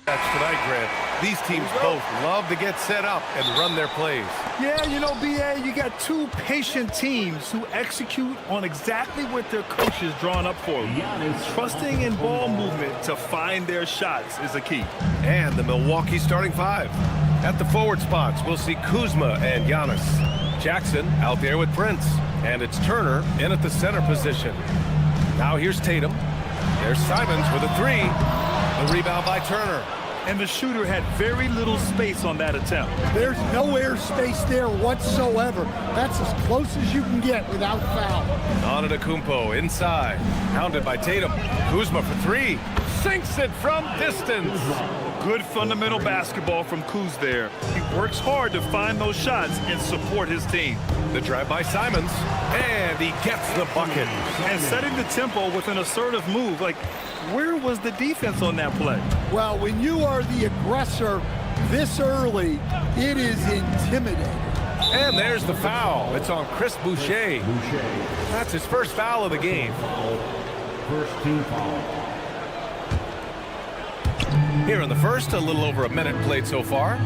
That's tonight, Grant. These teams both love to get set up and run their plays. Yeah, you know, BA, you got two patient teams who execute on exactly what their coach is drawn up for them. Trusting in ball movement to find their shots is a key. And the Milwaukee starting five. At the forward spots, we'll see Kuzma and Giannis. Jackson out there with Prince. And it's Turner in at the center position. Now here's Tatum. There's Simons with a three. The rebound by Turner. And the shooter had very little space on that attempt. There's no air space there whatsoever. That's as close as you can get without foul. Antetokounmpo inside. Hounded by Tatum. Kuzma for three. Sinks it from distance. Good fundamental basketball from Kuz there. He works hard to find those shots and support his team. The drive by Simons. And he gets the bucket. And setting the tempo with an assertive move. Like, where was the defense on that play? Well, when you are the aggressor this early, it is intimidating. And there's the foul. It's on Chris Boucher. That's his first foul of the game. First team foul. Here in the first, a little over a minute played so far.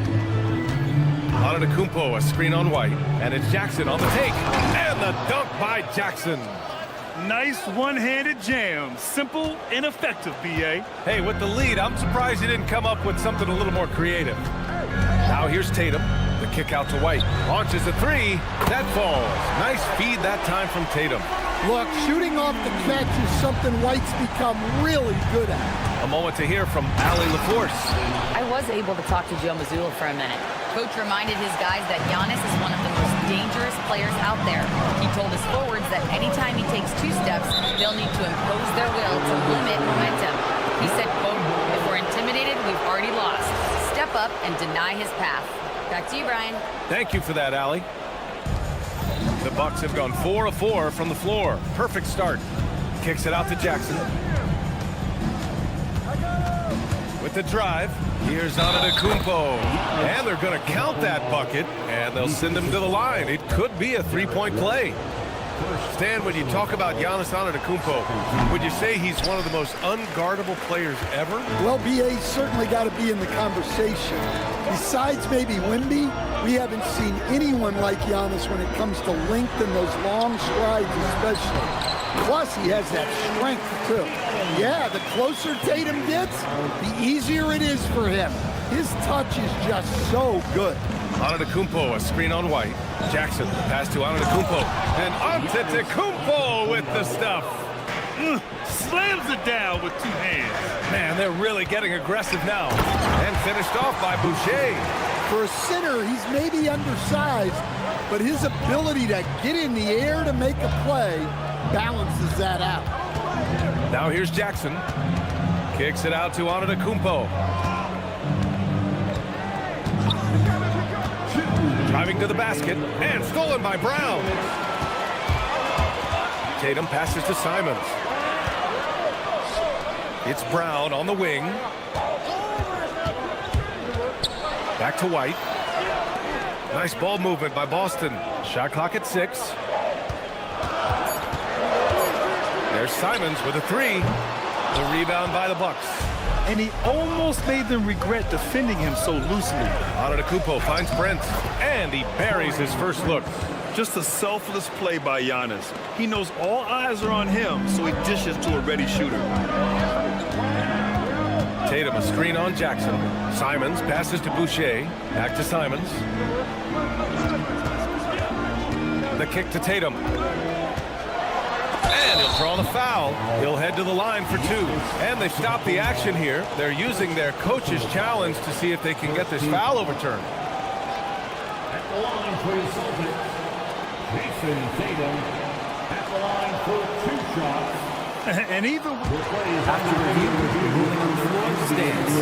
Antetokounmpo, a screen on White. And it's Jackson on the take. And the dunk by Jackson. Nice one-handed jam. Simple and effective, BA. Hey, with the lead, I'm surprised he didn't come up with something a little more creative. Now here's Tatum. The kick out to White. Launches a three. That falls. Nice feed that time from Tatum. Look, shooting off the catch is something White's become really good at. A moment to hear from Allie LaForce. I was able to talk to Joe Mazzulla for a minute. Coach reminded his guys that Giannis is one of the most dangerous players out there. He told his forwards that anytime he takes two steps, they'll need to impose their will to limit momentum. He said, quote, "If we're intimidated, we've already lost. Step up and deny his path." Back to you, Brian. Thank you for that, Allie. The Bucks have gone 4 of 4 from the floor. Perfect start. Kicks it out to Jackson. With the drive, here's Antetokounmpo. And they're going to count that bucket, and they'll send him to the line. It could be a three-point play. Stan, when you talk about Giannis Antetokounmpo, would you say he's one of the most unguardable players ever? Well, BA's certainly got to be in the conversation. Besides maybe Wemby, we haven't seen anyone like Giannis when it comes to length and those long strides especially. Plus, he has that strength, too. Yeah, the closer Tatum gets, the easier it is for him. His touch is just so good. Antetokounmpo, a screen on White. Jackson, pass to Antetokounmpo. And Antetokounmpo with the stuff. Slams it down with two hands. Man, they're really getting aggressive now. And finished off by Boucher. For a center, he's maybe undersized, but his ability to get in the air to make a play balances that out. Now here's Jackson. Kicks it out to Antetokounmpo. Driving to the basket and stolen by Brown. Tatum passes to Simons. It's Brown on the wing. Back to White. Nice ball movement by Boston. Shot clock at 6. There's Simons with a three. The rebound by the Bucks. And he almost made them regret defending him so loosely. Antetokounmpo finds Prince, and he buries his first look. Just a selfless play by Giannis. He knows all eyes are on him, so he dishes to a ready shooter. Tatum, a screen on Jackson. Simons passes to Boucher. Back to Simons. The kick to Tatum. And he'll draw the foul. He'll head to the line for 2. And they stop the action here. They're using their coach's challenge to see if they can get this foul overturned. At the line for the Celtics, Jason Tatum at the line for 2 shots. And even after review, ruling on the wrong stance.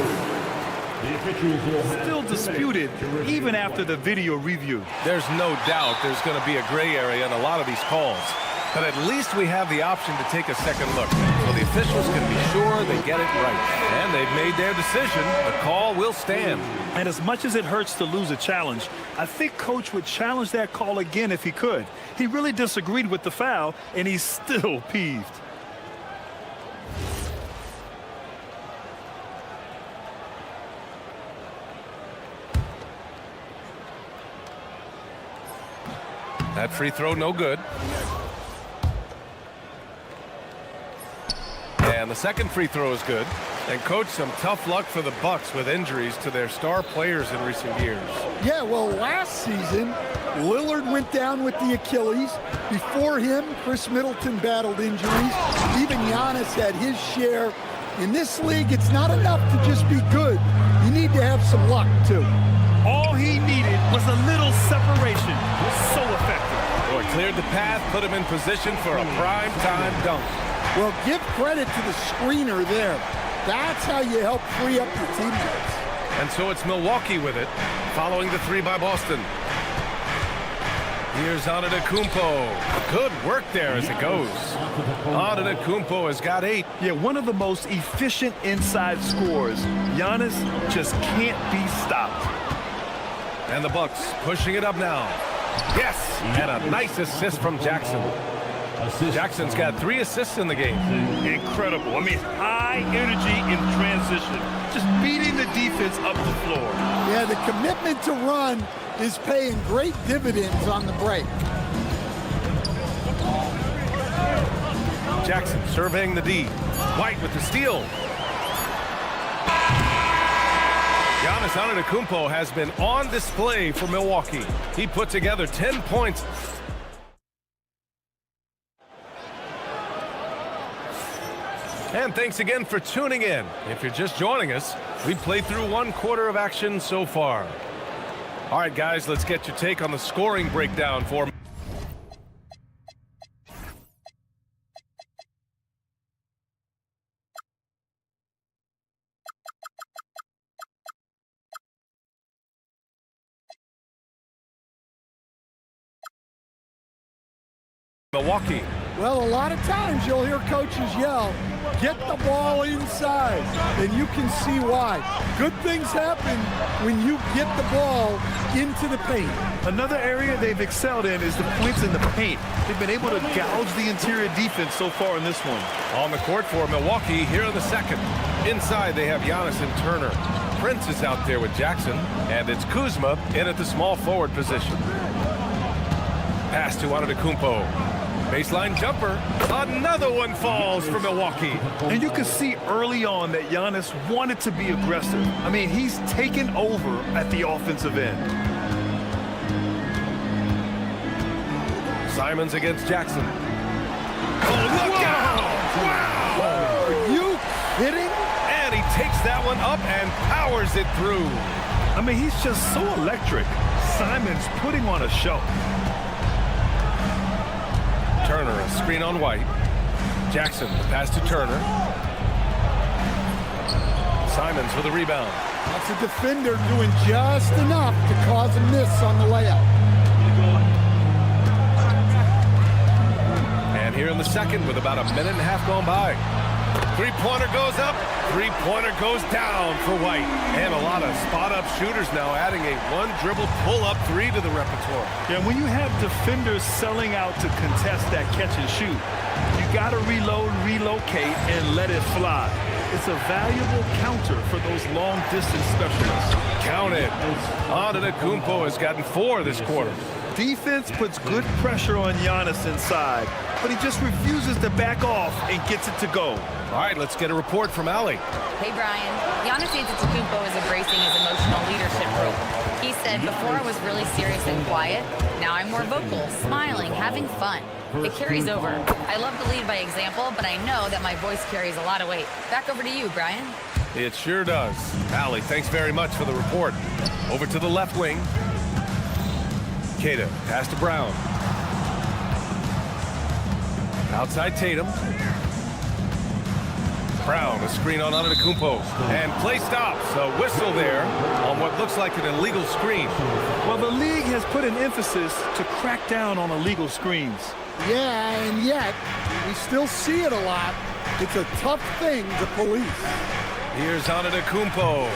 The officials will have still disputed even after the video review. There's no doubt there's going to be a gray area in a lot of these calls. But at least we have the option to take a second look. So the officials can be sure they get it right. And they've made their decision. The call will stand. And as much as it hurts to lose a challenge, I think Coach would challenge that call again if he could. He really disagreed with the foul, and he's still peeved. That free throw no good. And the second free throw is good. And coach, some tough luck for the Bucks with injuries to their star players in recent years. Yeah, well, last season, Lillard went down with the Achilles. Before him, Chris Middleton battled injuries. Even Giannis had his share. In this league, it's not enough to just be good. You need to have some luck, too. All he needed was a little separation. So effective. Well, it cleared the path, put him in position for a prime-time dunk. Well, give credit to the screener there. That's how you help free up your teammates. And so it's Milwaukee with it, following the three by Boston. Here's Antetokounmpo. Good work there as it goes. Antetokounmpo has got 8. Yeah, one of the most efficient inside scorers. Giannis just can't be stopped. And the Bucks pushing it up now. Yes, and a nice assist from Jackson. Jackson's got 3 assists in the game. Incredible. I mean, high energy in transition. Just beating the defense up the floor. Yeah, the commitment to run is paying great dividends on the break. Jackson surveying the D. White with the steal. Giannis Antetokounmpo has been on display for Milwaukee. He put together 10 points. And thanks again for tuning in. If you're just joining us, we played through 1 quarter of action so far. All right, guys, let's get your take on the scoring breakdown for Milwaukee. Well, a lot of times you'll hear coaches yell, get the ball inside, and you can see why. Good things happen when you get the ball into the paint. Another area they've excelled in is the points in the paint. They've been able to gouge the interior defense so far in this one. On the court for Milwaukee here in the second. Inside they have Giannis and Turner. Prince is out there with Jackson, and it's Kuzma in at the small forward position. Pass to Antetokounmpo. Baseline jumper. Another one falls for Milwaukee. And you can see early on that Giannis wanted to be aggressive. I mean, he's taken over at the offensive end. Simons against Jackson. Oh, look out! Wow! Are you kidding? And he takes that one up and powers it through. I mean, he's just so electric. Simons putting on a show. Turner, a screen on White. Jackson, the pass to Turner. Simons with a rebound. That's a defender doing just enough to cause a miss on the layup. And here in the second with about a minute and a half gone by. Three-pointer goes up. Three-pointer goes down for White. And a lot of spot-up shooters now adding a one-dribble pull-up 3 to the repertoire. Yeah, when you have defenders selling out to contest that catch and shoot, you got to reload, relocate, and let it fly. It's a valuable counter for those long-distance specialists. Count it. Antetokounmpo has gotten 4 this quarter. Defense puts good pressure on Giannis inside, but he just refuses to back off and gets it to go. All right, let's get a report from Allie. Hey, Brian. Giannis Antetokounmpo is embracing his emotional leadership role. He said, before I was really serious and quiet, now I'm more vocal, smiling, having fun. It carries over. I love to lead by example, but I know that my voice carries a lot of weight. Back over to you, Brian. It sure does. Allie, thanks very much for the report. Over to the left wing. Kata, pass to Brown. Outside Tatum. Brown, a screen on Antetokounmpo. And play stops. A whistle there on what looks like an illegal screen. Well, the league has put an emphasis to crack down on illegal screens. Yeah, and yet, we still see it a lot. It's a tough thing to police. Here's Antetokounmpo.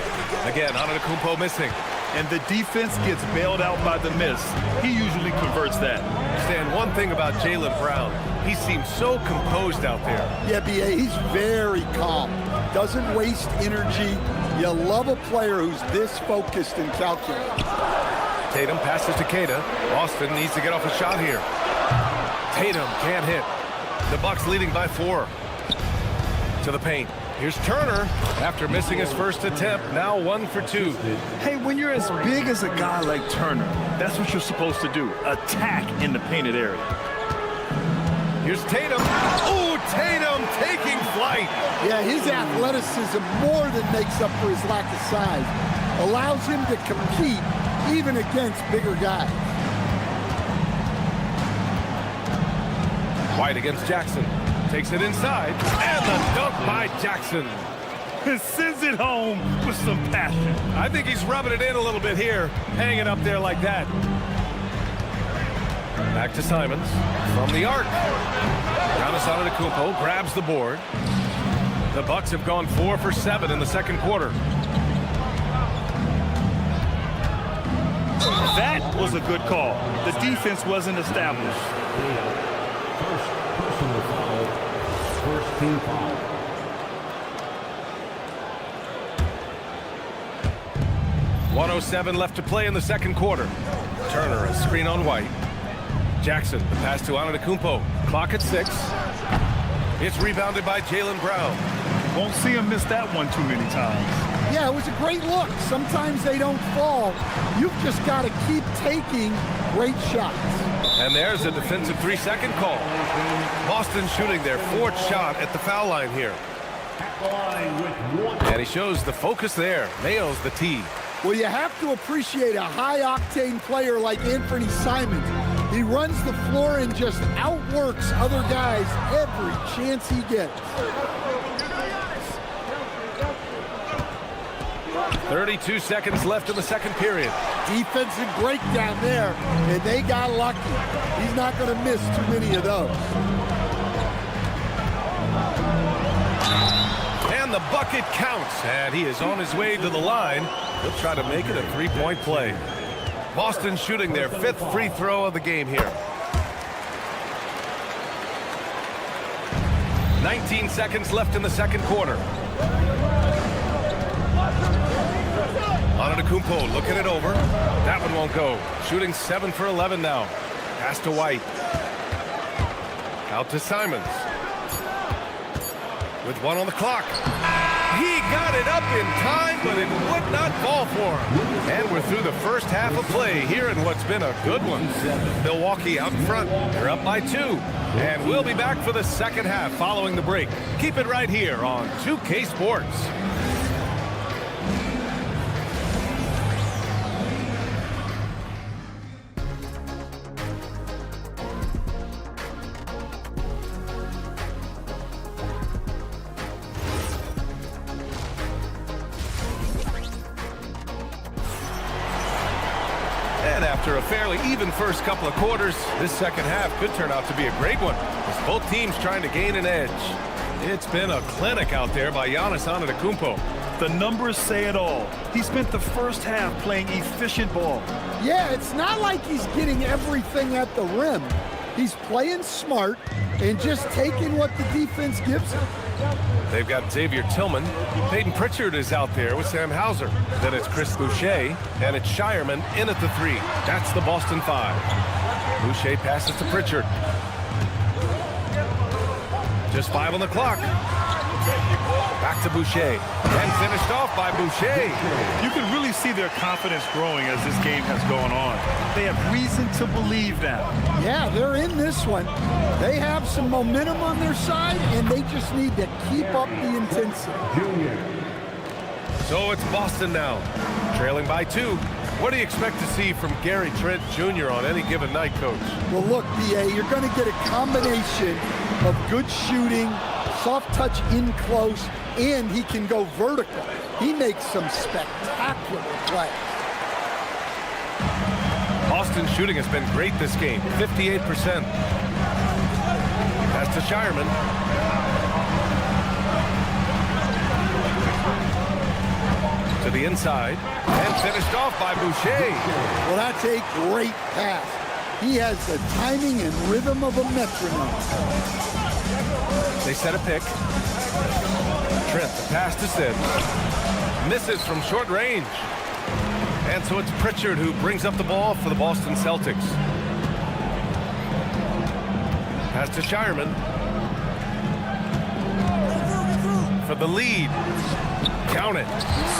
Again, Antetokounmpo missing. And the defense gets bailed out by the miss. He usually converts that. Stan, one thing about Jaylen Brown, he seems so composed out there. Yeah, B.A., he's very calm. Doesn't waste energy. You love a player who's this focused and calculated. Tatum passes to Queta. Boston needs to get off a shot here. Tatum can't hit. The Bucks leading by 4. To the paint. Here's Turner after missing his first attempt. Now 1 for 2. Hey, when you're as big as a guy like Turner, that's what you're supposed to do. Attack in the painted area. Here's Tatum. Ooh, Tatum taking flight. Yeah, his athleticism more than makes up for his lack of size. Allows him to compete even against bigger guys. White against Jackson. Takes it inside. And the dunk by Jackson. Sends it home with some passion. I think he's rubbing it in a little bit here. Hanging up there like that. Back to Simons. From the arc. Giannis Antetokounmpo grabs the board. The Bucks have gone 4 for 7 in the second quarter. That was a good call. The defense wasn't established. First personal foul. First team foul. .107 left to play in the second quarter. Turner, a screen on White. Jackson, the pass to Antetokounmpo. Clock at 6. It's rebounded by Jaylen Brown. Won't see him miss that one too many times. Yeah, it was a great look. Sometimes they don't fall. You've just got to keep taking great shots. And there's a defensive 3-second call. Boston shooting their 4th shot at the foul line here. At the line with 1. And he shows the focus there. Nails the tee. Well, you have to appreciate a high-octane player like Anthony Simons. He runs the floor and just outworks other guys every chance he gets. 32 seconds left in the second period. Defensive breakdown there, and they got lucky. He's not going to miss too many of those. And the bucket counts, and he is on his way to the line. He'll try to make it a 3-point play. Boston shooting their 5th free throw of the game here. 19 seconds left in the second quarter. Antetokounmpo looking it over. That one won't go. Shooting 7 for 11 now. Pass to White. Out to Simons. With 1 on the clock. He got it up in time, but it would not fall for him. And we're through the first half of play here in what's been a good one. Milwaukee out in front. They're up by 2. And we'll be back for the second half following the break. Keep it right here on 2K Sports. After a fairly even first couple of quarters, this second half could turn out to be a great one, as both teams trying to gain an edge. It's been a clinic out there by Giannis Antetokounmpo. The numbers say it all. He spent the first half playing efficient ball. Yeah, it's not like he's getting everything at the rim. He's playing smart and just taking what the defense gives him. They've got Xavier Tillman. Peyton Pritchard is out there with Sam Hauser. Then it's Chris Boucher, and it's Shireman in at the 3. That's the Boston 5. Boucher passes to Pritchard. Just 5 on the clock. Back to Boucher. And finished off by Boucher. You can really see their confidence growing as this game has gone on. They have reason to believe now. Yeah, they're in this one. They have some momentum on their side, and they just need to keep up the intensity. So it's Boston now, trailing by 2. What do you expect to see from Gary Trent Jr. on any given night, Coach? Well, look, B.A., you're going to get a combination of good shooting, soft touch in close, and he can go vertical. He makes some spectacular plays. Boston's shooting has been great this game, 58%. Pass to Shireman. To the inside, and finished off by Boucher. Well, that's a great pass. He has the timing and rhythm of a metronome. They set a pick. Trent, the pass to Sid. Misses from short range. And so it's Pritchard who brings up the ball for the Boston Celtics. Pass to Shireman. For the lead. Count it.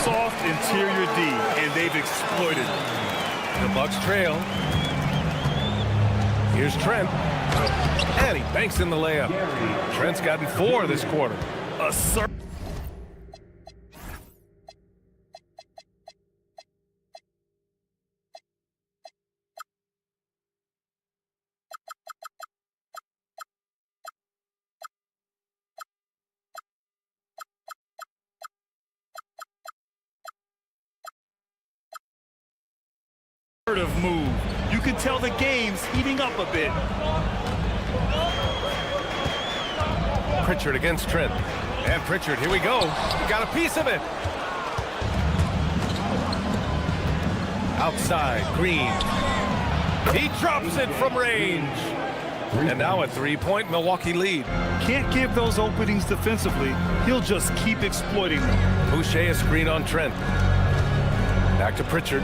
Soft interior D, and they've exploited it. The Bucks trail. Here's Trent. And he banks in the layup. Trent's gotten 4 this quarter. Move. You can tell the game's heating up a bit. Pritchard against Trent. And Pritchard, here we go. He got a piece of it. Outside, Green. He drops it from range. And now a 3-point Milwaukee lead. Can't give those openings defensively. He'll just keep exploiting them. Boucher a screen on Trent. Back to Pritchard.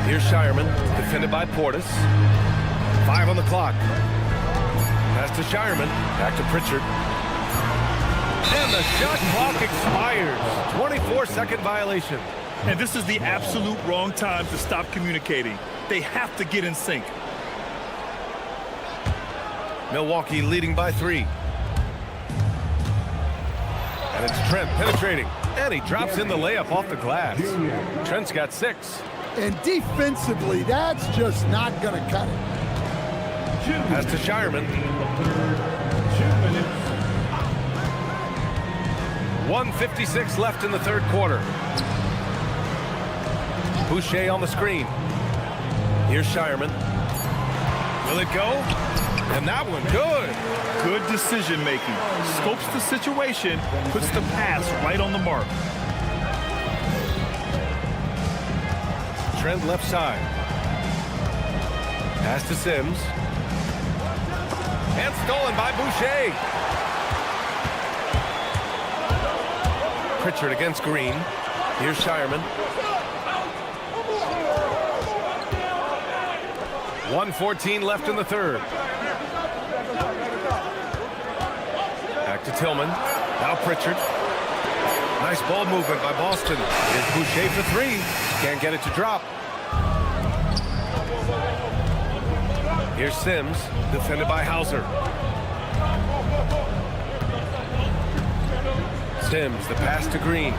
Here's Shireman, defended by Portis. 5 on the clock. Pass to Shireman, back to Pritchard. And the shot clock expires. 24-second violation. And this is the absolute wrong time to stop communicating. They have to get in sync. Milwaukee leading by 3. And it's Trent penetrating. And he drops in the layup off the glass. Trent's got 6. And defensively, that's just not going to cut it. Pass to Shireman. 1:56 left in the third quarter. Boucher on the screen. Here's Shireman. Will it go? And that one, good. Good decision making. Scopes the situation, puts the pass right on the mark. Trent left side. Pass to Sims. And stolen by Boucher. Pritchard against Green. Here's Shireman. 1:14 left in the third. Back to Tillman. Now Pritchard. Nice ball movement by Boston. Here's Boucher for 3. Can't get it to drop. Here's Sims, defended by Hauser. Sims, the pass to Green.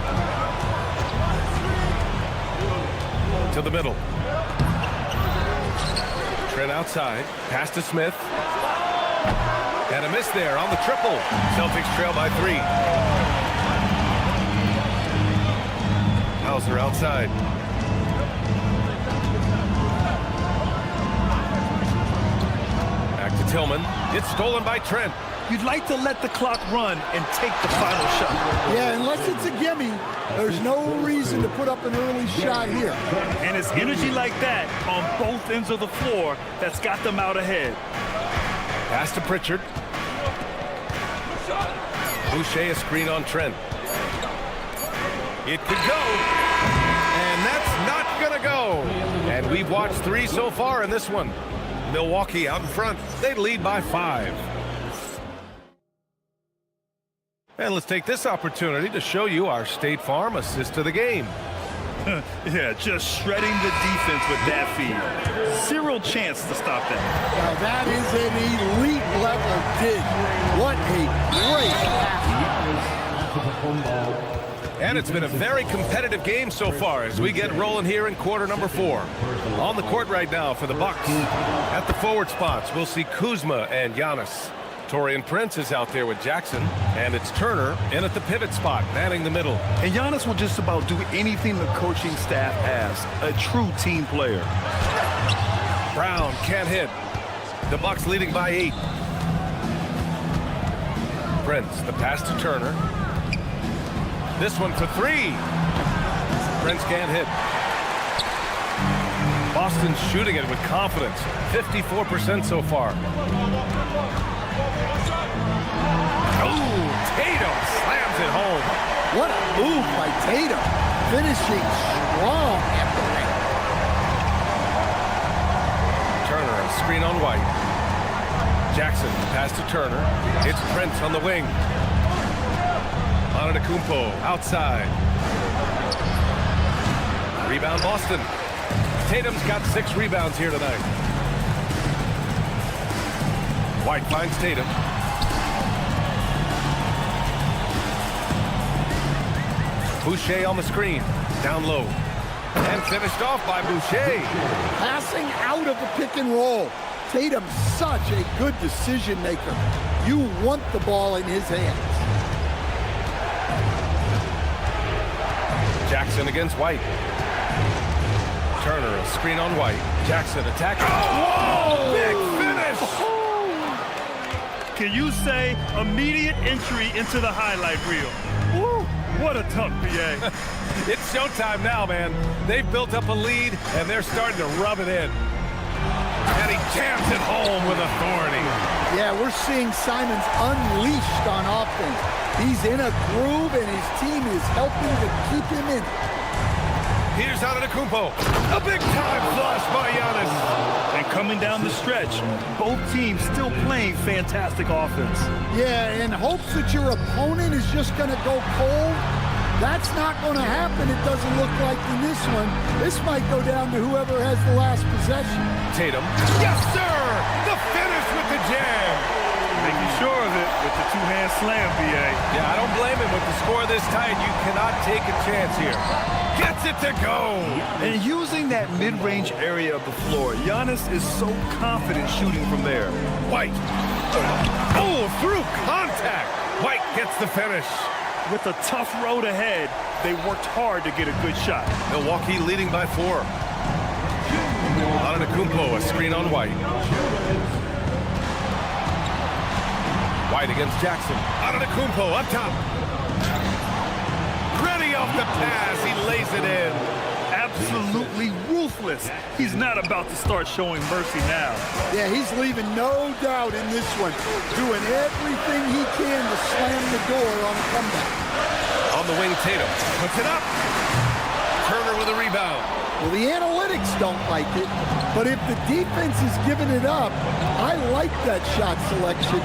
To the middle. Trent outside. Pass to Smith. And a miss there on the triple. Celtics trail by 3. Hauser outside. Back to Tillman. It's stolen by Trent. You'd like to let the clock run and take the final shot. Yeah, unless it's a gimme, there's no reason to put up an early shot here. And it's energy like that on both ends of the floor that's got them out ahead. Pass to Pritchard. Boucher a screen on Trent. It could go. And that's not gonna go. And we've watched 3 so far in this one. Milwaukee out in front. They lead by 5. And let's take this opportunity to show you our State Farm assist to the game. Yeah, just shredding the defense with that feed. Zero chance to stop that. Now that is an elite level dig. What a great. And it's been a very competitive game so far as we get rolling here in quarter number 4. On the court right now for the Bucks. At the forward spots, we'll see Kuzma and Giannis. Taurean Prince is out there with Jackson, and it's Turner in at the pivot spot, manning the middle. And Giannis will just about do anything the coaching staff asks. A true team player. Brown can't hit. The Bucks leading by 8. Prince, the pass to Turner. This one for 3. Prince can't hit. Boston's shooting it with confidence. 54% so far. Oh, Tatum slams it home. What a move by Tatum, finishing strong at the ring. Turner, a screen on White. Jackson, pass to Turner. It's Prince on the wing. Antetokounmpo, outside. Rebound Boston. Tatum's got 6 rebounds here tonight. White finds Tatum. Boucher on the screen. Down low. And finished off by Boucher. Passing out of the pick and roll. Tatum's such a good decision maker. You want the ball in his hands. Jackson against White. Turner, a screen on White. Jackson attacking. Oh, big finish! Can you say immediate entry into the highlight reel? Woo, what a tough BA. It's showtime now, man. They've built up a lead, and they're starting to rub it in. And he jams it home with authority. Yeah, we're seeing Simons unleashed on offense. He's in a groove, and his team is helping to keep him in. Here's Antetokounmpo. A big-time flush by Giannis. And coming down the stretch, both teams still playing fantastic offense. Yeah, and hopes that your opponent is just going to go cold. That's not going to happen, it doesn't look like in this one. This might go down to whoever has the last possession. Tatum. Yes, sir! The finish with the jam. Making sure of it with the two-hand slam, BA. Yeah, I don't blame him. With the score this tight, you cannot take a chance here. Gets it to go. And using that mid-range area of the floor, Giannis is so confident shooting from there. White. Oh, through contact. White gets the finish. With a tough road ahead, they worked hard to get a good shot. Milwaukee leading by 4. Antetokounmpo, a screen on White. White against Jackson. Antetokounmpo up top. Ready off the pass. He lays it in. Absolutely ruthless. He's not about to start showing mercy now. Yeah, he's leaving no doubt in this one. Doing everything he can to slam the door on a comeback. On the wing, Tatum puts it up. Turner with a rebound. Well, the analytics don't like it, but if the defense is giving it up, I like that shot selection,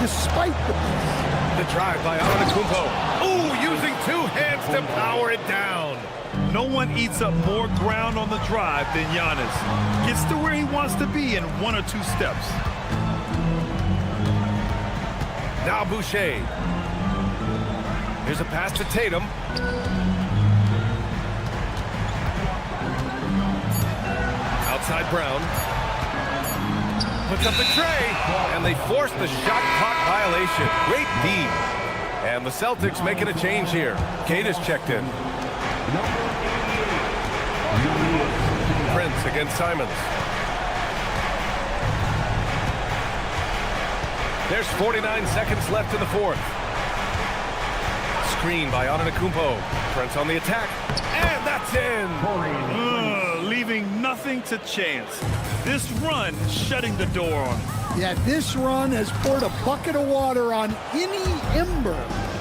despite the miss. The drive by Antetokounmpo. Ooh, using 2 hands to power it down. No one eats up more ground on the drive than Giannis. Gets to where he wants to be in 1 or 2 steps. Now Boucher. Here's a pass to Tatum. Outside Brown. Puts up the tray, and they force the shot clock violation. Great D. And the Celtics making a change here. Kate is checked in. Prince against Simons. There's 49 seconds left in the 4th. Screen by Antetokounmpo. Prince on the attack. And that's in. Leaving nothing to chance. This run shutting the door on him. Yeah, this run has poured a bucket of water on any ember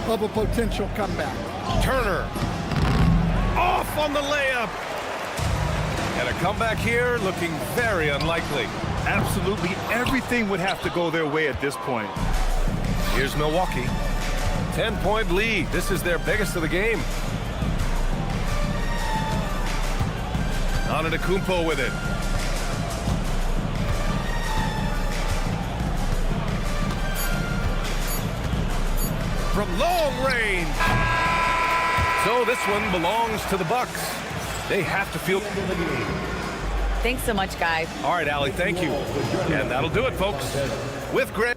of a potential comeback. Turner. Off on the layup. And a comeback here looking very unlikely. Absolutely everything would have to go their way at this point. Here's Milwaukee. 10-point lead. This is their biggest of the game. Antetokounmpo with it. From long range. So this one belongs to the Bucks. They have to feel. Thanks so much, guys. All right, Allie, thank you. And that'll do it, folks. With Grant.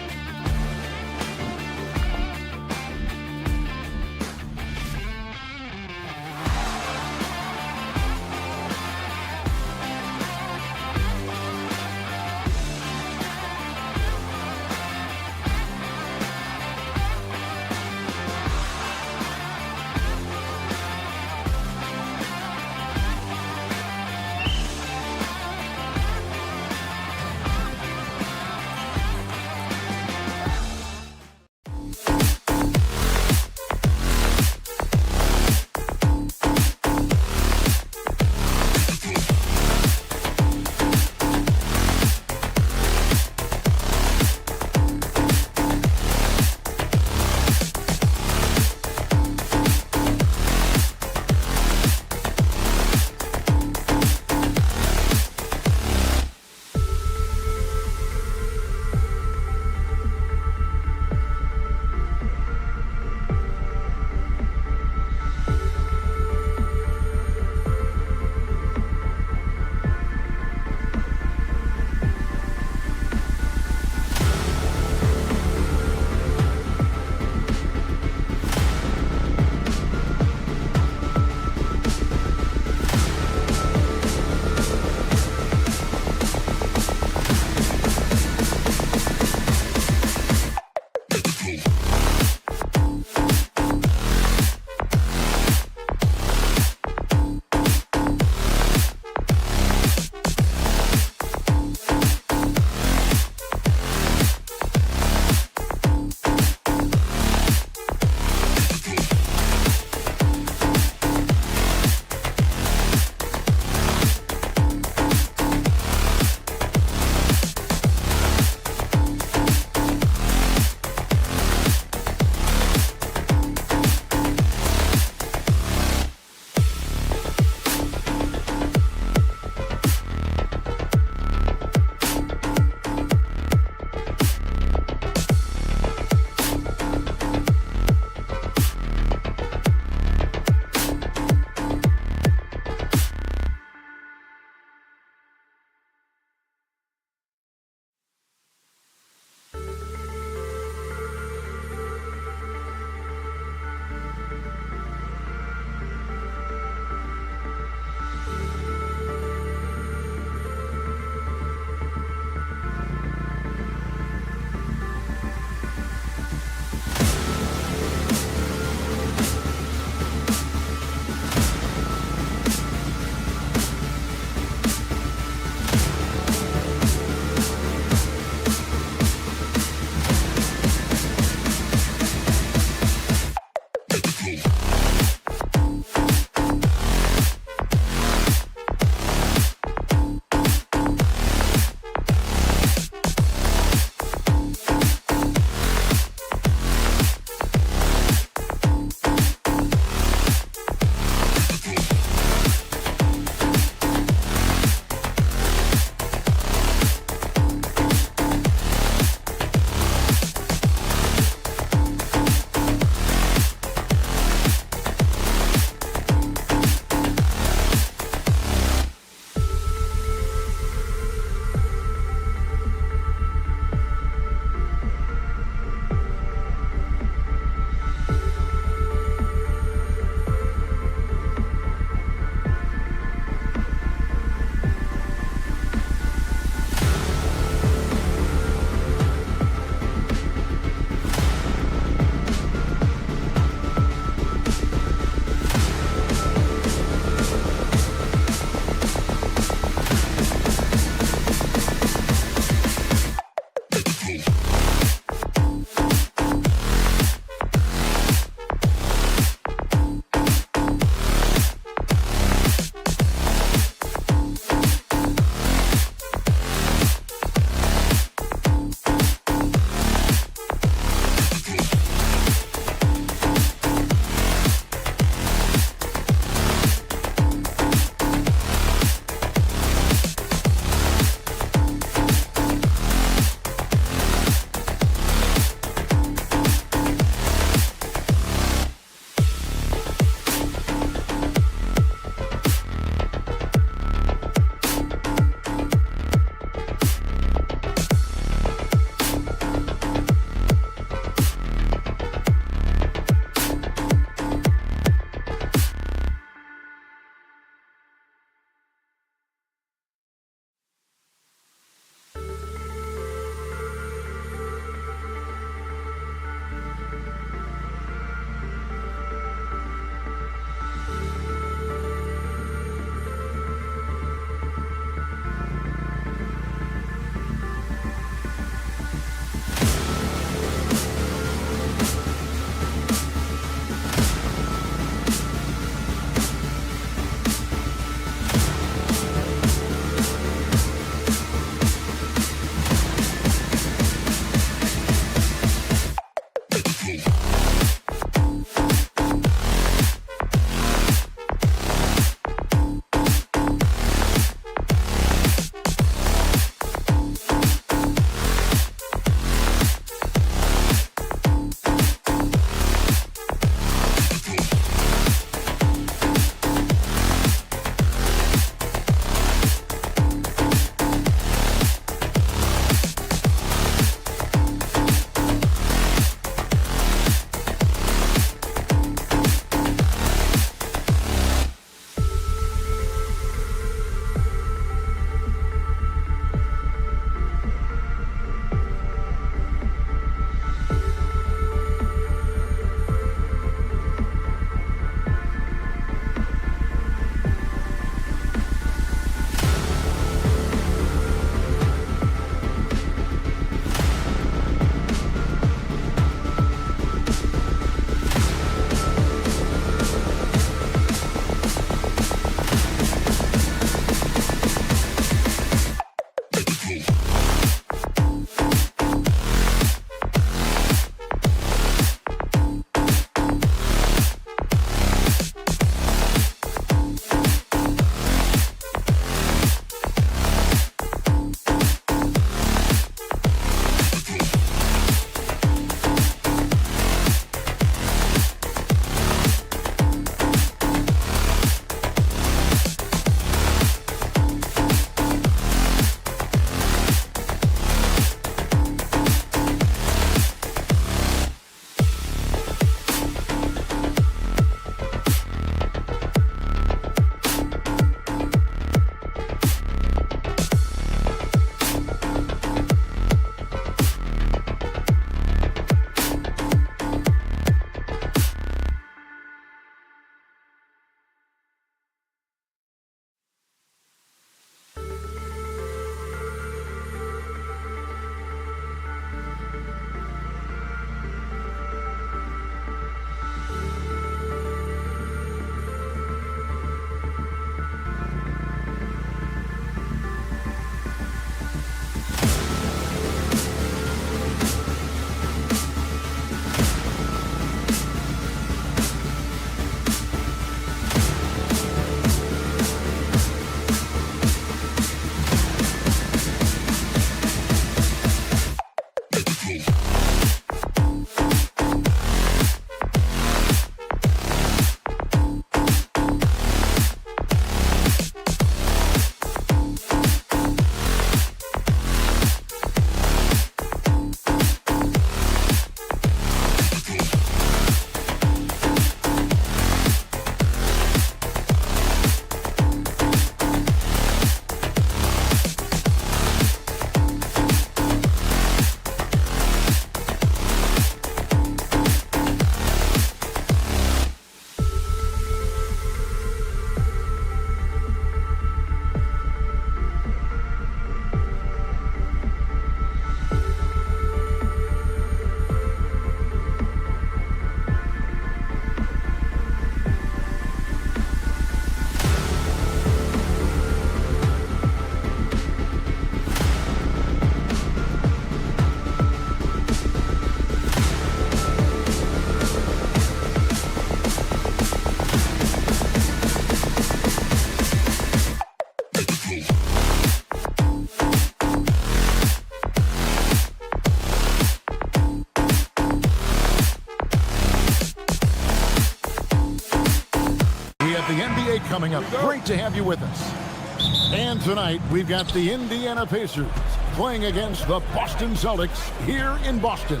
the NBA coming up. Great to have you with us. And tonight, we've got the Indiana Pacers playing against the Boston Celtics here in Boston.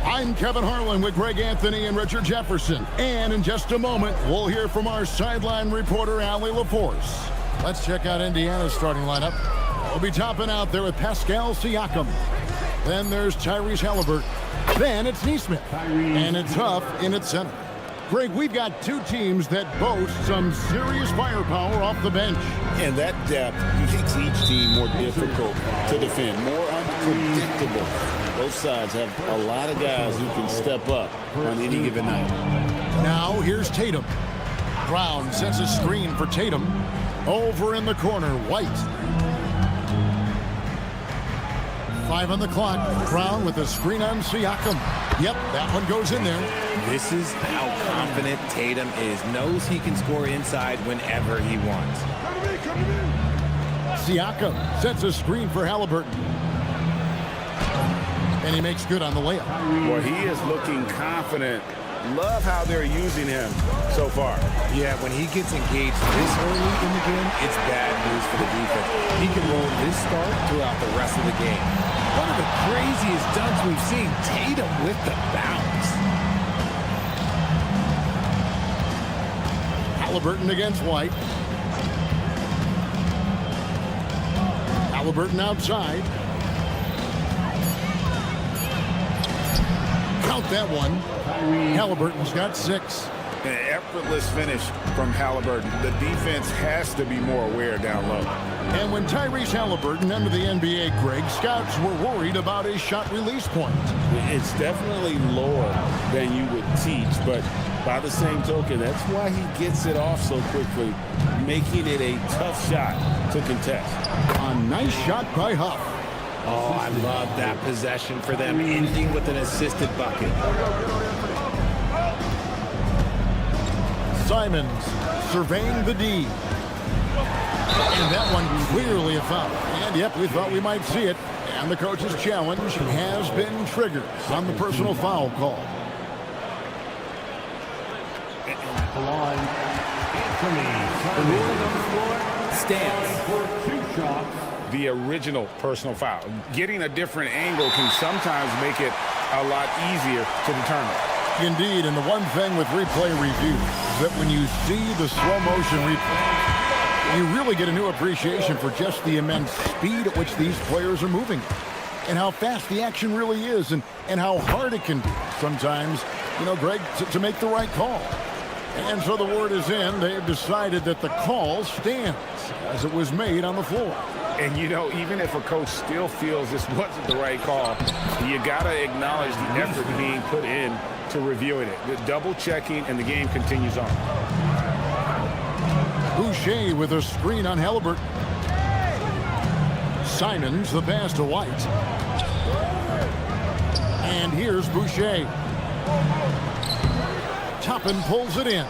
I'm Kevin Harlan with Greg Anthony and Richard Jefferson. And in just a moment, we'll hear from our sideline reporter, Allie LaForce. Let's check out Indiana's starting lineup. We'll be topping out there with Pascal Siakam. Then there's Tyrese Halliburton. Then it's Nesmith. And it's Huff in its center. Greg, we've got two teams that boast some serious firepower off the bench. And that depth makes each team more difficult to defend, more unpredictable. Both sides have a lot of guys who can step up on any given night. Now here's Tatum. Brown sets a screen for Tatum. Over in the corner, White. 5 on the clock. Brown with a screen on Siakam. Yep, that one goes in there. This is how confident Tatum is. Knows he can score inside whenever he wants. Siakam sets a screen for Halliburton. And he makes good on the layup. Well, he is looking confident. Love how they're using him so far. Yeah, when he gets engaged this early in the game, it's bad news for the defense. He can roll this start throughout the rest of the game. One of the craziest dunks we've seen. Tatum with the bounce. Halliburton against White. Halliburton outside. Count that one. Halliburton's got 6. An effortless finish from Halliburton. The defense has to be more aware down low. And when Tyrese Halliburton entered the NBA, Greg, scouts were worried about his shot release point. It's definitely lower than you would teach, but by the same token, that's why he gets it off so quickly, making it a tough shot to contest. A nice shot by Huff. Oh, I love that possession for them, ending with an assisted bucket. Simons surveying the D. And that one clearly a foul. And yep, we thought we might see it. And the coach's challenge has been triggered on the personal foul call. The line, Anthony. The ruling on the floor Stands. for 2 shots. The original personal foul. Getting a different angle can sometimes make it a lot easier to determine. Indeed, and the one thing with replay review is that when you see the slow motion replay, you really get a new appreciation for just the immense speed at which these players are moving and how fast the action really is and how hard it can be sometimes, you know, Greg, to make the right call. And so the word is in. They've decided that the call stands as it was made on the floor. And, you know, even if a coach still feels this wasn't the right call, you got to acknowledge the effort being put in to reviewing it. The double checking, and the game continues on. Boucher with a screen on Halliburton. Simons the pass to White. And here's Boucher. Toppin pulls it in.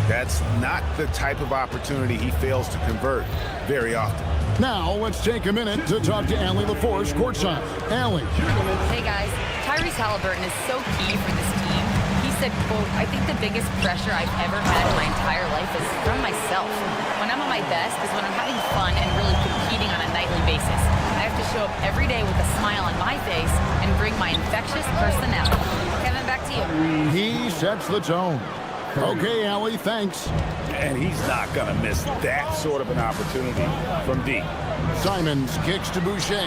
That's not the type of opportunity he fails to convert very often. Now let's take a minute to talk to Allie LaForce courtside. Allie. Hey guys, Tyrese Halliburton is so key for this team. He said, quote, "I think the biggest pressure I've ever had in my entire life is from myself. When I'm at my best is when I'm having fun and really competing on a nightly basis. I have to show up every day with a smile on my face and bring my infectious personality." Kevin, back to you. He sets the tone. Okay, Allie, thanks. And he's not going to miss that sort of an opportunity from deep. Simons kicks to Boucher.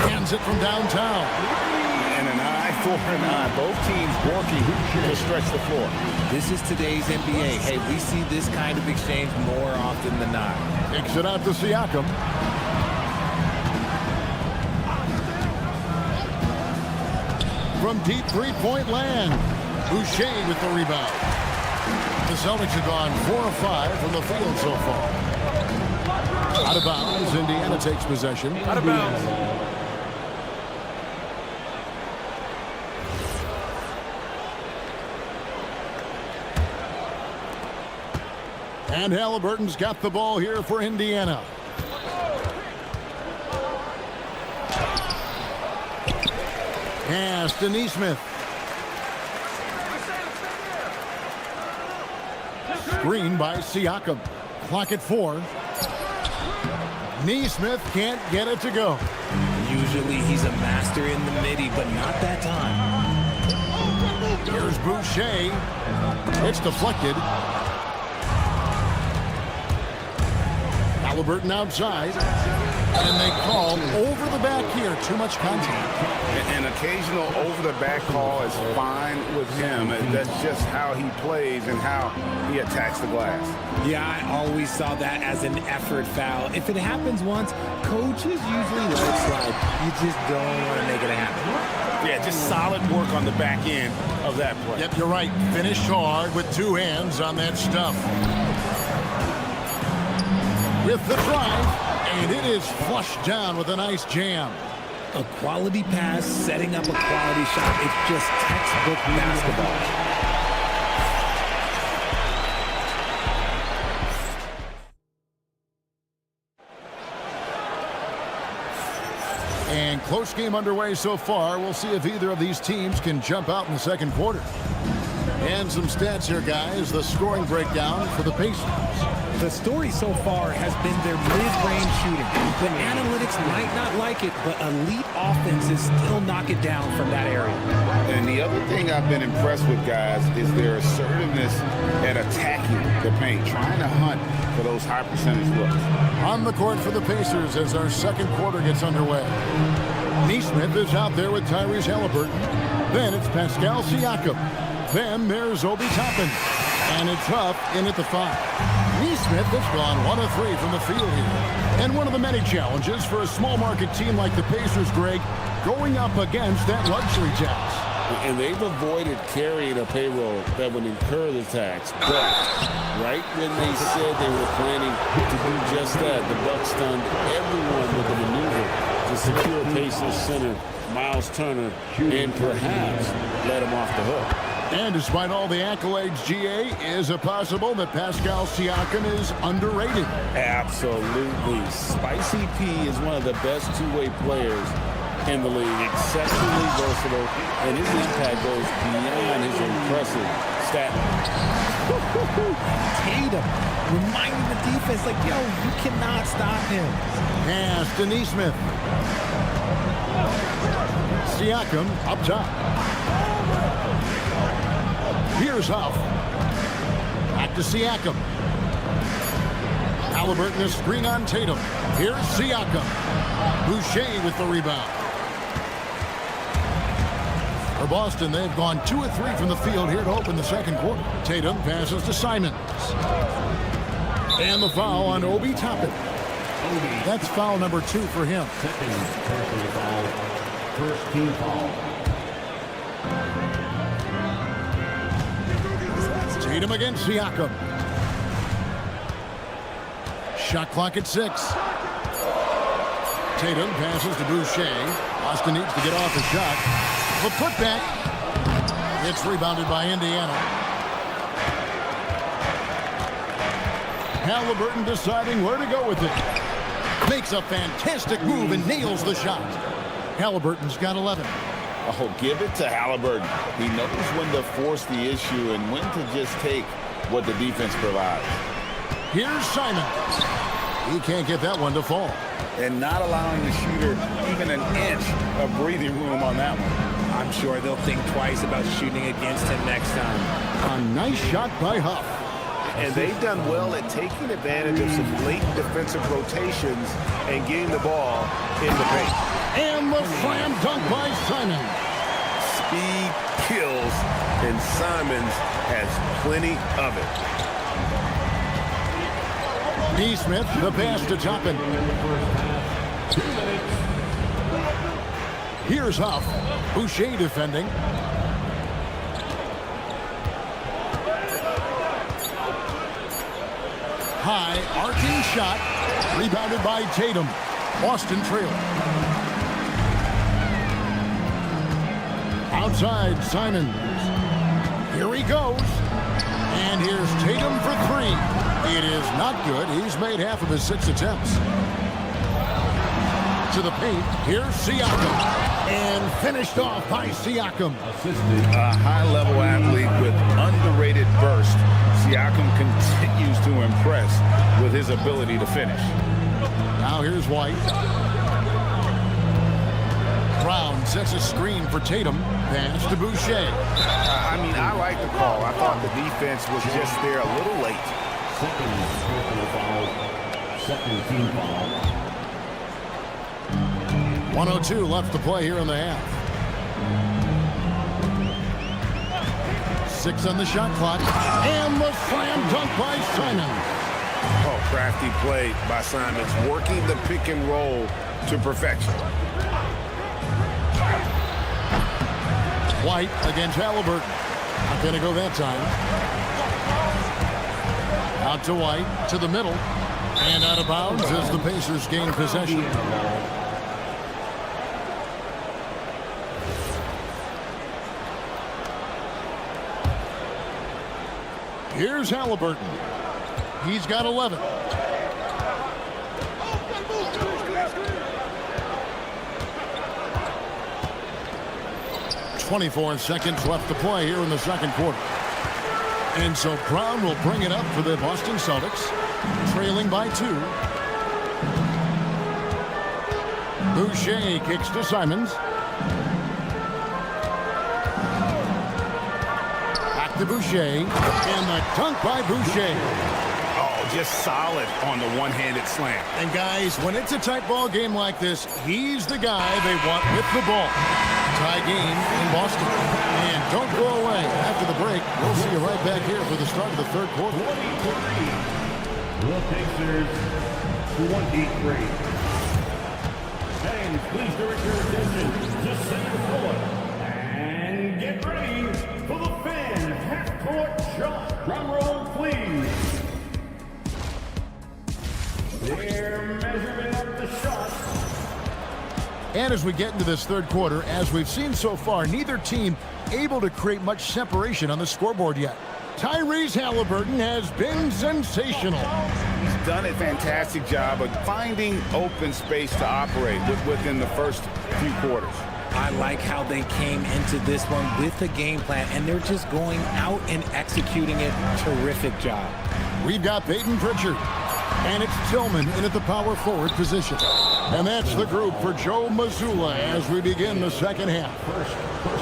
Hands it from downtown. And an eye for an eye. Both teams working to stretch the floor. This is today's NBA. Hey, we see this kind of exchange more often than not. Kicks it out to Siakam. From deep three-point land. Boucher with the rebound. The Celtics have gone 4 of 5 from the field so far. Out of bounds, Indiana takes possession. Out of bounds. And Halliburton's got the ball here for Indiana. Pass to Nesmith. Screen by Siakam. Clock at 4. Neesmith can't get it to go. Usually he's a master in the midi, but not that time. Here's Boucher. It's deflected. Halliburton outside. And they call over the back here. Too much contact. An occasional over-the-back call is fine with him. That's just how he plays and how he attacks the glass. Yeah, I always saw that as an effort foul. If it happens once, coaches usually let it slide. You just don't want to make it happen. Yeah, just solid work on the back end of that play. Yep, you're right. Finished hard with 2 hands on that stuff. With the drive, and it is flushed down with a nice jam. A quality pass, setting up a quality shot. It's just textbook basketball. And close game underway so far. We'll see if either of these teams can jump out in the second quarter. And some stats here, guys. The scoring breakdown for the Pacers. The story so far has been their mid-range shooting. The analytics might not like it, but elite offenses still knock it down from that area. And the other thing I've been impressed with, guys, is their assertiveness at attacking the paint, trying to hunt for those high percentage looks. On the court for the Pacers as our second quarter gets underway. Neesmith is out there with Tyrese Halliburton. Then it's Pascal Siakam. Then there's Obi Toppin. And it's up in at the 5. Neesmith has gone 1 of 3 from the field here. And one of the many challenges for a small market team like the Pacers, Greg, going up against that luxury tax. And they've avoided carrying a payroll that would incur the tax. But right when they said they were planning to do just that, the Bucks stunned everyone with a maneuver to secure Pacers center Miles Turner and perhaps let him off the hook. And despite all the accolades, GA, is it possible that Pascal Siakam is underrated? Absolutely. Spicy P is one of the best two-way players in the league. Exceptionally versatile, and his impact goes beyond his impressive stat line. Tatum reminding the defense, like, yo, you cannot stop him. Pass to Neesmith. Siakam up top. Here's Huff. Back to Siakam. Halliburton is screen on Tatum. Here's Siakam. Boucher with the rebound. For Boston, they've gone 2 of 3 from the field here to open the second quarter. Tatum passes to Simons. And the foul on Obi Toppin. That's foul number 2 for him. Second personal foul. First team foul. Tatum against Siakam. Shot clock at 6. Tatum passes to Boucher. Boston needs to get off the shot. The putback. It's rebounded by Indiana. Halliburton deciding where to go with it. Makes a fantastic move and nails the shot. Halliburton's got 11. Oh, give it to Halliburton. He knows when to force the issue and when to just take what the defense provides. Here's Simons. He can't get that one to fall. And not allowing the shooter even an inch of breathing room on that one. I'm sure they'll think twice about shooting against him next time. A nice shot by Huff. And they've done well at taking advantage of some late defensive rotations and getting the ball in the paint. And the slam dunk by Simons. Speed kills, and Simons has plenty of it. Neesmith, the pass to Toppin. 2 minutes. Here's Huff. Boucher defending. High, arcing shot. Rebounded by Tatum. Boston trail. Outside, Simons. Here he goes. And here's Tatum for 3. It is not good. He's made half of his 6 attempts. To the paint. Here's Siakam. And finished off by Siakam. Assisted. A high-level athlete with underrated burst. Siakam continues to impress with his ability to finish. Now here's White. Brown sets a screen for Tatum. Pass to Boucher. I mean, I like the call. I thought the defense was just there a little late. Second team foul. 1:02 left to play here in the half. 6 on the shot clock. And the slam dunk by Simons. Oh, crafty play by Simons, working the pick and roll to perfection. White against Halliburton. Not going to go that time. Out to White, to the middle. And out of bounds as the Pacers gain possession. Here's Halliburton. He's got 11. .24 seconds left to play here in the second quarter. And so Brown will bring it up for the Boston Celtics, trailing by 2. Boucher kicks to Simons. Back to Boucher. And the dunk by Boucher. Oh, just solid on the one-handed slam. And guys, when it's a tight ball game like this, he's the guy they want with the ball. Tie game in Boston. And don't go away. After the break, we'll see you right back here for the start of the third quarter. 23. The Pacers 23. Fans, please direct your attention to center court. And get ready for the fan half-court shot. Drum roll, please. They're measuring up the shot. And as we get into this third quarter, as we've seen so far, neither team able to create much separation on the scoreboard yet. Tyrese Halliburton has been sensational. He's done a fantastic job of finding open space to operate within the first few quarters. I like how they came into this one with a game plan, and they're just going out and executing it. Terrific job. We've got Peyton Pritchard. And it's Tillman in at the power forward position. And that's the group for Joe Mazzulla as we begin the second half.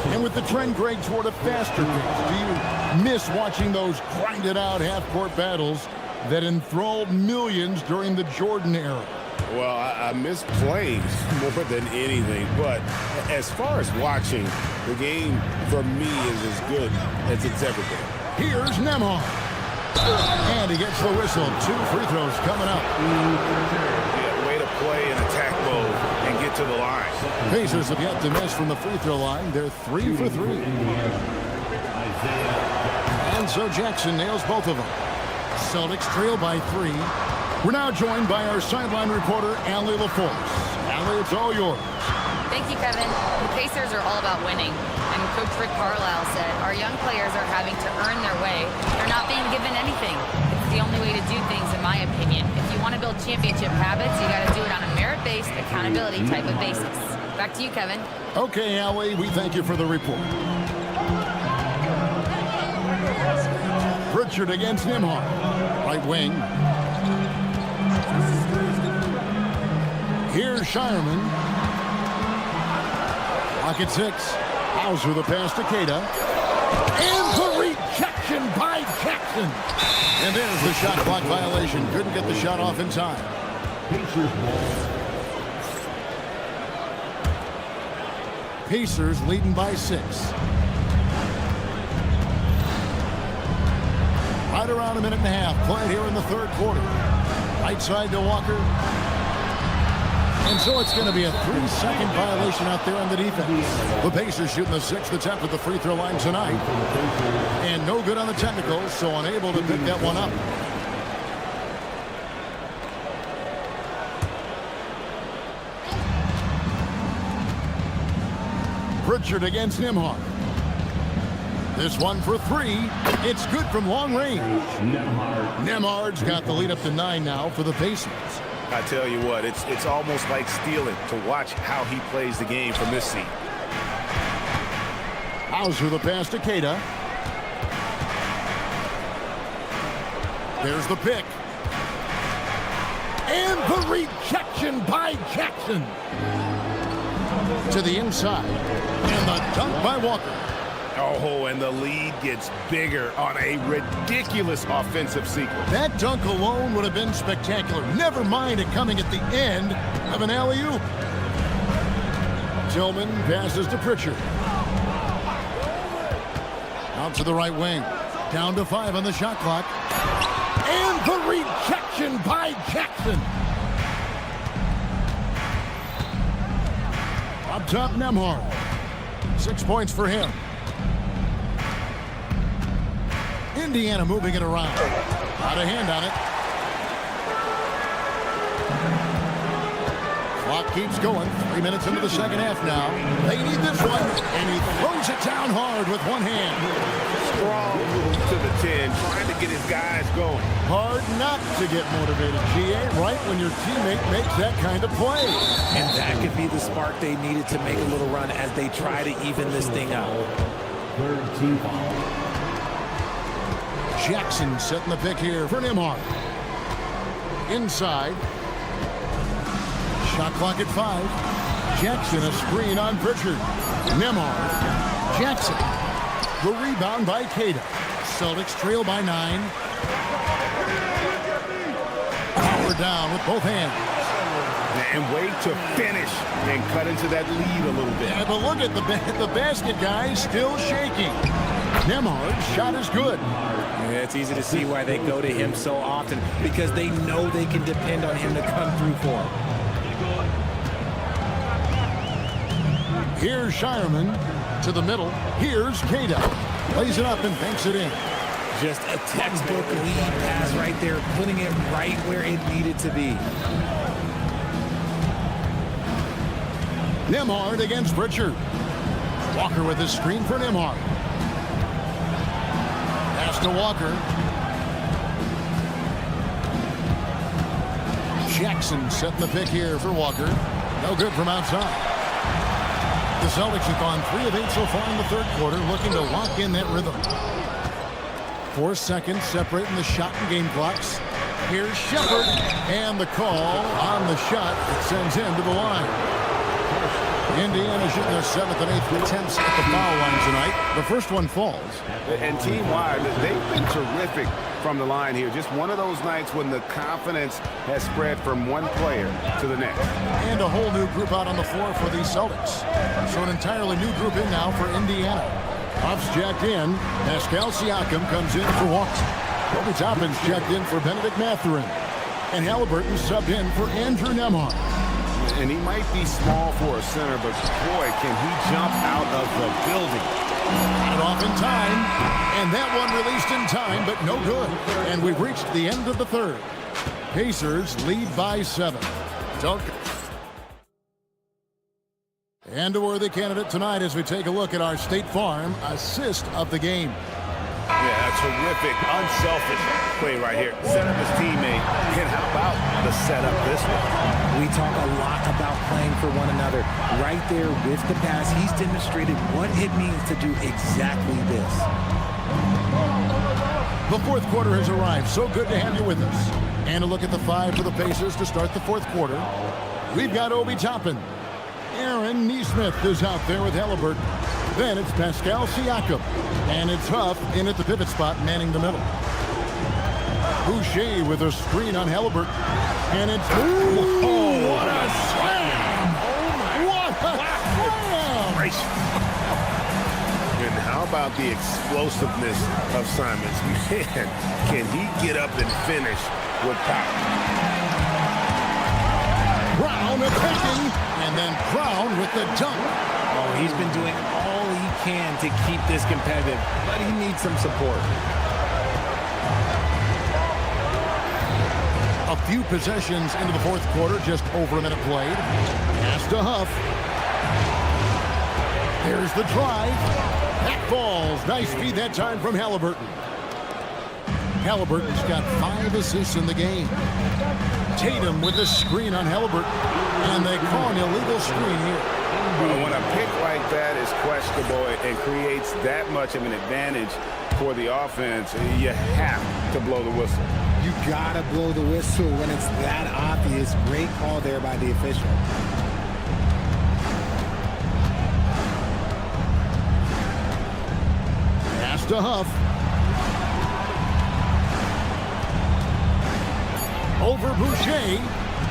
And with the trend, Greg, toward a faster pace, do you miss watching those grinded out half-court battles that enthralled millions during the Jordan era? Well, I miss plays more than anything. But as far as watching, the game for me is as good as it's ever been. Here's Nembhard. And he gets the whistle. 2 free throws coming up. Yeah, way to play in attack mode and get to the line. Pacers have yet to miss from the free throw line. They're 3 for 3. And so Jackson nails both of them. Celtics trail by 3. We're now joined by our sideline reporter, Allie LaForce. Allie, it's all yours. Thank you, Kevin. The Pacers are all about winning. And Coach Rick Carlisle said, our young players are having to earn their way. They're not being given anything. It's the only way to do things, in my opinion. If you want to build championship habits, you got to do it on a merit-based, accountability type of basis. Back to you, Kevin. Okay, Allie, we thank you for the report. Pritchard against Nembhard. Right wing. Here's Shireman. Pocket 6. Hauser the pass to Queta. And the rejection by Jackson. And there's the shot clock violation. Couldn't get the shot off in time. Pacers leading by 6. Right around a minute and a half played here in the third quarter. Right side to Walker. And so it's going to be a 3-second violation out there on the defense. The Pacers shooting the 6th attempt at the free throw line tonight. And no good on the technicals, so unable to pick that one up. Pritchard against Nembhard. This one for 3. It's good from long range. Nembhard's got the lead up to 9 now for the Pacers. I tell you what, it's almost like stealing to watch how he plays the game from this seat. Hauser the pass to Queta. There's the pick. And the rejection by Jackson. To the inside. And the dunk by Walker. Oh, and the lead gets bigger on a ridiculous offensive sequence. That dunk alone would have been spectacular. Never mind it coming at the end of an alley-oop. Tillman passes to Pritchard. Out to the right wing. Down to 5 on the shot clock. And the rejection by Jackson. Up top, Nembhard. 6 points for him. Indiana moving it around. Out of hand on it. Clock keeps going. 3 minutes into the second half now. They need this one. And he throws it down hard with one hand. Strong move to the 10, trying to get his guys going. Hard not to get motivated, GA, right when your teammate makes that kind of play. And that could be the spark they needed to make a little run as they try to even this thing out. Third team foul. Jackson setting the pick here for Nembhard. Inside. Shot clock at 5. Jackson a screen on Pritchard. Nembhard. Jackson. The rebound by Cada. Celtics trail by 9. Power down with both hands. And wait to finish and cut into that lead a little bit. Yeah, but look at the basket guy still shaking. Nembhard's shot is good. Yeah, it's easy to see why they go to him so often, because they know they can depend on him to come through for them. Here's Shireman to the middle. Here's Cada. Plays it up and banks it in. Just a textbook lead pass right there, putting it right where it needed to be. Nembhard against Pritchard. Walker with his screen for Nembhard. Pass to Walker. Jackson setting the pick here for Walker. No good from outside. The Celtics have gone 3 of 8 so far in the third quarter, looking to lock in that rhythm. 4 seconds separating the shot and game clocks. Here's Shepard, and the call on the shot that sends him to the line. Indiana shooting their 7th and 8th attempts at the foul line tonight. The first one falls. And team-wide, they've been terrific from the line here. Just one of those nights when the confidence has spread from one player to the next. And a whole new group out on the floor for these Celtics. So an entirely new group in now for Indiana. Puffs jacked in. Pascal Siakam comes in for Walker. Obi Toppin's checked in for Benedict Mathurin. And Halliburton subbed in for Andrew Nembhard. And he might be small for a center, but boy, can he jump out of the building. Got it off in time, and that one released in time, but no good. And we've reached the end of the third. Pacers lead by 7. And a worthy candidate tonight as we take a look at our State Farm assist of the game. Yeah, a terrific, unselfish play right here. Set up his teammate, and how about the setup this one? We talk a lot about playing for one another. Right there with the pass, he's demonstrated what it means to do exactly this. The fourth quarter has arrived. So good to have you with us. And a look at the 5 for the Pacers to start the fourth quarter. We've got Obi Toppin. Aaron Nesmith is out there with Halliburton. Then it's Pascal Siakam. And it's Huff in at the pivot spot, manning the middle. Boucher with a screen on Halliburton. And it's... Ooh, what a slam! What a slam! And how about the explosiveness of Simons? Man, can he get up and finish with power? Brown attacking, and then Brown with the dunk. Oh, he's been doing all he can to keep this competitive, but he needs some support. A few possessions into the fourth quarter, just over a minute played. Pass to Huff. There's the drive. That falls. Nice feed that time from Halliburton. Halliburton's got 5 assists in the game. Tatum with a screen on Halliburton. And they call an illegal screen here. When a pick like that is questionable and creates that much of an advantage for the offense, you have to blow the whistle. You gotta blow the whistle when it's that obvious. Great call there by the official. Pass to Huff. Over Boucher.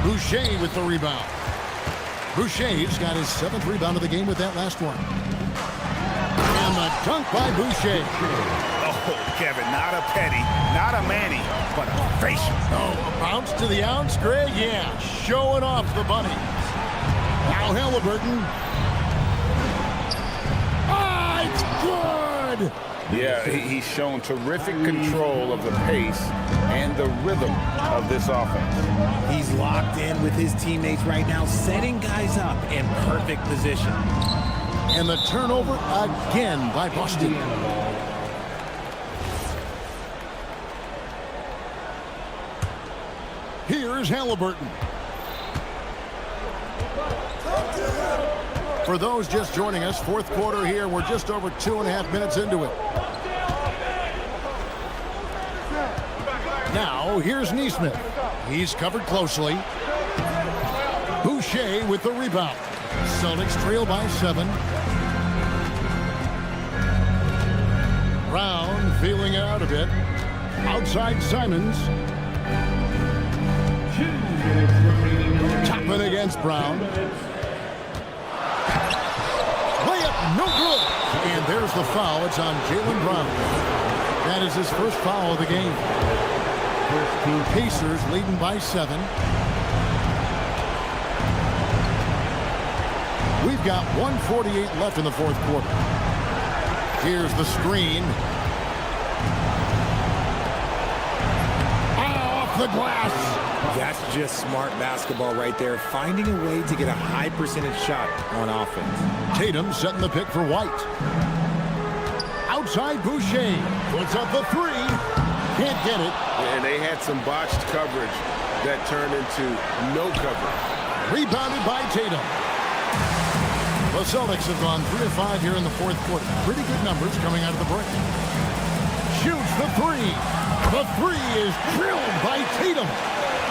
Boucher with the rebound. Boucher's got his 7th rebound of the game with that last one. And the dunk by Boucher. Oh, Kevin, not a Petty, not a Manny, but a facial. Oh, a bounce to the ounce, Greg? Yeah, showing off the bunnies. Now Halliburton. Ah, it's good! Yeah, he's shown terrific control of the pace and the rhythm of this offense. He's locked in with his teammates right now, setting guys up in perfect position. And the turnover again by Boston. Here's Halliburton. For those just joining us, 4th quarter here. We're just over 2.5 minutes into it. Now, here's Nesmith. He's covered closely. Boucher with the rebound. Celtics trail by 7. Brown feeling it out a bit. Outside Simons. Toppin against Brown. Layup, no good. And there's the foul. It's on Jaylen Brown. That is his first foul of the game. Pacers leading by 7. We've got 1:48 left in the 4th quarter. Here's the screen. Off the glass. That's just smart basketball right there, finding a way to get a high percentage shot on offense. Tatum setting the pick for White. Outside Boucher. Puts up the 3. Can't get it. And they had some botched coverage that turned into no coverage. Rebounded by Tatum. The Celtics have gone 3 of 5 here in the 4th quarter. Pretty good numbers coming out of the break. Shoots the 3. The 3 is drilled by Tatum.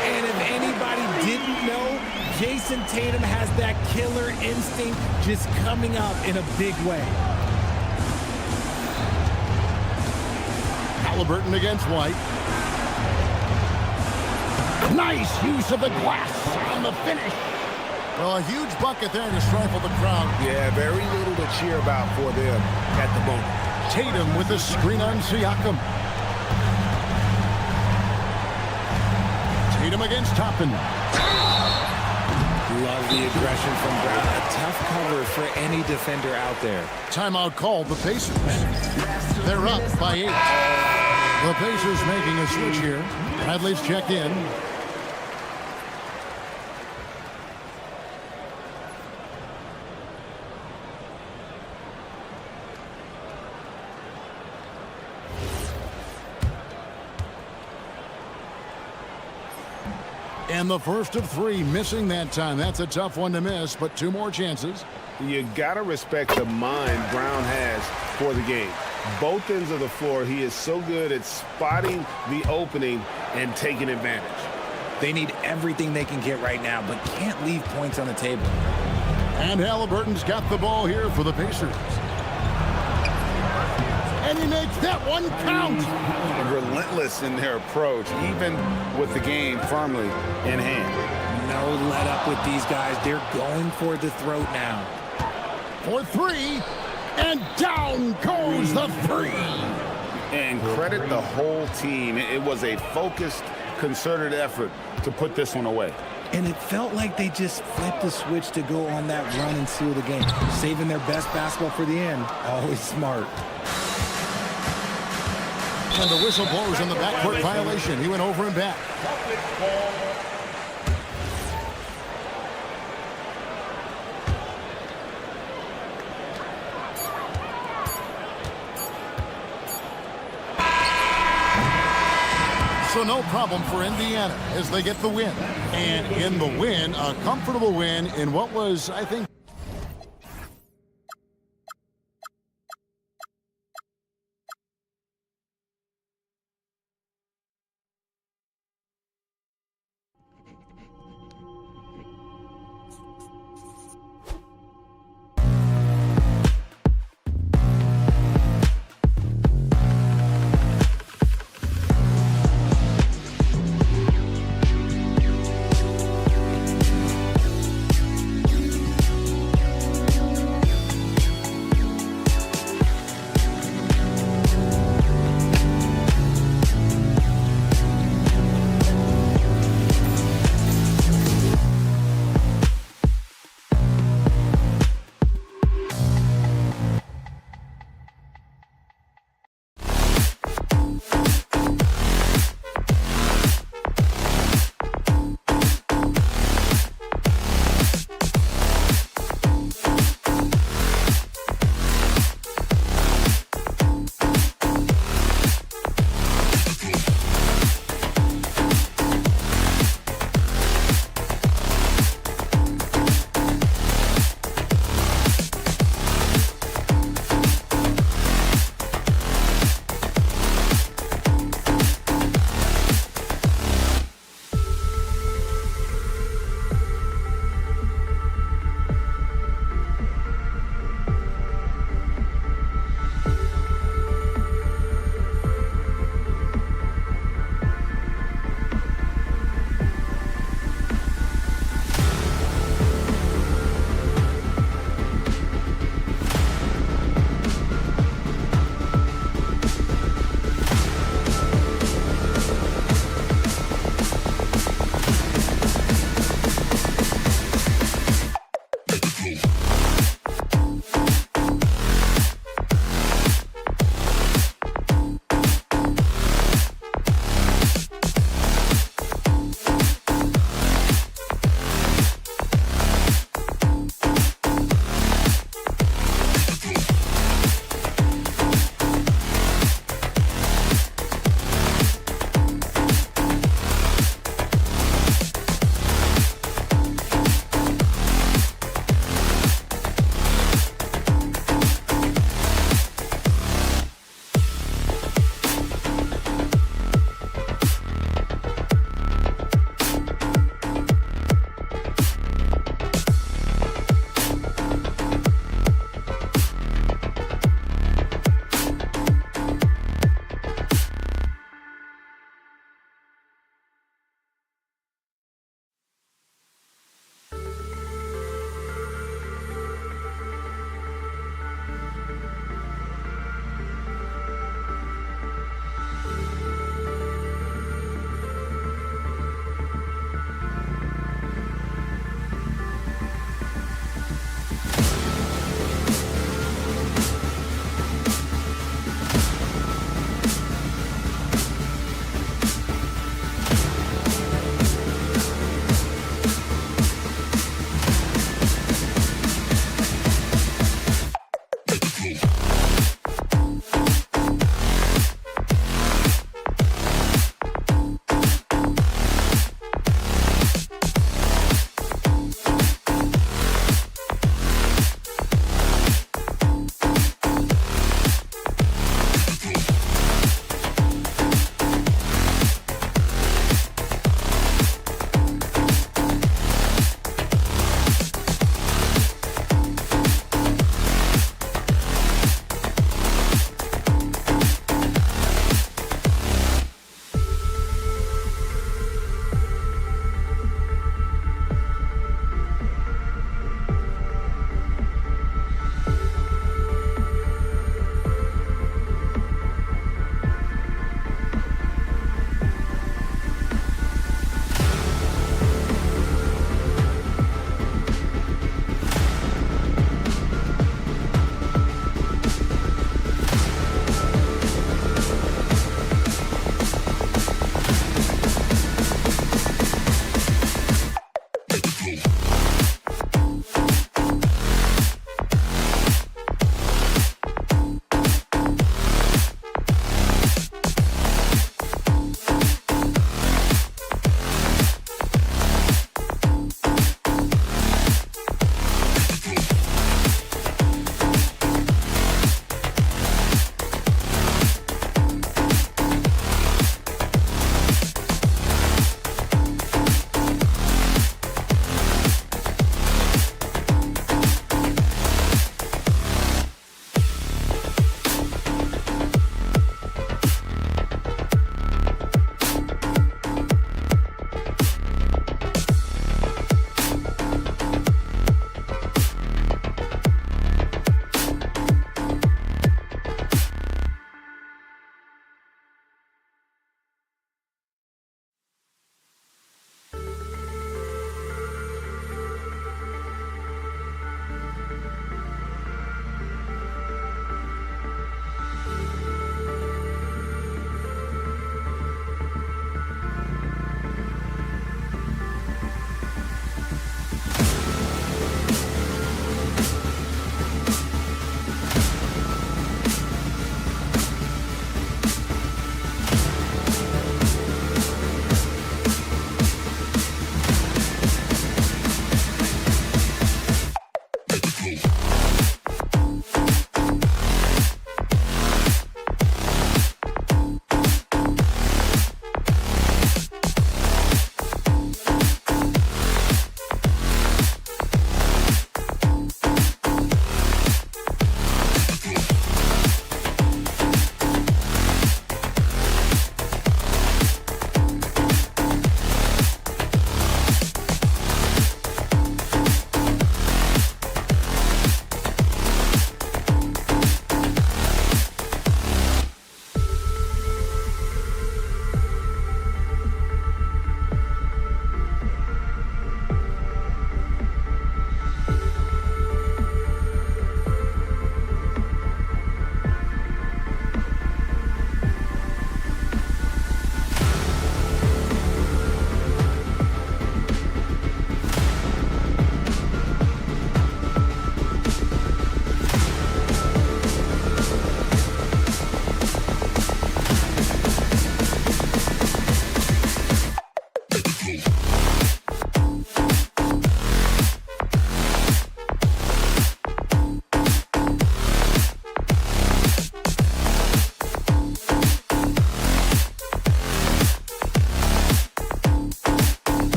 And if anybody didn't know, Jason Tatum has that killer instinct just coming up in a big way. Halliburton against White. Nice use of the glass on the finish. Well, a huge bucket there to stifle the crowd. Yeah, very little to cheer about for them at the moment. Tatum with the screen on Siakam. Tatum against Toppin. Love the aggression from Brown. A tough cover for any defender out there. Timeout called the Pacers. They're up by 8. The Pacers making a switch here. Bradley's checked in. And the first of 3, missing that time. That's a tough one to miss, but 2 more chances. You got to respect the mind Brown has for the game. Both ends of the floor, he is so good at spotting the opening and taking advantage. They need everything they can get right now, but can't leave points on the table. And Halliburton's got the ball here for the Pacers. And he makes that one count. Relentless in their approach, even with the game firmly in hand. No let up with these guys. They're going for the throat now. For 3, and down goes the 3. And credit the whole team. It was a focused, concerted effort to put this one away. And it felt like they just flipped the switch to go on that run and seal the game. Saving their best basketball for the end. Always smart. And the whistle blows on the backcourt violation. He went over and back. So no problem for Indiana as they get the win. And in the win, a comfortable win in what was, I think,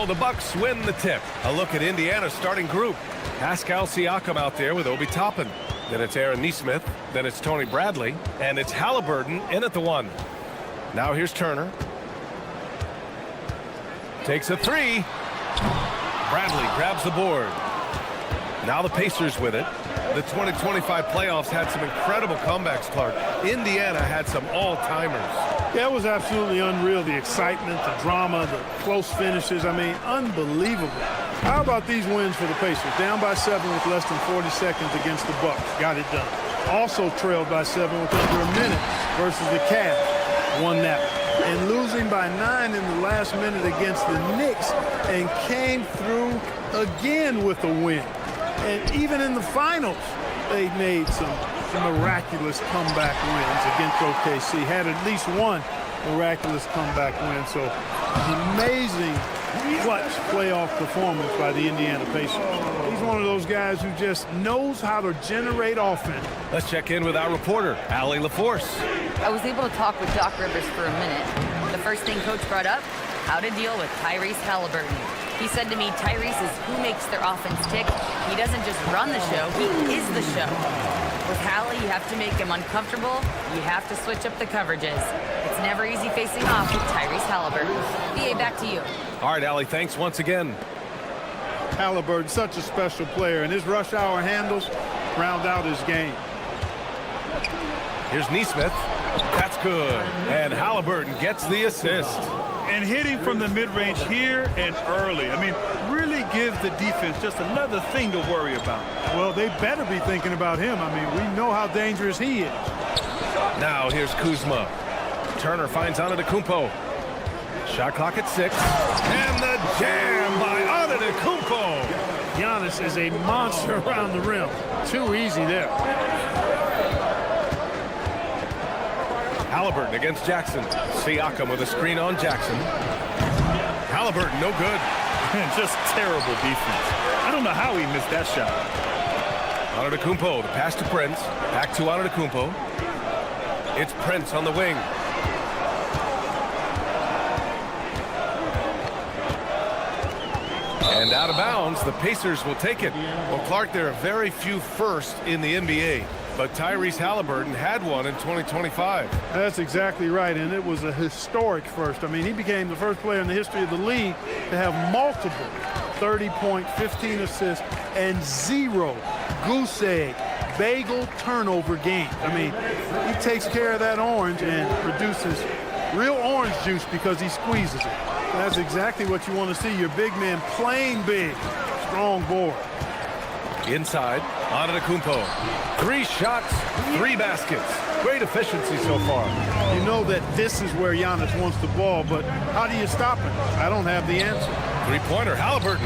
So the Bucks win the tip. A look at Indiana's starting group. Pascal Siakam out there with Obi Toppin. Then it's Aaron Nesmith. Then it's Tony Bradley. And it's Halliburton in at the 1. Now here's Turner. Takes a 3. Bradley grabs the board. Now the Pacers with it. The 2025 playoffs had some incredible comebacks, Clark. Indiana had some all-timers. Yeah, it was absolutely unreal. The excitement, the drama, the close finishes. I mean, unbelievable. How about these wins for the Pacers? Down by 7 with less than 40 seconds against the Bucks. Got it done. Also trailed by 7 with under a minute versus the Cavs. Won that. And losing by 9 in the last minute against the Knicks and came through again with a win. And even in the finals, they made some miraculous comeback wins against OKC. Had at least one miraculous comeback win. So amazing clutch playoff performance by the Indiana Pacers. He's one of those guys who just knows how to generate offense. Let's check in with our reporter, Allie LaForce. I was able to talk with Doc Rivers for a minute. The first thing Coach brought up, how to deal with Tyrese Halliburton. He said to me, Tyrese is who makes their offense tick. He doesn't just run the show, he is the show. With Hallie, you have to make him uncomfortable. You have to switch up the coverages. It's never easy facing off with Tyrese Halliburton. BA, back to you. All right, Allie, thanks once again. Halliburton, such a special player, and his rush hour handles round out his game. Here's Nesmith. That's good. And Halliburton gets the assist. And hitting from the mid-range here and early. I mean, really gives the defense just another thing to worry about. Well, they better be thinking about him. I mean, we know how dangerous he is. Now here's Kuzma. Turner finds Antetokounmpo. Shot clock at 6. And the jam by Antetokounmpo. Giannis is a monster around the rim. Too easy there. Halliburton against Jackson. Siakam with a screen on Jackson. Halliburton, no good. Just terrible defense. I don't know how he missed that shot. Antetokounmpo, the pass to Prince. Back to Antetokounmpo. It's Prince on the wing. And out of bounds, the Pacers will take it. Well, Clark, there are very few firsts in the NBA, but Tyrese Halliburton had one in 2025. That's exactly right, and it was a historic first. I mean, he became the first player in the history of the league to have multiple 30-point, 15 assists, and 0 goose egg, bagel turnover games. I mean, he takes care of that orange and produces real orange juice because he squeezes it. That's exactly what you want to see, your big man playing big. Strong board. Inside, Antetokounmpo. 3 shots, 3 baskets. Great efficiency so far. You know that this is where Giannis wants the ball, but how do you stop him? I don't have the answer. 3-pointer, Halliburton.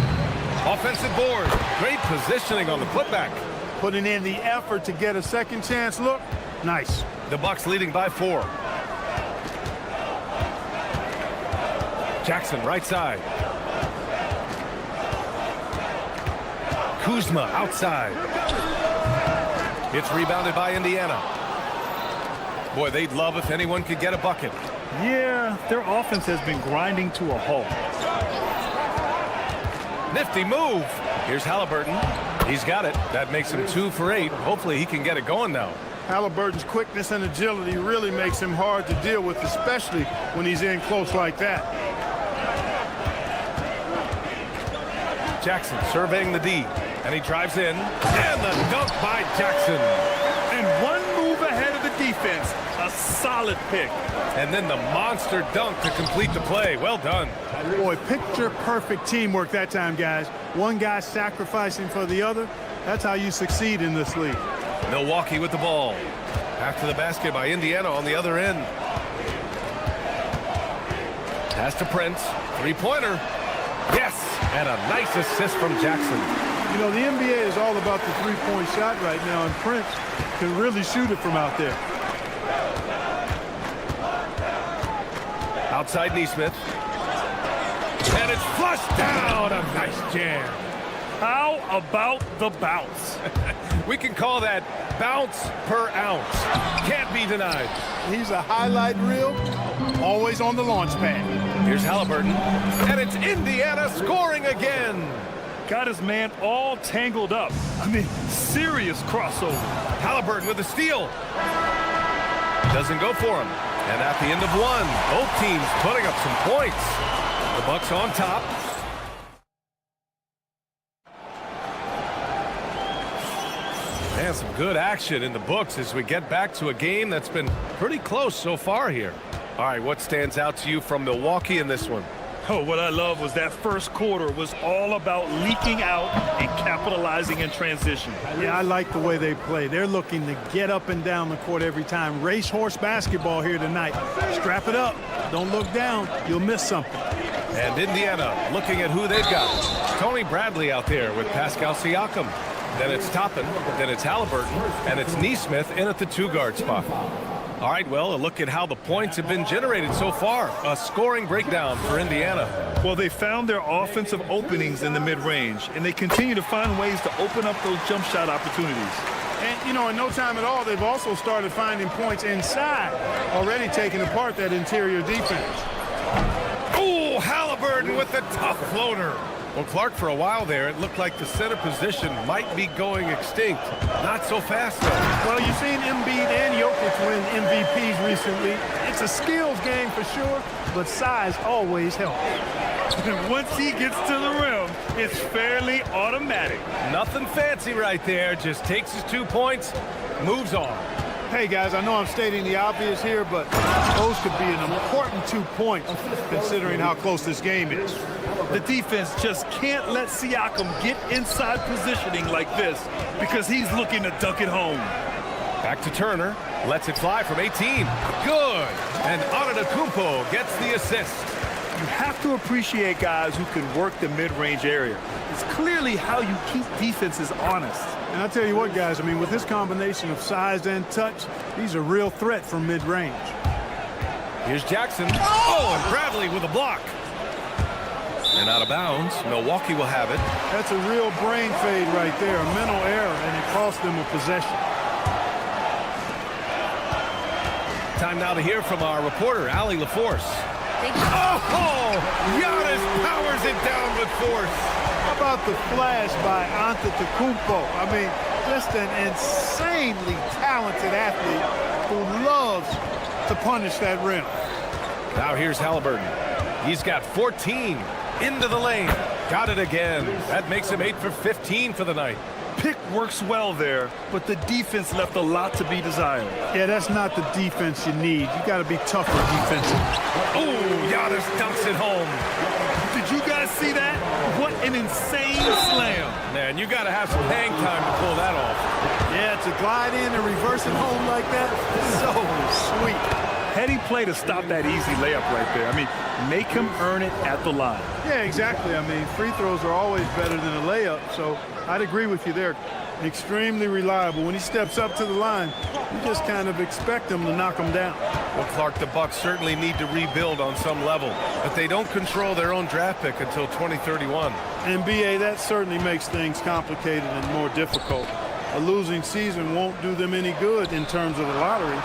Offensive board. Great positioning on the putback. Putting in the effort to get a second chance look. Nice. The Bucks leading by 4. Jackson, right side. Kuzma, outside. It's rebounded by Indiana. Boy, they'd love if anyone could get a bucket. Yeah, their offense has been grinding to a halt. Nifty move. Here's Halliburton. He's got it. That makes him 2 for 8. Hopefully he can get it going now. Halliburton's quickness and agility really makes him hard to deal with, especially when he's in close like that. Jackson surveying the D, and he drives in, and the dunk by Jackson. And one move ahead of the defense. A solid pick. And then the monster dunk to complete the play. Well done. Boy, picture-perfect teamwork that time, guys. One guy sacrificing for the other. That's how you succeed in this league. Milwaukee with the ball. After the basket by Indiana on the other end. Pass to Prince. 3-pointer. Yes! And a nice assist from Jackson. You know, the NBA is all about the three-point shot right now, and Prince can really shoot it from out there. Outside Nesmith. And it's flushed down. A nice jam. How about the bounce? We can call that Bounce per ounce. Can't be denied. He's a highlight reel, always on the launch pad. Here's Halliburton, and it's Indiana scoring again. Got his man all tangled up. I mean, serious crossover. Halliburton with the steal. Doesn't go for him. And at the end of one, both teams putting up some points. The Bucks on top. And some good action in the books as we get back to a game that's been pretty close so far here. All right, what stands out to you from Milwaukee in this one? Oh, what I love was that first quarter was all about leaking out and capitalizing in transition. Yeah, I like the way they play. They're looking to get up and down the court every time. Racehorse basketball here tonight. Strap it up. Don't look down. You'll miss something. And Indiana looking at who they've got. Tony Bradley out there with Pascal Siakam. Then it's Toppin, then it's Halliburton, and it's Nesmith in at the 2-guard spot. All right, well, a look at how the points have been generated so far. A scoring breakdown for Indiana. Well, they found their offensive openings in the mid-range, and they continue to find ways to open up those jump shot opportunities. And, you know, in no time at all, they've also started finding points inside, already taking apart that interior defense. Oh, Halliburton with the tough floater. Well, Clark, for a while there, it looked like the center position might be going extinct. Not so fast, though. Well, you've seen Embiid and Jokic win MVPs recently. It's a skills game for sure, but size always helps. And once he gets to the rim, it's fairly automatic. Nothing fancy right there. Just takes his 2 points, moves on. Hey, guys, I know I'm stating the obvious here, but those could be an important 2 points considering how close this game is. The defense just can't let Siakam get inside positioning like this because he's looking to dunk it home. Back to Turner. Lets it fly from 18. Good. And Antetokounmpo gets the assist. You have to appreciate guys who can work the mid-range area. It's clearly how you keep defenses honest. And I'll tell you what, guys, I mean, with this combination of size and touch, he's a real threat from mid-range. Here's Jackson. Oh, and Bradley with a block. And out of bounds. Milwaukee will have it. That's a real brain fade right there, a mental error, and it cost them a possession. Time now to hear from our reporter, Allie LaForce. Oh, Giannis powers it down with force. How about the flash by Antetokounmpo? I mean, just an insanely talented athlete who loves to punish that rim. Now here's Halliburton. He's got 14 into the lane. Got it again. That makes him 8 for 15 for the night. Pick works well there, but the defense left a lot to be desired. Yeah, that's not the defense you need. You got to be tougher defensively. Oh, Giannis dunks it home. Did you guys see that? What an insane slam. Man, you got to have some hang time to pull that off. Yeah, to glide in and reverse it home like that, so sweet. Heady play to stop that easy layup right there. I mean, make him earn it at the line. Yeah, exactly. I mean, free throws are always better than a layup, so I'd agree with you there. Extremely reliable. When he steps up to the line, you just kind of expect him to knock him down. Well, Clark, the Bucks certainly need to rebuild on some level, but they don't control their own draft pick until 2031. And BA, that certainly makes things complicated and more difficult. A losing season won't do them any good in terms of the lottery.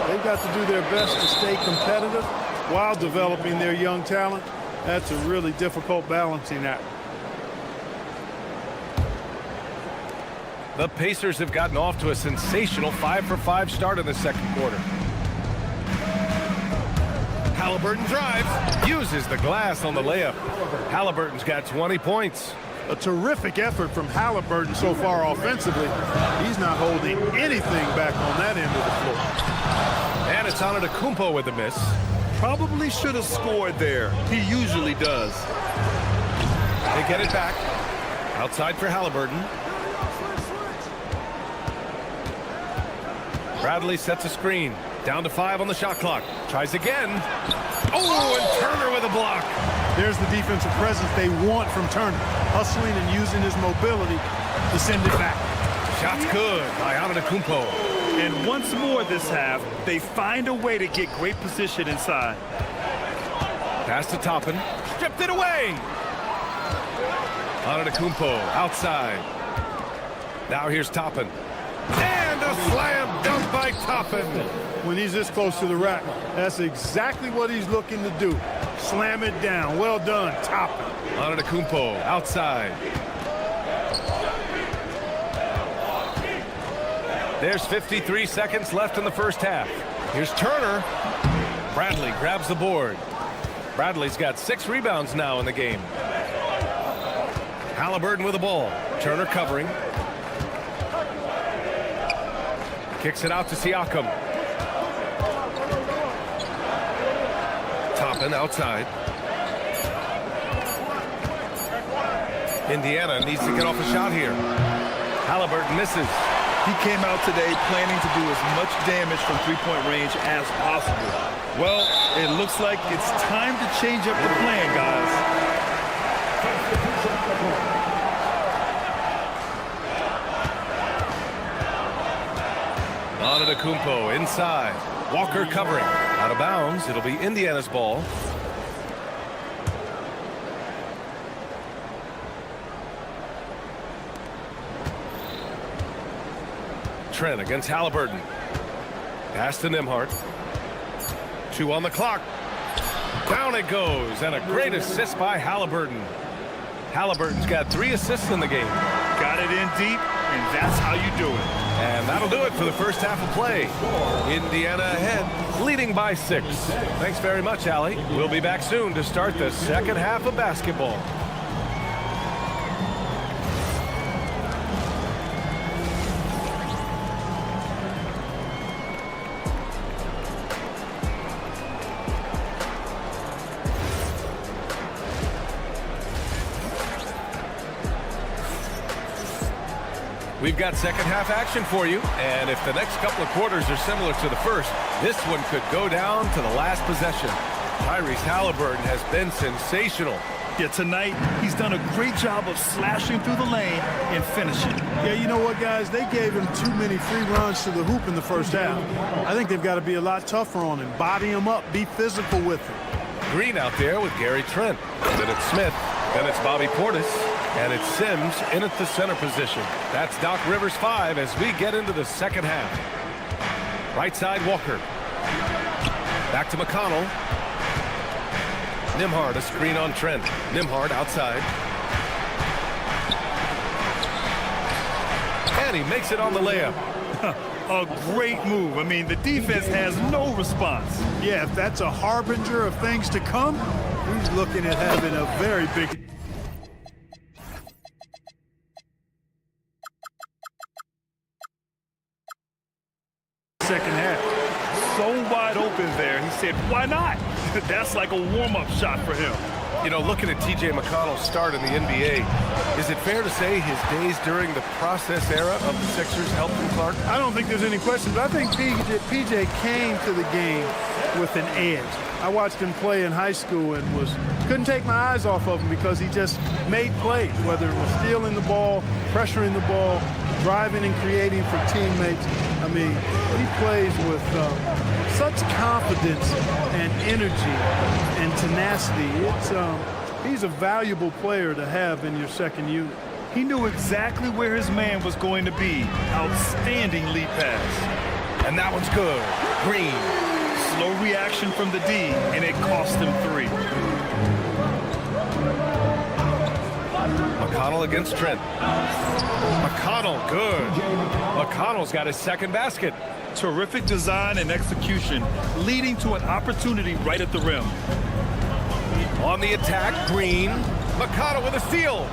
They've got to do their best to stay competitive while developing their young talent. That's a really difficult balancing act. The Pacers have gotten off to a sensational 5-for-5 start in the second quarter. Halliburton drives, uses the glass on the layup. Halliburton's got 20 points. A terrific effort from Halliburton so far offensively. He's not holding anything back on that end of the floor. And it's Antetokounmpo with a miss. Probably should have scored there. He usually does. They get it back. Outside for Halliburton. Bradley sets a screen. Down to 5 on the shot clock. Tries again. Oh, and Turner with a block. There's the defensive presence they want from Turner. Hustling and using his mobility to send it back. Shot's good by Antetokounmpo. And once more this half, they find a way to get great position inside. Pass to Toppin. Stripped it away. Antetokounmpo outside. Now here's Toppin. And a slam dunk by Toppin. When he's this close to the rack, that's exactly what he's looking to do. Slam it down. Well done, Toppin. Antetokounmpo outside. There's 53 seconds left in the first half. Here's Turner. Bradley grabs the board. Bradley's got 6 rebounds now in the game. Halliburton with the ball. Turner covering. Kicks it out to Siakam. Toppin outside. Indiana needs to get off a shot here. Halliburton misses. He came out today planning to do as much damage from three-point range as possible. Well, it looks like it's time to change up the plan, guys. Antetokounmpo inside. Walker covering. Out of bounds. It'll be Indiana's ball. Trent against Halliburton. Pass to Nembhard. 2 on the clock. Down it goes. And a great assist by Halliburton. Halliburton's got 3 assists in the game. Got it in deep, and that's how you do it. And that'll do it for the first half of play. Indiana ahead, leading by 6. Thanks very much, Allie. We'll be back soon to start the second half of basketball. We've got second half action for you, and if the next couple of quarters are similar to the first, this one could go down to the last possession. Tyrese Halliburton has been sensational. Yeah, tonight he's done a great job of slashing through the lane and finishing. Yeah, you know what, guys? They gave him too many free runs to the hoop in the first half. I think they've got to be a lot tougher on him. Body him up. Be physical with him. Green out there with Gary Trent. Then it's Smith. Then it's Bobby Portis. And it's Sims in at the center position. That's Doc Rivers 5 as we get into the second half. Right side, Walker. Back to McConnell. Nembhard, a screen on Trent. Nembhard outside. And he makes it on the layup. A great move. I mean, the defense has no response. Yeah, if that's a harbinger of things to come, he's looking at having a very big... second half. So wide open there. He said, why not? That's like a warm-up shot for him. You know, looking at T.J. McConnell's start in the NBA, is it fair to say his days during the process era of the Sixers helped him, Clark? I don't think there's any question, but I think PJ came to the game with an edge. I watched him play in high school and couldn't take my eyes off of him because he just made plays, whether it was stealing the ball, pressuring the ball, driving and creating for teammates. I mean, he plays with such confidence and energy and tenacity. He's a valuable player to have in your second unit. He knew exactly where his man was going to be. Outstanding lead pass. And that one's good. Green. Slow reaction from the D, and it cost him 3. McConnell against Trent. McConnell, good. McConnell's got his second basket. Terrific design and execution, leading to an opportunity right at the rim. On the attack, Green. McConnell with a steal.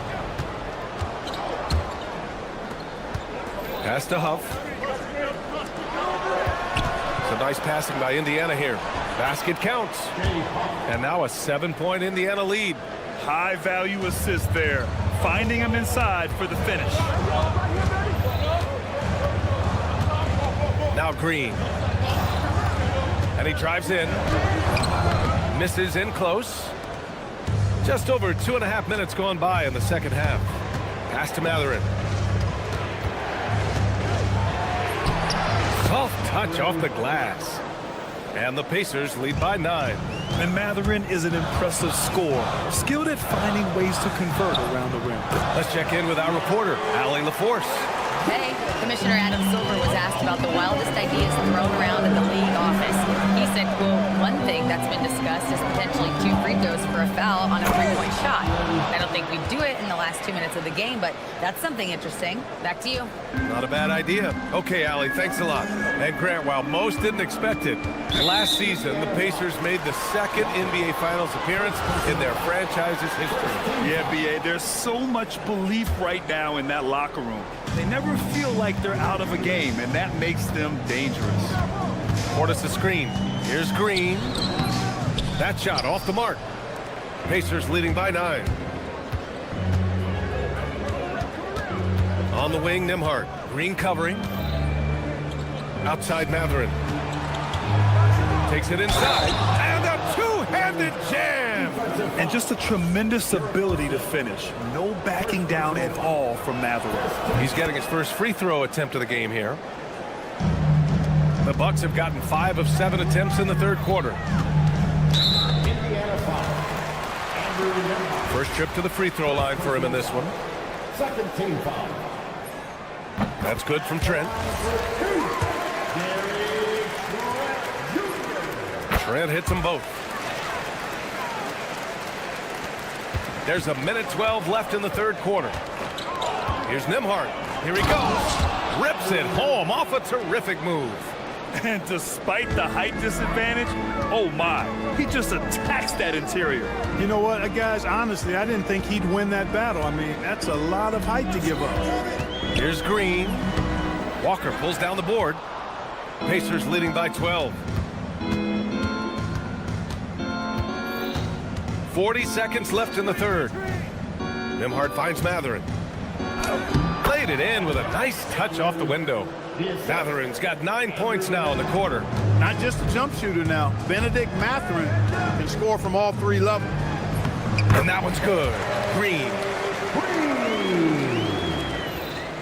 Pass to Huff. Some nice passing by Indiana here. Basket counts. And now a 7-point Indiana lead. High value assist there. Finding him inside for the finish. Now Green. And he drives in. Misses in close. Just over 2.5 minutes gone by in the second half. Pass to Matherin. Soft touch off the glass. And the Pacers lead by 9. And Matherin is an impressive scorer, skilled at finding ways to convert around the rim. Let's check in with our reporter, Allie LaForce. Hey, Commissioner Adam Silver was asked about the wildest ideas thrown around in the league office. He said, quote, one thing that's been discussed is potentially 2 free throws for a foul on a 3-point shot. I don't think we'd do it in the last 2 minutes of the game, but that's something interesting. Back to you. Not a bad idea. Okay, Allie, thanks a lot. And Grant, while most didn't expect it, last season the Pacers made the 2nd NBA Finals appearance in their franchise's history. Yeah, B.A., there's so much belief right now in that locker room. They never feel like they're out of a game, and that makes them dangerous. Portis a screen. Here's Green. That shot off the mark. Pacers leading by 9. On the wing, Nembhard. Green covering. Outside Mathurin. Takes it inside. And a two-handed jam! And just a tremendous ability to finish. No backing down at all from Mathurin. He's getting his first free throw attempt of the game here. The Bucks have gotten 5 of 7 attempts in the 3rd quarter. First trip to the free throw line for him in this one. Second team foul. That's good from Trent. Trent hits them both. There's a minute 12 left in the 3rd quarter. Here's Nembhard. Here he goes. Rips it home off a terrific move. And despite the height disadvantage, oh my, he just attacks that interior. You know what, guys, honestly, I didn't think he'd win that battle. I mean, that's a lot of height to give up. Here's Green. Walker pulls down the board. Pacers leading by 12. 40 seconds left in the 3rd. Nembhard finds Mathurin. Played it in with a nice touch off the window. Mathurin's got 9 points now in the quarter. Not just a jump shooter now. Benedict Mathurin can score from all 3 levels. And that one's good. Green.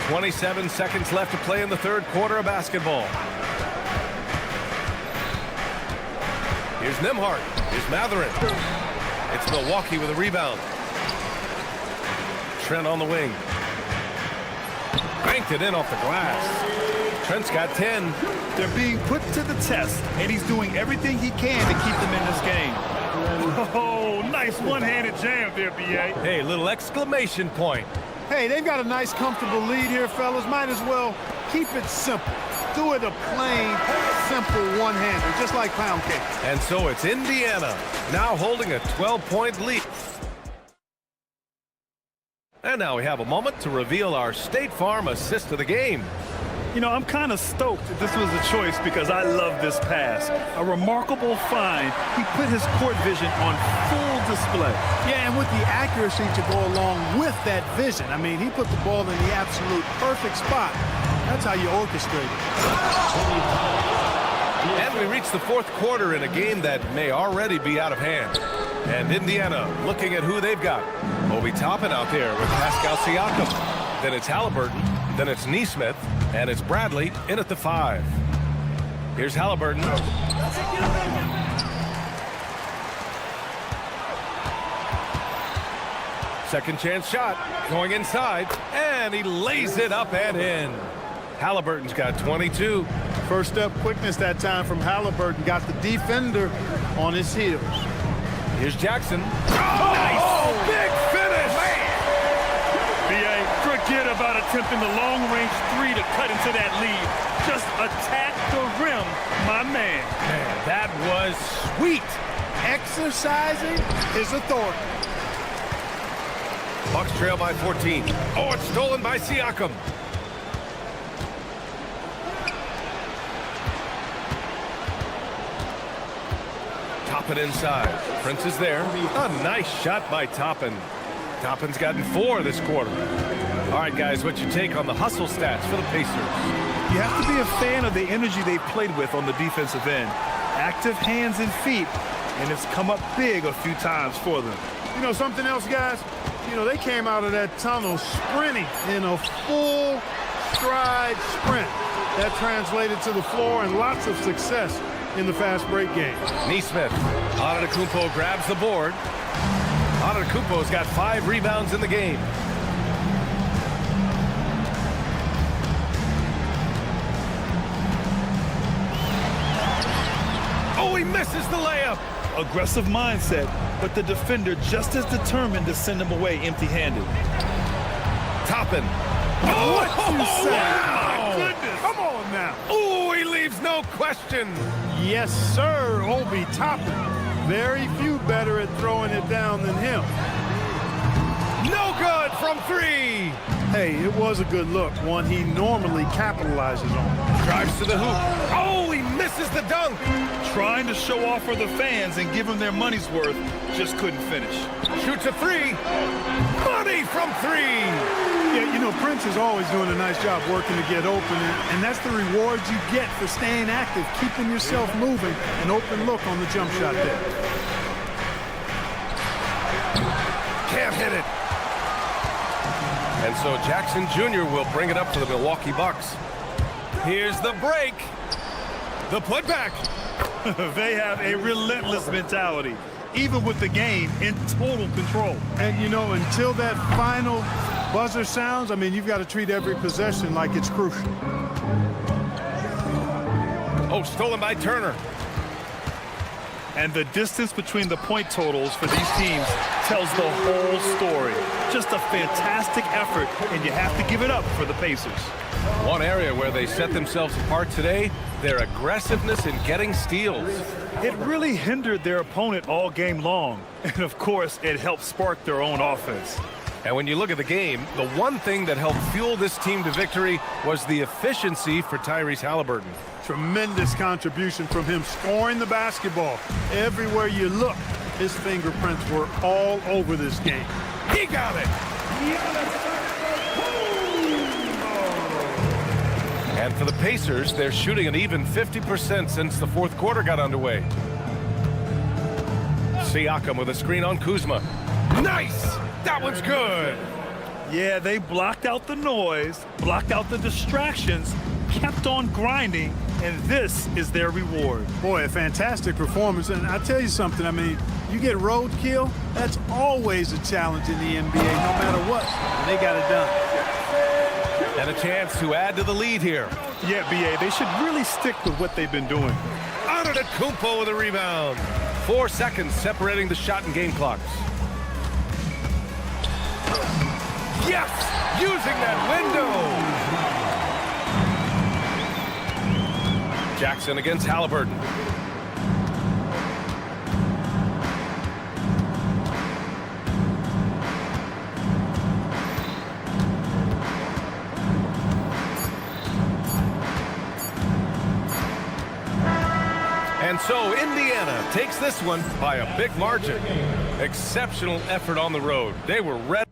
27 seconds left to play in the 3rd quarter of basketball. Here's Nembhard. Here's Mathurin. It's Milwaukee with a rebound. Trent on the wing. Banked it in off the glass. Trent's got 10. They're being put to the test, and he's doing everything he can to keep them in this game. Oh, nice one-handed jam there, B.A. Hey, little exclamation point. Hey, they've got a nice, comfortable lead here, fellas. Might as well keep it simple. Do it a plain, simple one-hander, just like pound cake. And so it's Indiana now holding a 12-point lead. And now we have a moment to reveal our State Farm assist of the game. You know, I'm kind of stoked that this was a choice because I love this pass. A remarkable find. He put his court vision on full display. Yeah, and with the accuracy to go along with that vision. I mean, he put the ball in the absolute perfect spot. That's how you orchestrate it. And we reach the 4th quarter in a game that may already be out of hand. And Indiana looking at who they've got. Obi Toppin out there with Pascal Siakam. Then it's Halliburton. Then it's Nesmith. And it's Bradley in at the 5. Here's Halliburton. Second chance shot. Going inside. And he lays it up and in. Halliburton's got 22. First step quickness that time from Halliburton. Got the defender on his heels. Here's Jackson. Oh, nice! Big finish! B.A., forget about attempting the long-range 3 to cut into that lead. Just attack the rim, my man. Man, that was sweet. Exercising his authority. Bucks trail by 14. Oh, it's stolen by Siakam. Toppin inside. Prince is there. A nice shot by Toppin. Toppin's gotten 4 this quarter. All right, guys, what's your take on the hustle stats for the Pacers? You have to be a fan of the energy they've played with on the defensive end. Active hands and feet, and it's come up big a few times for them. You know something else, guys? You know, they came out of that tunnel sprinting in a full stride sprint. That translated to the floor and lots of success in the fast break game. Nesmith. Antetokounmpo grabs the board. Antetokounmpo's got 5 rebounds in the game. Oh, he misses the layup. Aggressive mindset, but the defender just as determined to send him away empty-handed. Toppin. What you say? Wow. My goodness. Come on now. Oh, he leaves no question. Yes, sir, Obi Toppin. Very few better at throwing it down than him. No good from three. Hey, it was a good look, one he normally capitalizes on. Drives to the hoop. Oh, he misses the dunk. Trying to show off for the fans and give them their money's worth, just couldn't finish. Shoots a three. Money from three. Yeah, you know, Prince is always doing a nice job working to get open, and that's the rewards you get for staying active, keeping yourself moving, an open look on the jump shot there. Can't hit it. And so Jackson Jr. will bring it up to the Milwaukee Bucks. Here's the break. The putback. They have a relentless mentality, even with the game in total control. And, you know, until that final buzzer sounds, I mean, you've got to treat every possession like it's crucial. Oh, stolen by Turner. And the distance between the point totals for these teams tells the whole story. Just a fantastic effort, and you have to give it up for the Pacers. One area where they set themselves apart today, their aggressiveness in getting steals. It really hindered their opponent all game long. And, of course, it helped spark their own offense. And when you look at the game, the one thing that helped fuel this team to victory was the efficiency for Tyrese Halliburton. Tremendous contribution from him scoring the basketball. Everywhere you look, his fingerprints were all over this game. He got it! And for the Pacers, they're shooting an even 50% since the fourth quarter got underway. Siakam with a screen on Kuzma. Nice! That one's good! Yeah, they blocked out the noise, blocked out the distractions, kept on grinding, and this is their reward. Boy, a fantastic performance. And I tell you something, I mean, you get roadkill, that's always a challenge in the NBA, no matter what. And they got it done. And a chance to add to the lead here. Yeah, BA, they should really stick with what they've been doing. Antetokounmpo with a rebound. 4 seconds separating the shot and game clocks. Yes! Using that window! Jackson against Halliburton. And so Indiana takes this one by a big margin. Exceptional effort on the road. They were ready.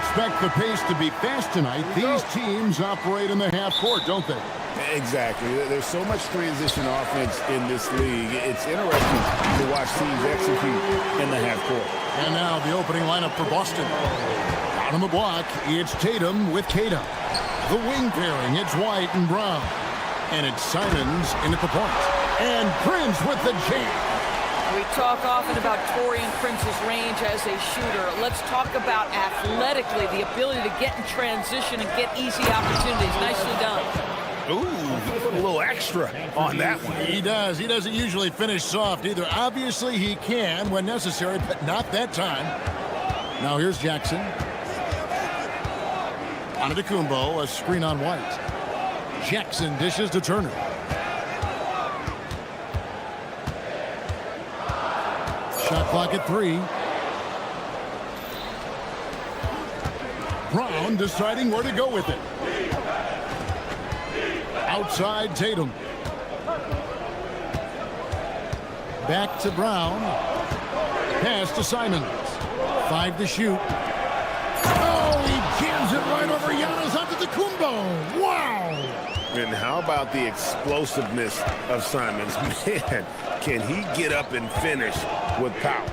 expect the pace to be fast tonight. These teams operate in the half court, don't they? Exactly. There's so much transition offense in this league. It's interesting to watch teams execute in the half court. And now the opening lineup for Boston. Out on the block, it's Tatum with Kata. The wing pairing, it's White and Brown. And it's Simons in at the point. And Prince with the jam. We talk often about Taurean Prince's range as a shooter. Let's talk about athletically, the ability to get in transition and get easy opportunities. Nicely done. Ooh, put a little extra on that one. He does. He doesn't usually finish soft either. Obviously, he can when necessary, but not that time. Now here's Jackson. Antetokounmpo, a screen on White. Jackson dishes to Turner. Shot clock at 3. Brown deciding where to go with it. Outside Tatum. Back to Brown. Pass to Simons. 5 to shoot. Oh, he jams it right over Giannis Antetokounmpo. Wow! And how about the explosiveness of Simons? Man, can he get up and finish with power?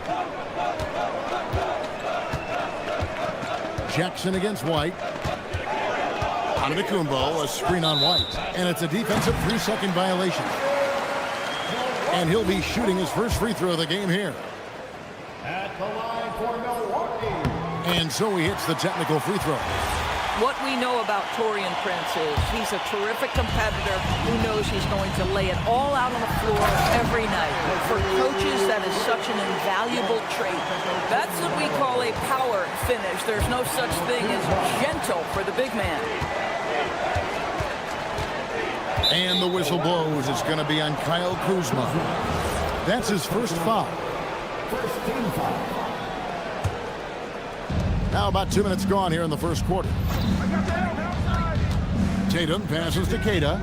Jackson against White. Antetokounmpo, a screen on White. And it's a defensive 3-second violation. And he'll be shooting his first free throw of the game here. At the line for Milwaukee. And so he hits the technical free throw. What we know about Taurean Prince is he's a terrific competitor who knows he's going to lay it all out on the floor every night. For coaches, that is such an invaluable trait. That's what we call a power finish. There's no such thing as gentle for the big man. And the whistle blows. It's going to be on Kyle Kuzma. That's his first foul. First team foul. Now about 2 minutes gone here in the first quarter. Tatum passes to Kata.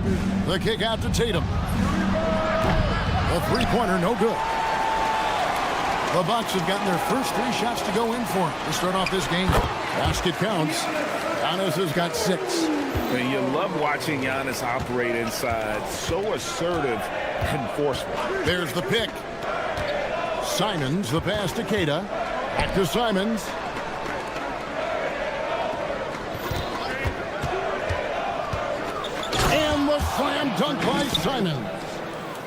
The kick out to Tatum. The three-pointer, no good. The Bucks have gotten their first 3 shots to go in for him to start off this game. Basket counts. Giannis has got 6. And you love watching Giannis operate inside. So assertive and forceful. There's the pick. Simons, the pass to Kata. Back to Simons. And the slam dunk by Simons.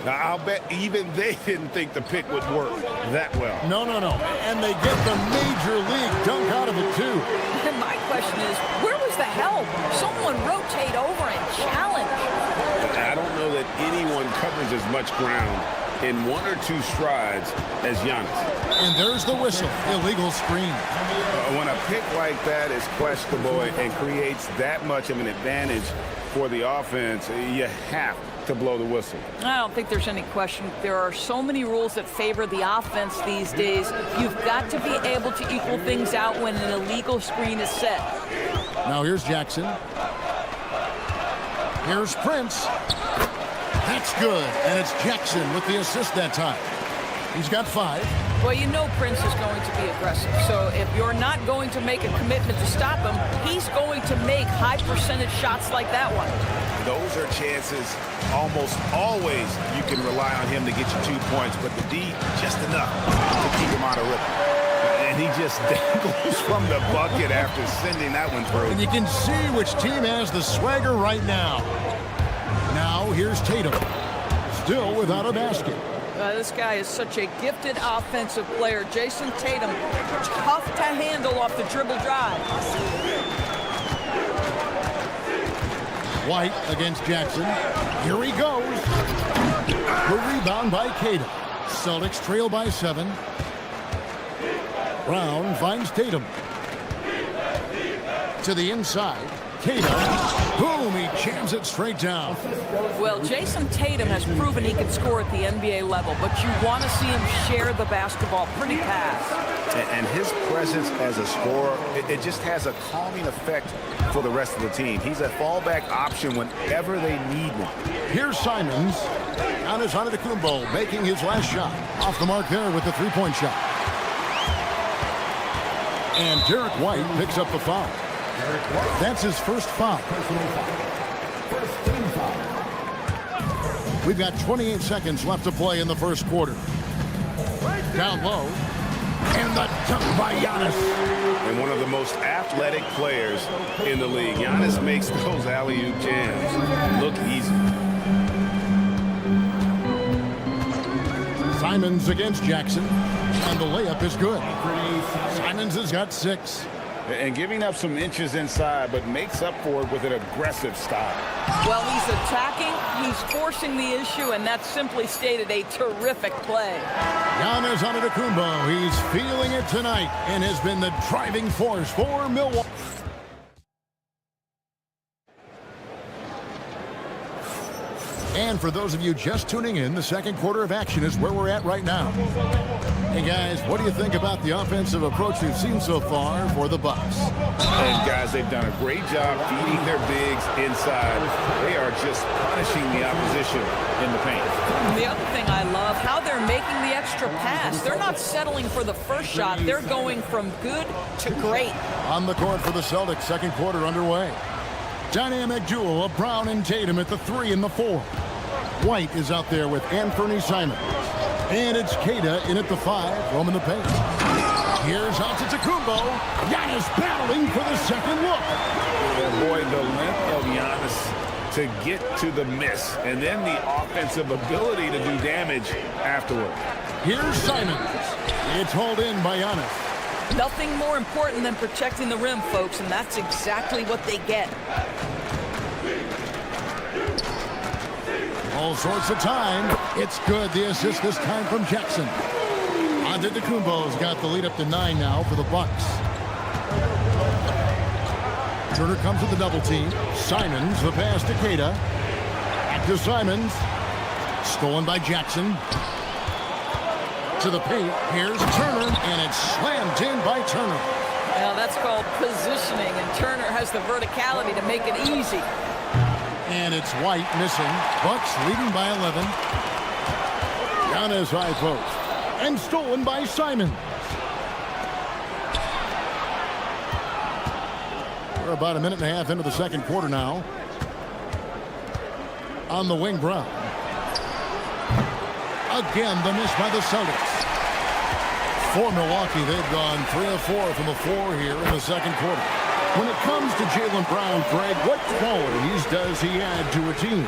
Now, I'll bet even they didn't think the pick would work that well. No. And they get the major league dunk out of it, too. And my question is, where was the help? Someone rotate over and challenge. I don't know that anyone covers as much ground in 1 or 2 strides as Giannis. And there's the whistle. Illegal screen. When a pick like that is questionable and creates that much of an advantage for the offense, you have to blow the whistle. I don't think there's any question. There are so many rules that favor the offense these days. You've got to be able to equal things out when an illegal screen is set. Now here's Jackson. Here's Prince. That's good. And it's Jackson with the assist that time. He's got 5. Well, you know Prince is going to be aggressive. So if you're not going to make a commitment to stop him, he's going to make high percentage shots like that one. Those are chances almost always you can rely on him to get you 2 points, but the D just enough to keep him out of rhythm. And he just dangles from the bucket after sending that one through. And you can see which team has the swagger right now. Now here's Tatum. Still without a basket. This guy is such a gifted offensive player. Jason Tatum, tough to handle off the dribble drive. White against Jackson. Here he goes. The rebound by Kata. Celtics trail by 7. Brown finds Tatum. To the inside. Kata. Boom, he jams it straight down. Well, Jason Tatum has proven he can score at the NBA level, but you want to see him share the basketball pretty fast. And his presence as a scorer, it just has a calming effect for the rest of the team. He's a fallback option whenever they need one. Here's Simons. Giannis Antetokounmpo making his last shot. Off the mark there with the 3-point shot. And Derek White picks up the foul. That's his first foul. We've got 28 seconds left to play in the first quarter. Down low. And the dunk by Giannis. And one of the most athletic players in the league. Giannis makes those alley-oop jams look easy. Simons against Jackson. And the layup is good. Simons has got 6. And giving up some inches inside, but makes up for it with an aggressive stop. Well, he's attacking, he's forcing the issue, and that's simply stated a terrific play. Giannis Antetokounmpo, he's feeling it tonight and has been the driving force for Milwaukee. And for those of you just tuning in, the second quarter of action is where we're at right now. Hey guys, what do you think about the offensive approach we've seen so far for the Bucks? And guys, they've done a great job feeding their bigs inside. They are just punishing the opposition in the paint. The other thing I love, how they're making the extra pass. They're not settling for the first shot. They're going from good to great. On the court for the Celtics, second quarter underway. Dynamic duo of Brown and Tatum at the 3 and the 4. White is out there with Anthony Simons. And it's Queta in at the 5, roaming the paint. Here's Antetokounmpo. Giannis battling for the second look. And boy, the length of Giannis to get to the miss, and then the offensive ability to do damage afterward. Here's Simons. It's hauled in by Giannis. Nothing more important than protecting the rim, folks, and that's exactly what they get. All sorts of time. It's good. The assist this time from Jackson. Antetokounmpo's got the lead up to 9 now for the Bucks. Turner comes with the double team. Simons, the pass to Queta. Back to Simons. Stolen by Jackson. To the paint. Here's Turner, and it's slammed in by Turner. Now that's called positioning, and Turner has the verticality to make it easy. And it's White missing. Bucks leading by 11. Giannis high post. And stolen by Simons. We're about a minute and a half into the second quarter now. On the wing, Brown. Again, the miss by the Celtics. For Milwaukee, they've gone 3 of 4 from the floor here in the second quarter. When it comes to Jaylen Brown, Greg, what qualities does he add to a team?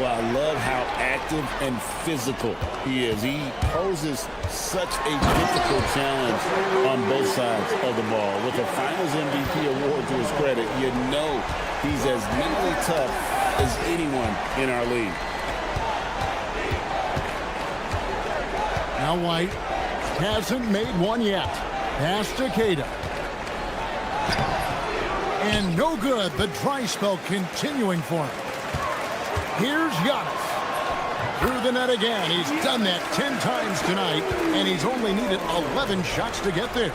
Well, I love how active and physical he is. He poses such a difficult challenge on both sides of the ball. With a Finals MVP award to his credit, you know he's as mentally tough as anyone in our league. Now White hasn't made one yet. Pass to Queta. And no good. The dry spell continuing for him. Here's Giannis. Through the net again. He's done that 10 times tonight, and he's only needed 11 shots to get there.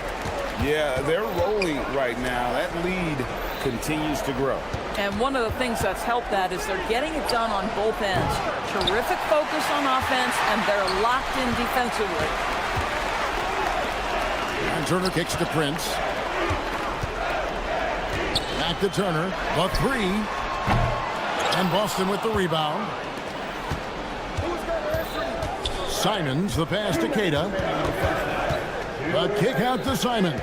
Yeah, they're rolling right now. That lead continues to grow. And one of the things that's helped that is they're getting it done on both ends. Terrific focus on offense, and they're locked in defensively. And Turner kicks to Prince. Back to Turner. The 3. And Boston with the rebound. Simons, the pass to Queta. The kick out to Simons.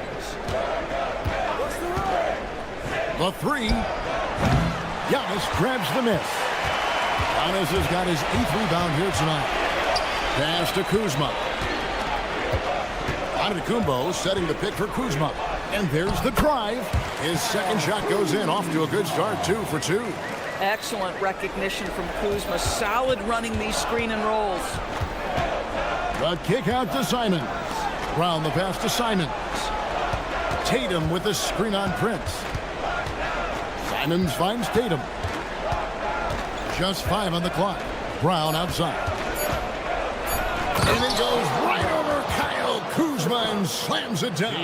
The 3. Giannis grabs the miss. Giannis has got his 8th rebound here tonight. Pass to Kuzma. Antetokounmpo setting the pick for Kuzma. And there's the drive. His second shot goes in. Off to a good start, 2 for 2. Excellent recognition from Kuzma. Solid running these screen and rolls. The kick out to Simons. Brown the pass to Simons. Tatum with the screen on Prince. Simons finds Tatum. Just 5 on the clock. Brown outside. And it goes right over Kyle Kuzma and slams it down.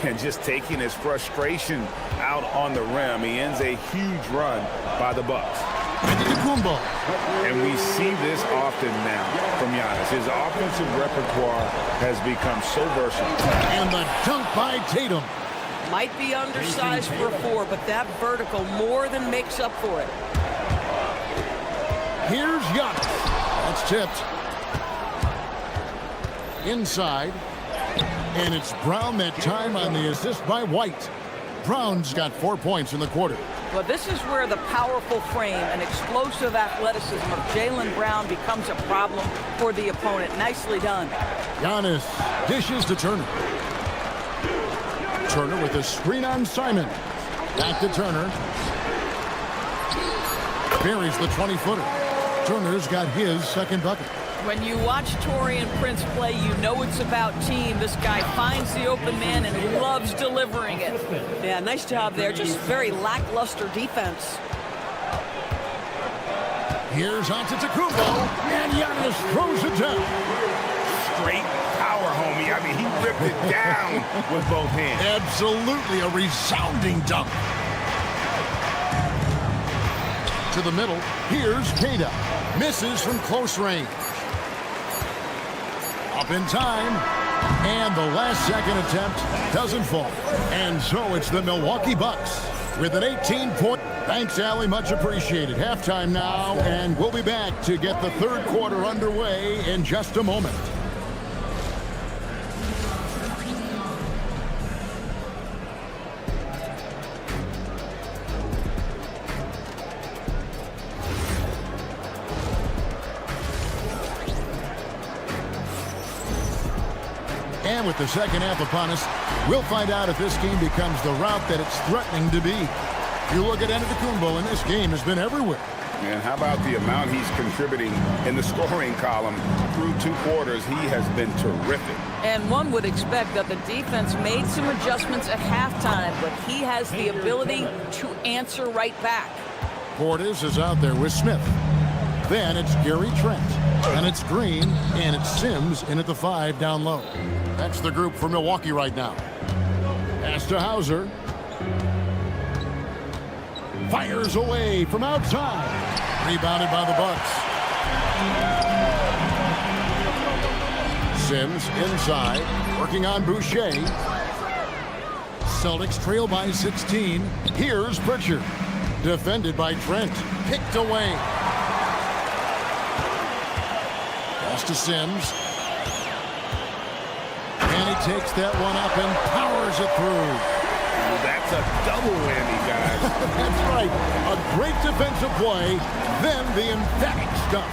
And just taking his frustration out on the rim. He ends a huge run by the Bucks. Antetokounmpo. And we see this often now from Giannis. His offensive repertoire has become so versatile. And the dunk by Tatum. Might be undersized for a 4, but that vertical more than makes up for it. Here's Giannis. That's tipped. Inside. And it's Brown that time on the assist by White. Brown's got 4 points in the quarter. Well, this is where the powerful frame and explosive athleticism of Jaylen Brown becomes a problem for the opponent. Nicely done. Giannis dishes to Turner. Turner with a screen on Simon. Back to Turner. Buries the 20-footer. Turner's got his second bucket. When you watch Taurean Prince play, you know it's about team. This guy finds the open man and loves delivering it. Yeah, nice job there. Just very lackluster defense. Here's Antetokounmpo, and Giannis throws it down. Straight power, homie. I mean, he ripped it down with both hands. Absolutely a resounding dunk. To the middle, here's Kata. Misses from close range. Up in time, and the last second attempt doesn't fall. And so it's the Milwaukee Bucks with an 18-point. Thanks, Allie, much appreciated. Halftime now, and we'll be back to get the third quarter underway in just a moment. And with the second half upon us, we'll find out if this game becomes the route that it's threatening to be. You look at Antetokounmpo, and this game has been everywhere. And how about the amount he's contributing in the scoring column through 2 quarters? He has been terrific. And one would expect that the defense made some adjustments at halftime, but he has the ability to answer right back. Portis is out there with Smith. Then it's Gary Trent. And it's Green, and it's Sims in at the 5 down low. That's the group for Milwaukee right now. Pass to Hauser. Fires away from outside. Rebounded by the Bucks. Sims inside, working on Boucher. Celtics trail by 16. Here's Pritchard. Defended by Trent. Kicked away. Pass to Sims. And he takes that one up and powers it through. That's a double whammy, guys. That's right. A great defensive play, then the emphatic stuff.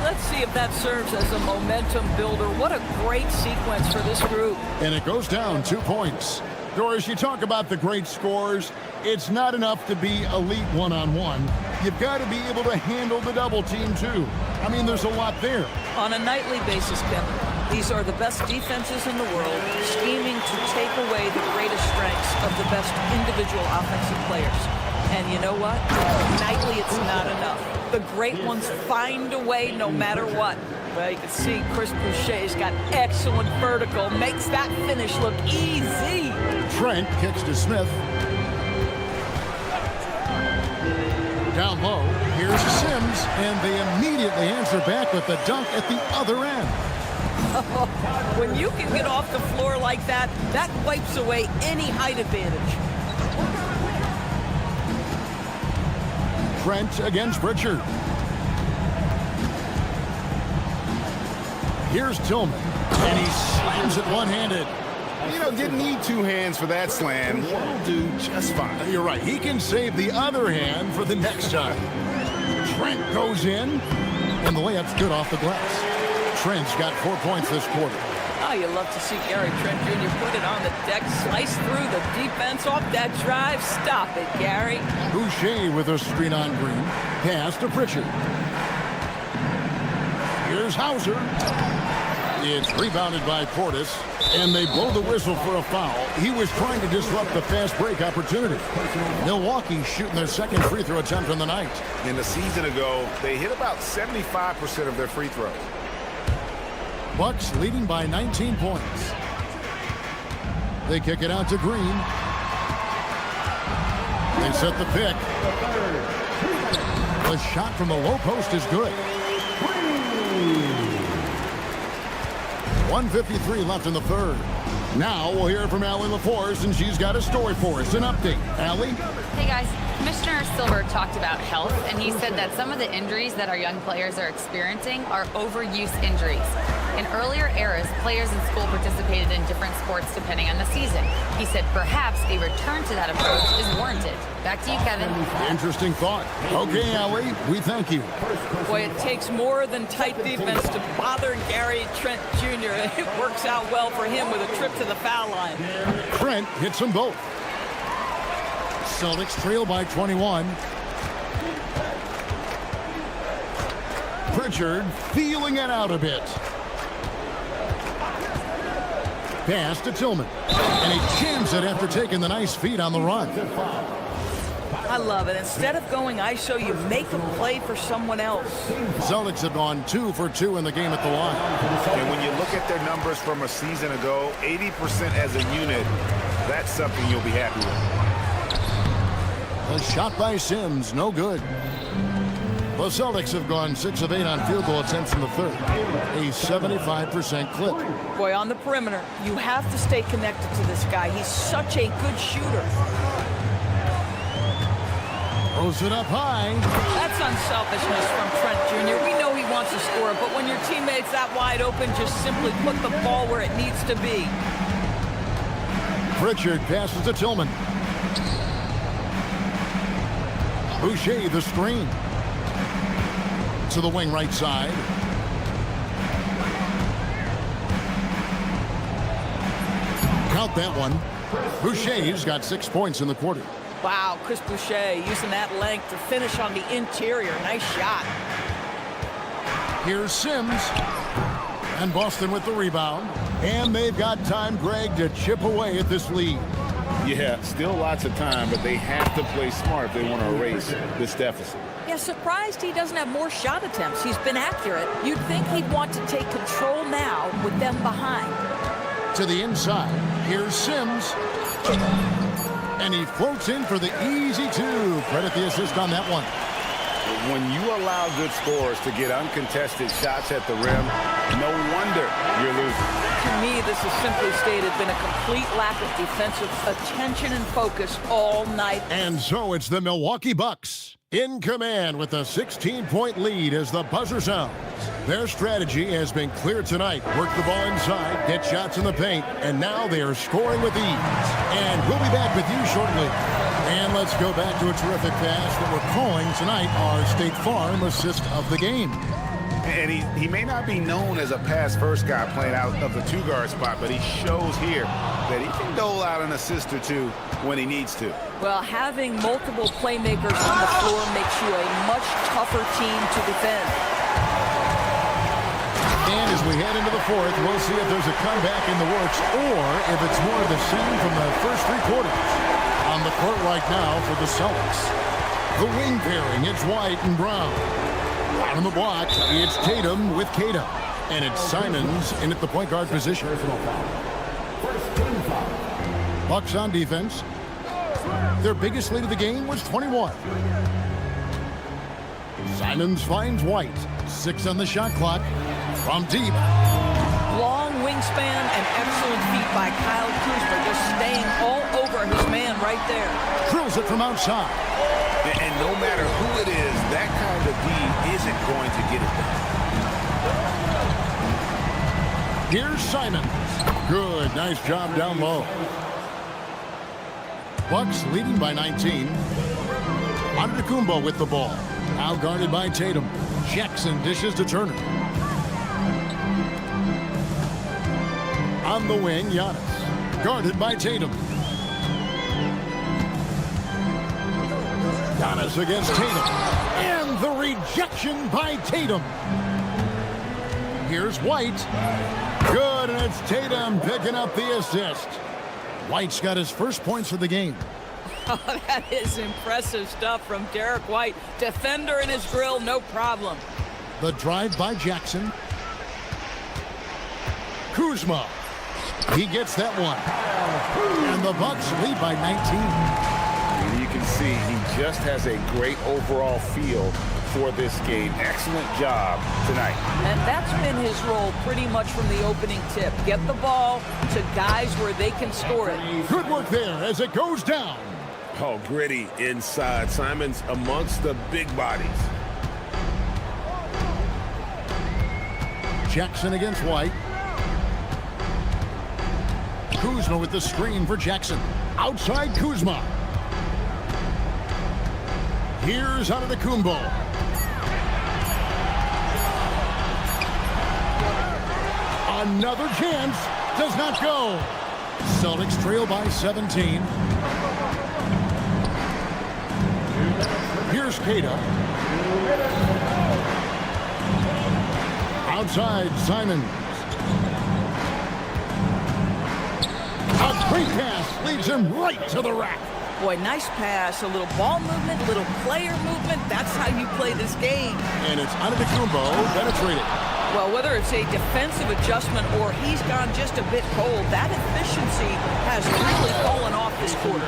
Let's see if that serves as a momentum builder. What a great sequence for this group. And it goes down 2 points. Doris, you talk about the great scores. It's not enough to be elite one-on-one. You've got to be able to handle the double team, too. I mean, there's a lot there. On a nightly basis, Kevin, these are the best defenses in the world, scheming to take away the greatest strengths of the best individual offensive players. And you know what? Nightly, it's not enough. The great ones find a way no matter what. Well, you can see Chris Boucher's got excellent vertical, makes that finish look easy. Trent kicks to Smith. Down low, here's Sims, and they immediately answer back with the dunk at the other end. When you can get off the floor like that, that wipes away any height advantage. Trent against Pritchard. Here's Tillman, and he slams it one-handed. You know, didn't need 2 hands for that slam. One will do just fine. You're right. He can save the other hand for the next time. Trent goes in, and the layup's good off the glass. Trent's got 4 points this quarter. Oh, you love to see Gary Trent Jr. put it on the deck, slice through the defense off that drive. Stop it, Gary. Boucher with a screen on Green. Pass to Pritchard. Here's Hauser. It's rebounded by Portis, and they blow the whistle for a foul. He was trying to disrupt the fast break opportunity. Milwaukee shooting their second free throw attempt on the night. In the season ago, they hit about 75% of their free throws. Bucks leading by 19 points. They kick it out to Green. They set the pick. The shot from the low post is good. 1:53 left in the third. Now we'll hear from Allie LaForce, and she's got a story for us. An update. Allie? Hey guys, Commissioner Silver talked about health, and he said that some of the injuries that our young players are experiencing are overuse injuries. In earlier eras, players in school participated in different sports depending on the season. He said perhaps a return to that approach is warranted. Back to you, Kevin. Interesting thought. Okay, Allie, we thank you. Boy, it takes more than tight defense to bother Gary Trent Jr. It works out well for him with a trip to the foul line. Trent hits them both. Celtics trail by 21. Pritchard feeling it out a bit. Pass to Tillman. And he jams it after taking the nice feed on the run. I love it. Instead of going ISO, you make them play for someone else. Celtics have gone 2 for 2 in the game at the line. And when you look at their numbers from a season ago, 80% as a unit, that's something you'll be happy with. A shot by Sims, no good. The Celtics have gone 6 of 8 on field goal attempts in the third. A 75% clip. Boy, on the perimeter, you have to stay connected to this guy. He's such a good shooter. Throws it up high. That's unselfishness from Trent Jr. We know he wants to score, but when your teammate's that wide open, just simply put the ball where it needs to be. Pritchard passes to Tillman. Boucher the screen. To the wing right side. Count that one. Boucher's got 6 points in the quarter. Wow, Chris Boucher using that length to finish on the interior. Nice shot. Here's Sims. And Boston with the rebound. And they've got time, Greg, to chip away at this lead. Yeah, still lots of time, but they have to play smart if they want to erase this deficit. Yeah, surprised he doesn't have more shot attempts. He's been accurate. You'd think he'd want to take control now with them behind. To the inside. Here's Sims. And he floats in for the easy 2. Credit the assist on that one. When you allow good scorers to get uncontested shots at the rim, no wonder you're losing. To me, this is simply stated been a complete lack of defensive attention and focus all night. And so it's the Milwaukee Bucks in command with a 16-point lead as the buzzer sounds. Their strategy has been clear tonight. Work the ball inside, get shots in the paint, and now they are scoring with ease. And we'll be back with you shortly. And let's go back to a terrific pass that we're calling tonight our State Farm assist of the game. And he may not be known as a pass-first guy playing out of the 2-guard spot, but he shows here that he can dole out an assist or two when he needs to. Well, having multiple playmakers on the floor makes you a much tougher team to defend. And as we head into the fourth, we'll see if there's a comeback in the works or if it's more of the same from the first 3 quarters. On the court right now for the Celtics. The wing pairing, it's White and Brown. On the block, it's Tatum with Kata. And it's Simons in at the point guard position. Bucks on defense. Their biggest lead of the game was 21. Simons finds White. 6 on the shot clock. From deep. Long wingspan and excellent feet by Kyle Kuzma, just staying all over his man right there. Drills it from outside. And no matter who it is, that kind of D isn't going to get it done. Here's Simons. Good, nice job down low. Bucks leading by 19. Antetokounmpo with the ball. Now guarded by Tatum. Jackson dishes to Turner. On the wing, Giannis. Guarded by Tatum. Giannis against Tatum. And the rejection by Tatum. Here's White. Good, and it's Tatum picking up the assist. White's got his first points of the game. Oh, that is impressive stuff from Derek White. Defender in his grill, no problem. The drive by Jackson. Kuzma. He gets that one. And the Bucks lead by 19. You can see he just has a great overall feel for this game. Excellent job tonight. And that's been his role pretty much from the opening tip. Get the ball to guys where they can score it. Good work there as it goes down. Oh, gritty inside. Simon's amongst the big bodies. Jackson against White. Kuzma with the screen for Jackson. Outside Kuzma. Here's Antetokounmpo. Another chance. Does not go. Celtics trail by 17. Here's Kata. Outside Simons. A great pass leads him right to the rack. Boy, nice pass, a little ball movement, a little player movement. That's how you play this game. And it's Antetokounmpo penetrating. Well, whether it's a defensive adjustment or he's gone just a bit cold, that efficiency has really fallen off this quarter.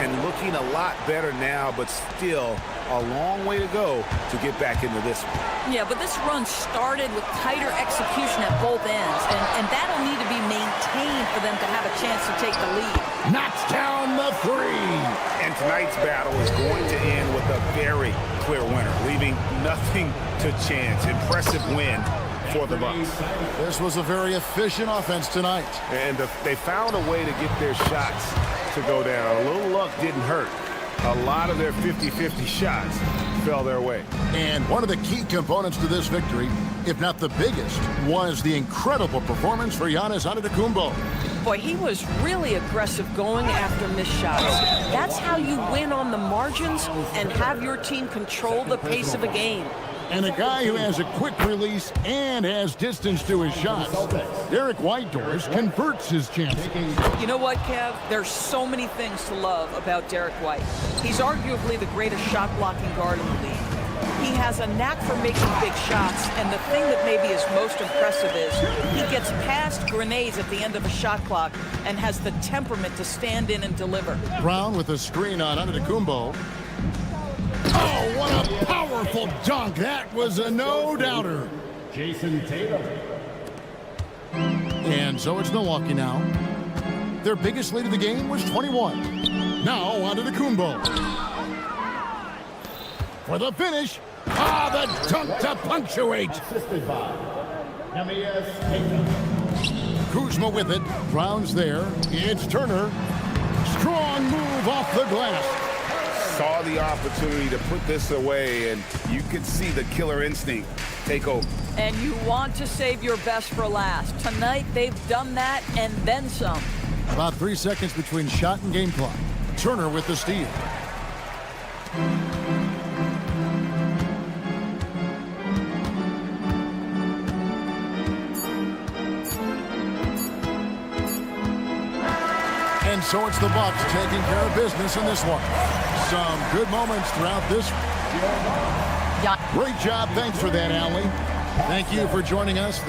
And looking a lot better now, but still a long way to go to get back into this one. Yeah, but this run started with tighter execution at both ends, and that'll need to be maintained for them to have a chance to take the lead. Knocks down the three. And tonight's battle is going to end with a very clear winner, leaving nothing to chance. Impressive win for the Bucks. This was a very efficient offense tonight. And they found a way to get their shots to go down. A little luck didn't hurt. A lot of their 50-50 shots fell their way. And one of the key components to this victory, if not the biggest, was the incredible performance for Giannis Antetokounmpo. Boy, he was really aggressive going after missed shots. That's how you win on the margins and have your team control the pace of a game. And a guy who has a quick release and has distance to his shots. Derek Whitehorse converts his chances. You know what, Kev? There's so many things to love about Derek White. He's arguably the greatest shot-blocking guard in the league. He has a knack for making big shots, and the thing that maybe is most impressive is he gets past grenades at the end of a shot clock and has the temperament to stand in and deliver. Brown with a screen on Antetokounmpo. Oh, what a powerful dunk. That was a no-doubter. Jason Tatum. And so it's Milwaukee now. Their biggest lead of the game was 21. Now Antetokounmpo. For the finish. Ah, the dunk to punctuate. Assisted by Tatum. Kuzma with it. Brown's there. It's Turner. Strong move off the glass. Saw the opportunity to put this away, and you could see the killer instinct take over. And you want to save your best for last. Tonight, they've done that and then some. About 3 seconds between shot and game clock. Turner with the steal. And so it's the Bucks taking care of business in this one. Some good moments throughout this. Great job. Thanks for that, Allie. Thank you for joining us.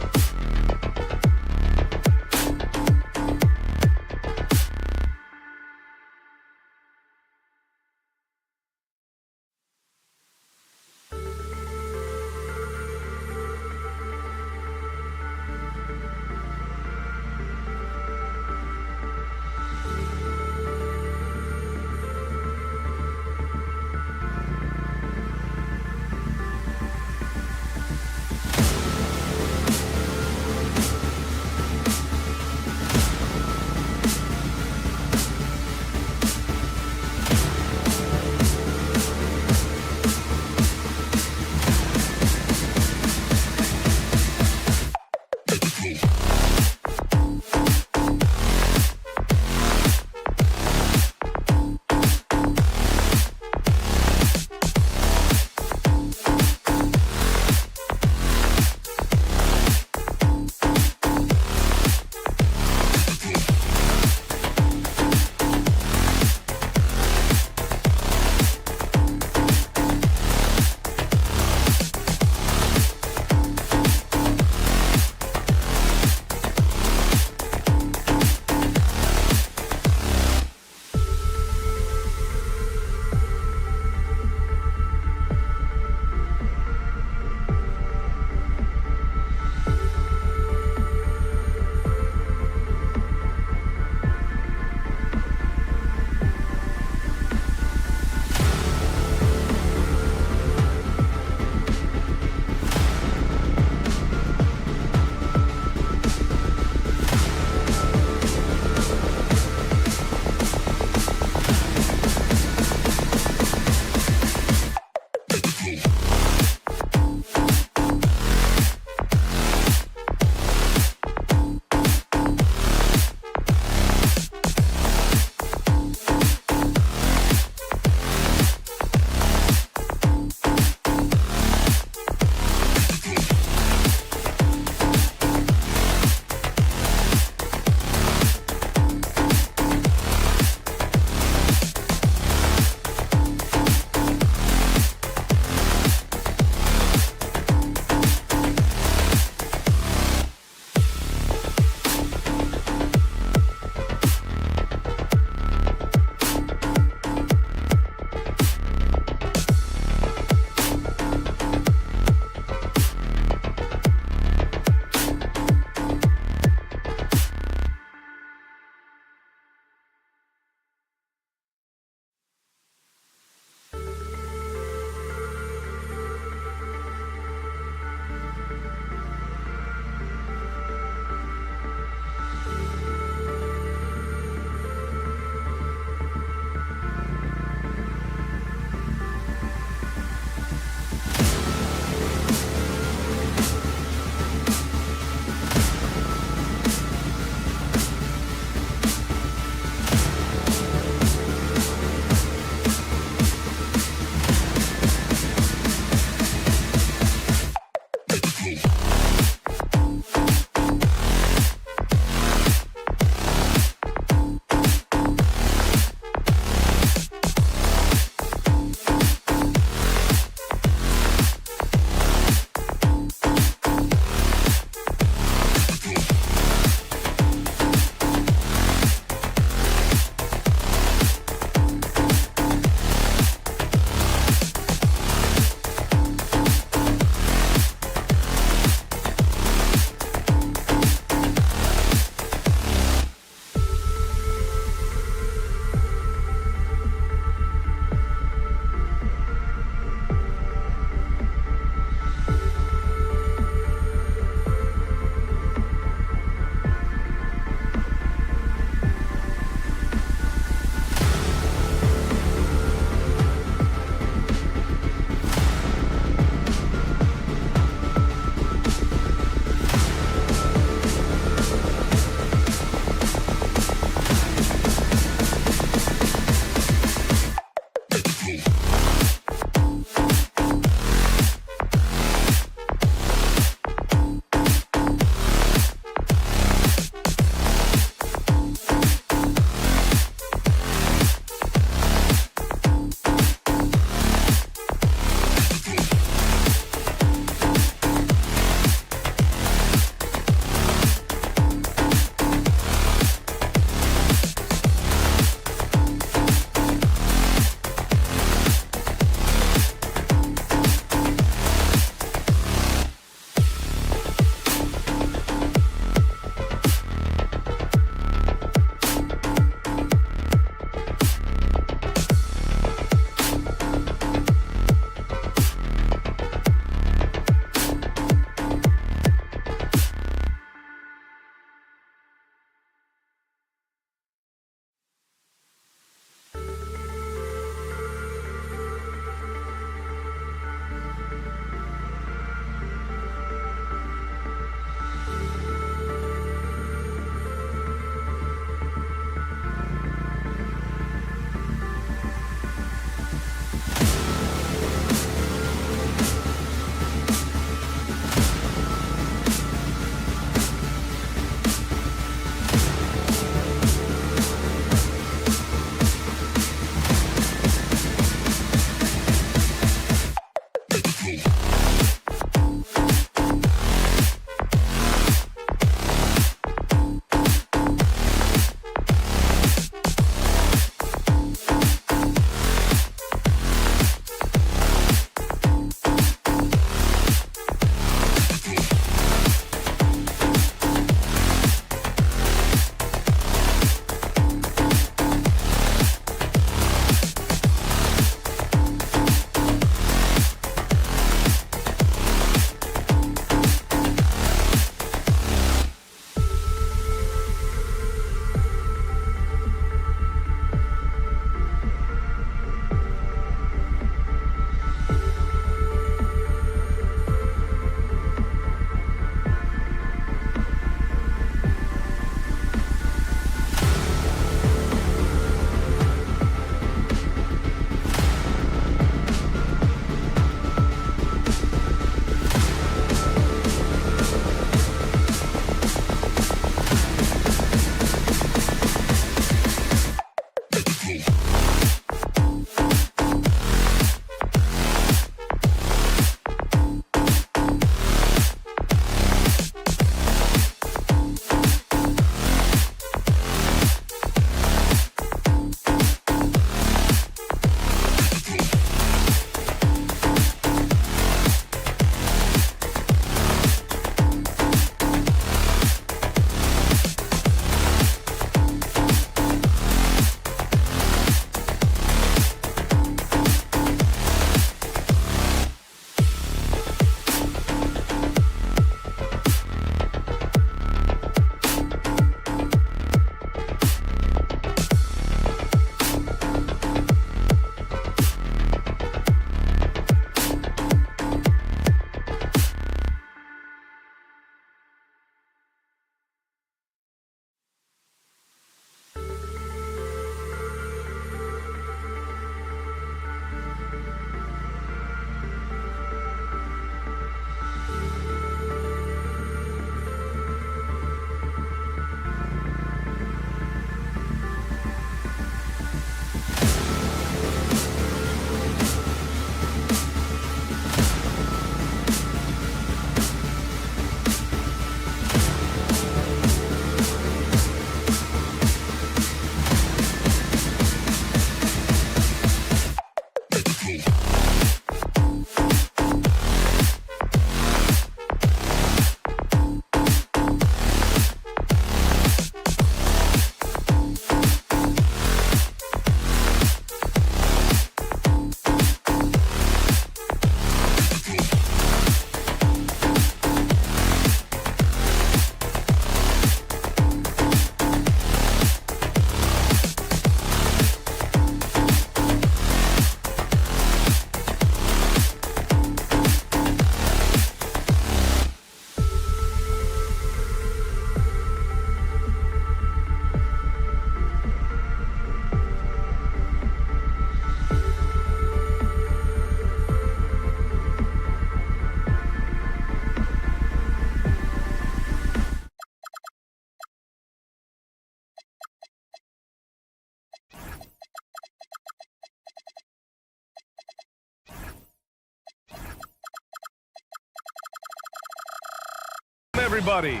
everybody.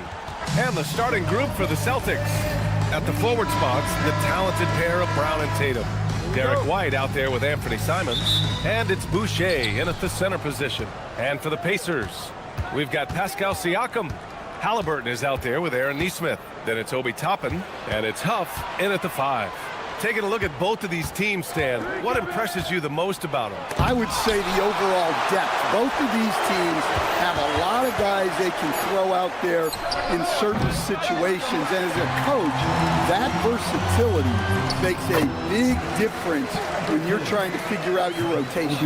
And the starting group for the Celtics. At the forward spots, the talented pair of Brown and Tatum. Derek White out there with Anthony Simons. And it's Boucher in at the center position. And for the Pacers, we've got Pascal Siakam. Halliburton is out there with Aaron Nesmith. Then it's Obi Toppin, and it's Huff in at the 5. Taking a look at both of these teams, Stan, what impresses you the most about them? I would say the overall depth. Both of these teams have a lot of guys they can throw out there in certain situations. And as a coach, that versatility makes a big difference when you're trying to figure out your rotations.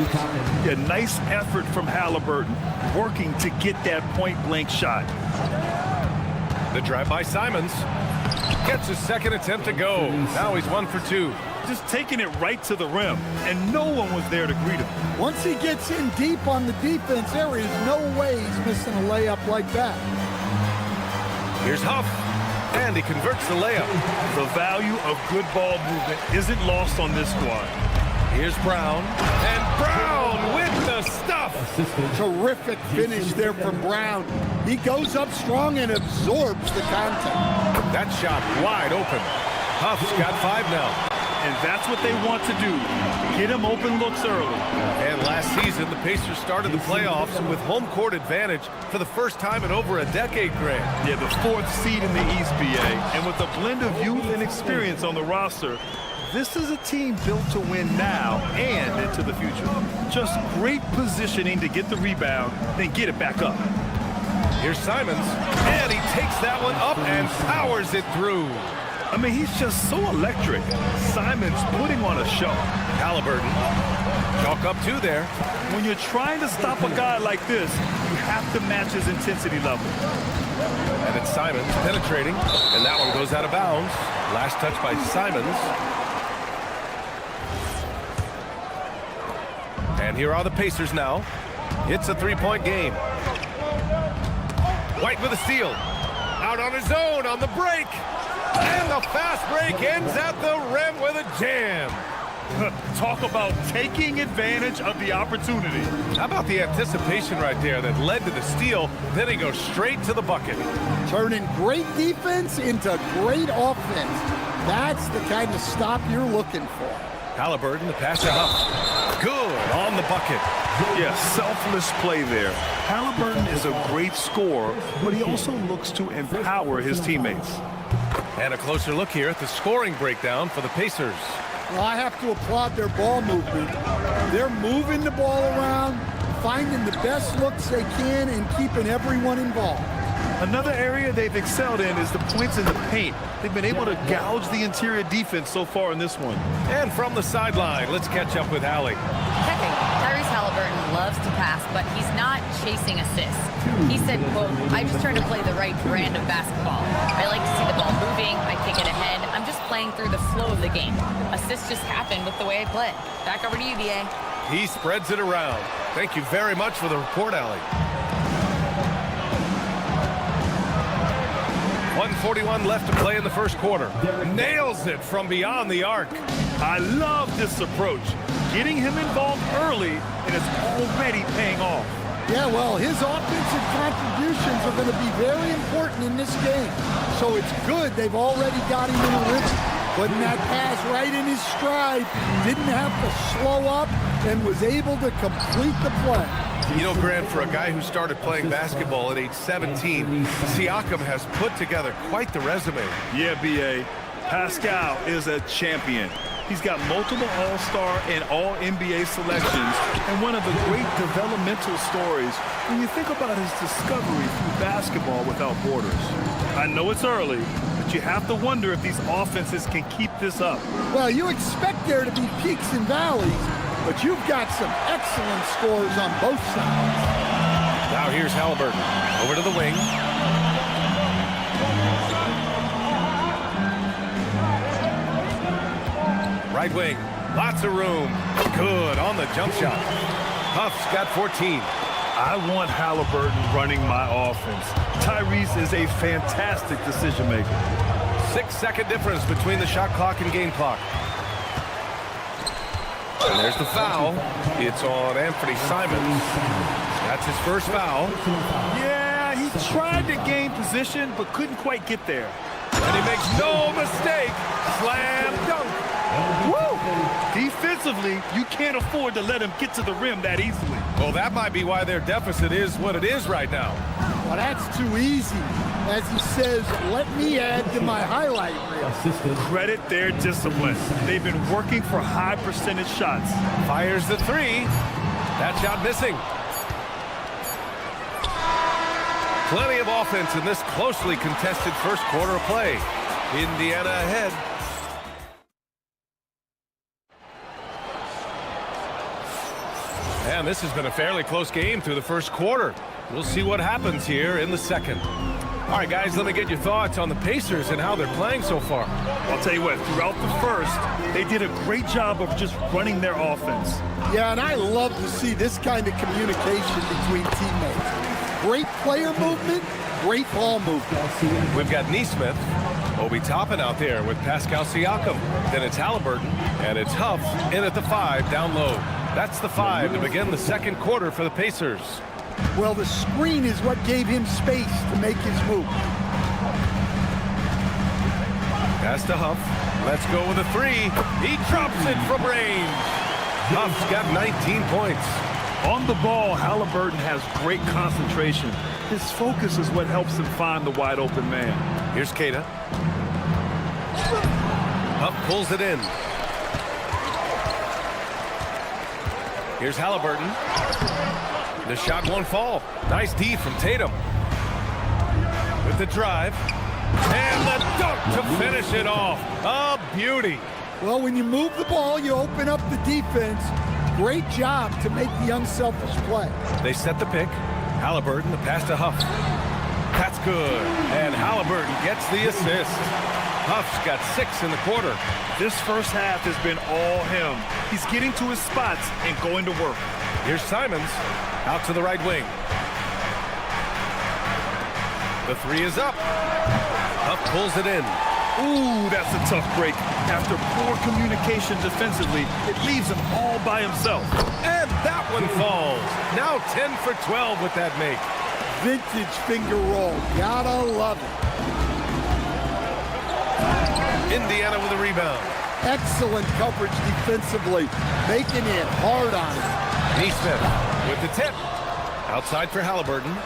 Yeah, nice effort from Halliburton, working to get that point-blank shot. The drive by Simons. Gets his second attempt to go. Now he's 1 for 2. Just taking it right to the rim, and no one was there to greet him. Once he gets in deep on the defense, there is no way he's missing a layup like that. Here's Huff, and he converts the layup. The value of good ball movement isn't lost on this squad. Here's Brown, and Brown with the stuff. Terrific finish there from Brown. He goes up strong and absorbs the contact. That shot wide open. Huff's got 5 now. And that's what they want to do. Get him open looks early. And last season, the Pacers started the playoffs with home court advantage for the first time in over a decade, Grant. Yeah, the 4th seed in the East, BA. And with a blend of youth and experience on the roster, this is a team built to win now and into the future. Just great positioning to get the rebound, then get it back up. Here's Simons, and he takes that one up and powers it through. I mean, he's just so electric. Simons putting on a show. Halliburton, chalk up 2 there. When you're trying to stop a guy like this, you have to match his intensity level. And it's Simons penetrating, and that one goes out of bounds. Last touch by Simons. And here are the Pacers now. It's a 3-point game. White with a steal. Out on his own on the break. And the fast break ends at the rim with a jam. Talk about taking advantage of the opportunity. How about the anticipation right there that led to the steal? Then he goes straight to the bucket. Turning great defense into great offense. That's the kind of stop you're looking for. Halliburton, the pass to Huff. Good on the bucket. Yeah, selfless play there. Halliburton is a great scorer, but he also looks to empower his teammates. And a closer look here at the scoring breakdown for the Pacers. Well, I have to applaud their ball movement. They're moving the ball around, finding the best looks they can, and keeping everyone involved. Another area they've excelled in is the points in the paint. They've been able to gouge the interior defense so far in this one. And from the sideline, let's catch up with Allie. Okay, Tyrese Halliburton loves to pass, but he's not chasing assists. He said, quote, "I just try to play the right brand of basketball. I like to see the ball moving. I kick it ahead. I'm just playing through the flow of the game. Assists just happen with the way I play." Back over to you, BA. He spreads it around. Thank you very much for the report, Allie. 1:41 left to play in the first quarter. Nails it from beyond the arc. I love this approach. Getting him involved early, and it's already paying off. Yeah, well, his offensive contributions are going to be very important in this game. So it's good they've already got him in a rhythm. Putting that pass right in his stride, didn't have to slow up, and was able to complete the play. You know, Grant, for a guy who started playing basketball at age 17, Siakam has put together quite the resume. Yeah, BA. Pascal is a champion. He's got multiple All-Star and All-NBA selections, and one of the great developmental stories when you think about his discovery through basketball without borders. I know it's early, but you have to wonder if these offenses can keep this up. Well, you expect there to be peaks and valleys, but you've got some excellent scores on both sides. Now here's Halliburton. Over to the wing. Right wing. Lots of room. Good on the jump shot. Huff's got 14. I want Halliburton running my offense. Tyrese is a fantastic decision maker. 6-second difference between the shot clock and game clock. And there's the foul. It's on Anthony Simons. That's his first foul. Yeah, he tried to gain position, but couldn't quite get there. And he makes no mistake. Slam dunk. Woo! Defensively, you can't afford to let him get to the rim that easily. Well, that might be why their deficit is what it is right now. Well, that's too easy. As he says, let me add to my highlight reel. Credit their discipline. They've been working for high percentage shots. Fires the three. That shot missing. Plenty of offense in this closely contested first quarter of play. Indiana ahead. And this has been a fairly close game through the first quarter. We'll see what happens here in the second. All right, guys, let me get your thoughts on the Pacers and how they're playing so far. I'll tell you what, throughout the first, they did a great job of just running their offense. Yeah, and I love to see this kind of communication between teammates. Great player movement, great ball movement. We've got Nesmith, Obi Toppin out there with Pascal Siakam. Then it's Halliburton, and it's Huff in at the 5 down low. That's the 5 to begin the second quarter for the Pacers. Well, the screen is what gave him space to make his move. Pass to Huff. Let's go with a 3. He drops it from range. Huff's got 19 points. On the ball, Halliburton has great concentration. His focus is what helps him find the wide open man. Here's Keita. Huff pulls it in. Here's Halliburton. The shot won't fall. Nice D from Tatum. With the drive. And the dunk to finish it off. A beauty. Well, when you move the ball, you open up the defense. Great job to make the unselfish play. They set the pick. Halliburton, the pass to Huff. That's good. And Halliburton gets the assist. Huff's got 6 in the quarter. This first half has been all him. He's getting to his spots and going to work. Here's Simons out to the right wing. The 3 is up. Huff pulls it in. Ooh, that's a tough break. After poor communication defensively, it leaves him all by himself. And that one falls. Now 10 for 12 with that make. Vintage finger roll. Gotta love it. Indiana with a rebound. Excellent coverage defensively, making it hard on him. Nesmith with the tip. Outside for Halliburton.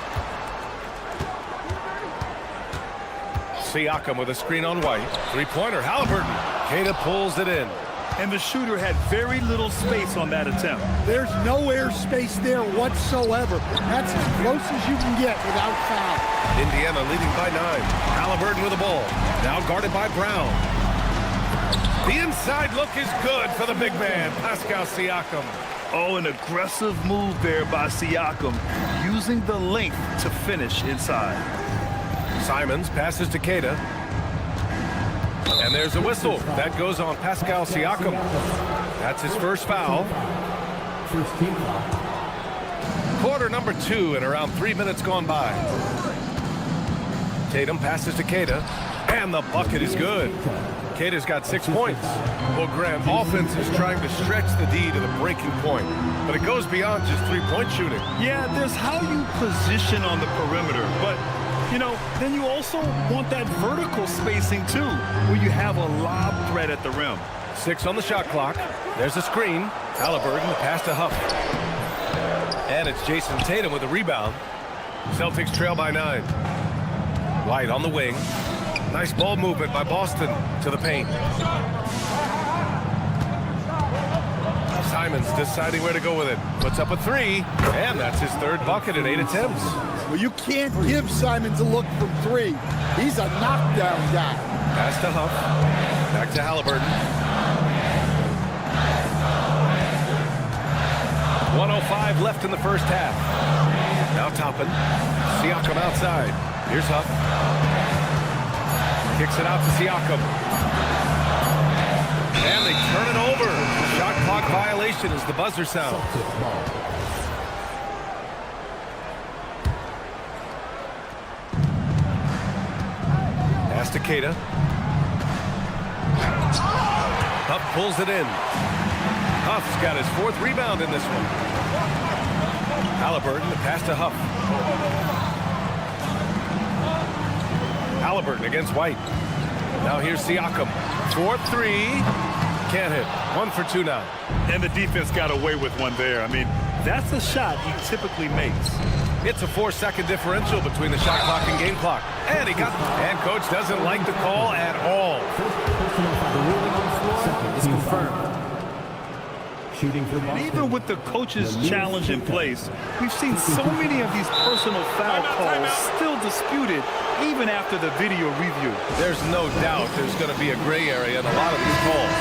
Siakam with a screen on White. Three-pointer, Halliburton. Keita pulls it in. And the shooter had very little space on that attempt. There's no air space there whatsoever. That's as close as you can get without foul. Indiana leading by 9. Halliburton with the ball. Now guarded by Brown. The inside look is good for the big man, Pascal Siakam. Oh, an aggressive move there by Siakam, using the length to finish inside. Simons passes to Keita. And there's a whistle. That goes on Pascal Siakam. That's his first foul. Quarter number 2 and around 3 minutes gone by. Tatum passes to Keita. And the bucket is good. Keita's got 6 points. Well, Graham, offense is trying to stretch the D to the breaking point. But it goes beyond just three-point shooting. Yeah, there's how you position on the perimeter. But, you know, then you also want that vertical spacing, too, where you have a lob threat at the rim. 6 on the shot clock. There's a screen. Halliburton, the pass to Huff. And it's Jason Tatum with a rebound. Celtics trail by 9. White on the wing. Nice ball movement by Boston to the paint. Simons deciding where to go with it. Puts up a 3, and that's his 3rd bucket in 8 attempts. Well, you can't give Simons a look from 3. He's a knockdown guy. Pass to Huff. Back to Halliburton. 1:05 left in the first half. Now Toppin. Siakam outside. Here's Huff. Kicks it out to Siakam. And they turn it over. Shot clock violation as the buzzer sounds. Pass to Keita. Huff pulls it in. Huff's got his 4th rebound in this one. Halliburton, the pass to Huff. Halliburton against White. Now here's Siakam. 4-3. Can't hit. 1 for 2 now. And the defense got away with one there. I mean, that's a shot he typically makes. It's a 4-second differential between the shot clock and game clock. And he got, and coach doesn't like the call at all. The ruling on the floor is confirmed. Shooting for Boston. And even with the coach's challenge in place, we've seen so many of these personal foul calls still disputed even after the video review. There's no doubt there's going to be a gray area in a lot of these calls.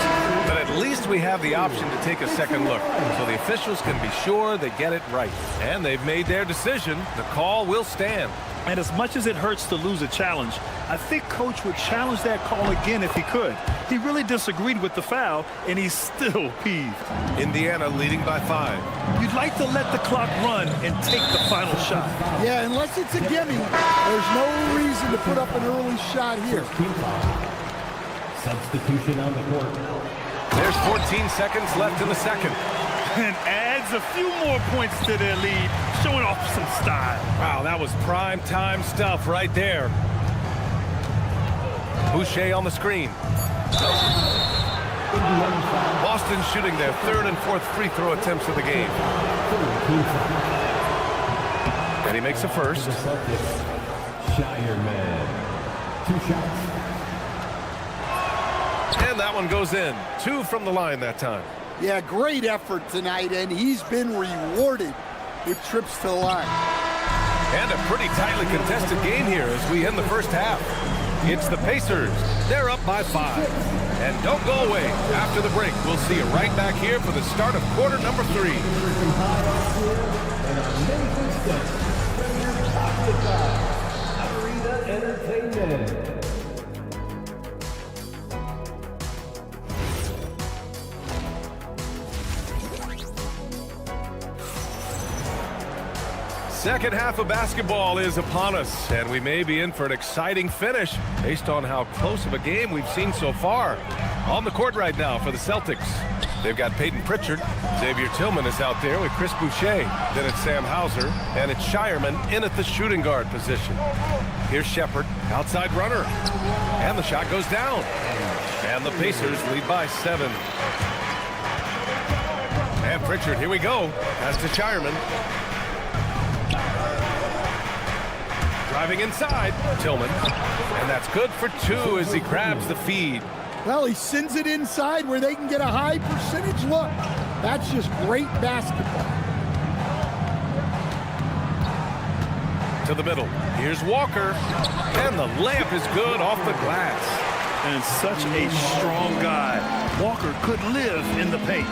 But at least we have the option to take a second look, so the officials can be sure they get it right. And they've made their decision. The call will stand. And as much as it hurts to lose a challenge, I think Coach would challenge that call again if he could. He really disagreed with the foul, and he's still peeved. Indiana leading by 5. You'd like to let the clock run and take the final shot. Yeah, unless it's a gimme, there's no reason to put up an early shot here. Substitution on the court. There's 14 seconds left in the second. And adds a few more points to their lead, showing off some style. Wow, that was prime time stuff right there. Boucher on the screen. Boston shooting their 3rd and 4th free throw attempts of the game. And he makes the first. Shireman. 2 shots. And that one goes in. 2 from the line that time. Yeah, great effort tonight, and he's been rewarded with trips to the line. And a pretty tightly contested game here as we end the first half. It's the Pacers. They're up by 5. And don't go away. After the break, we'll see you right back here for the start of quarter number 3. Entertainment. Second half of basketball is upon us, and we may be in for an exciting finish based on how close of a game we've seen so far. On the court right now for the Celtics, they've got Peyton Pritchard. Xavier Tillman is out there with Chris Boucher. Then it's Sam Hauser, and it's Shireman in at the shooting guard position. Here's Shepard, outside runner, and the shot goes down. And the Pacers lead by 7. And Pritchard, here we go. Pass to Shireman. Driving inside, Tillman, and that's good for 2 as he grabs the feed. Well, he sends it inside where they can get a high percentage look. That's just great basketball. To the middle, here's Walker, and the layup is good off the glass. And such a strong guy. Walker could live in the paint.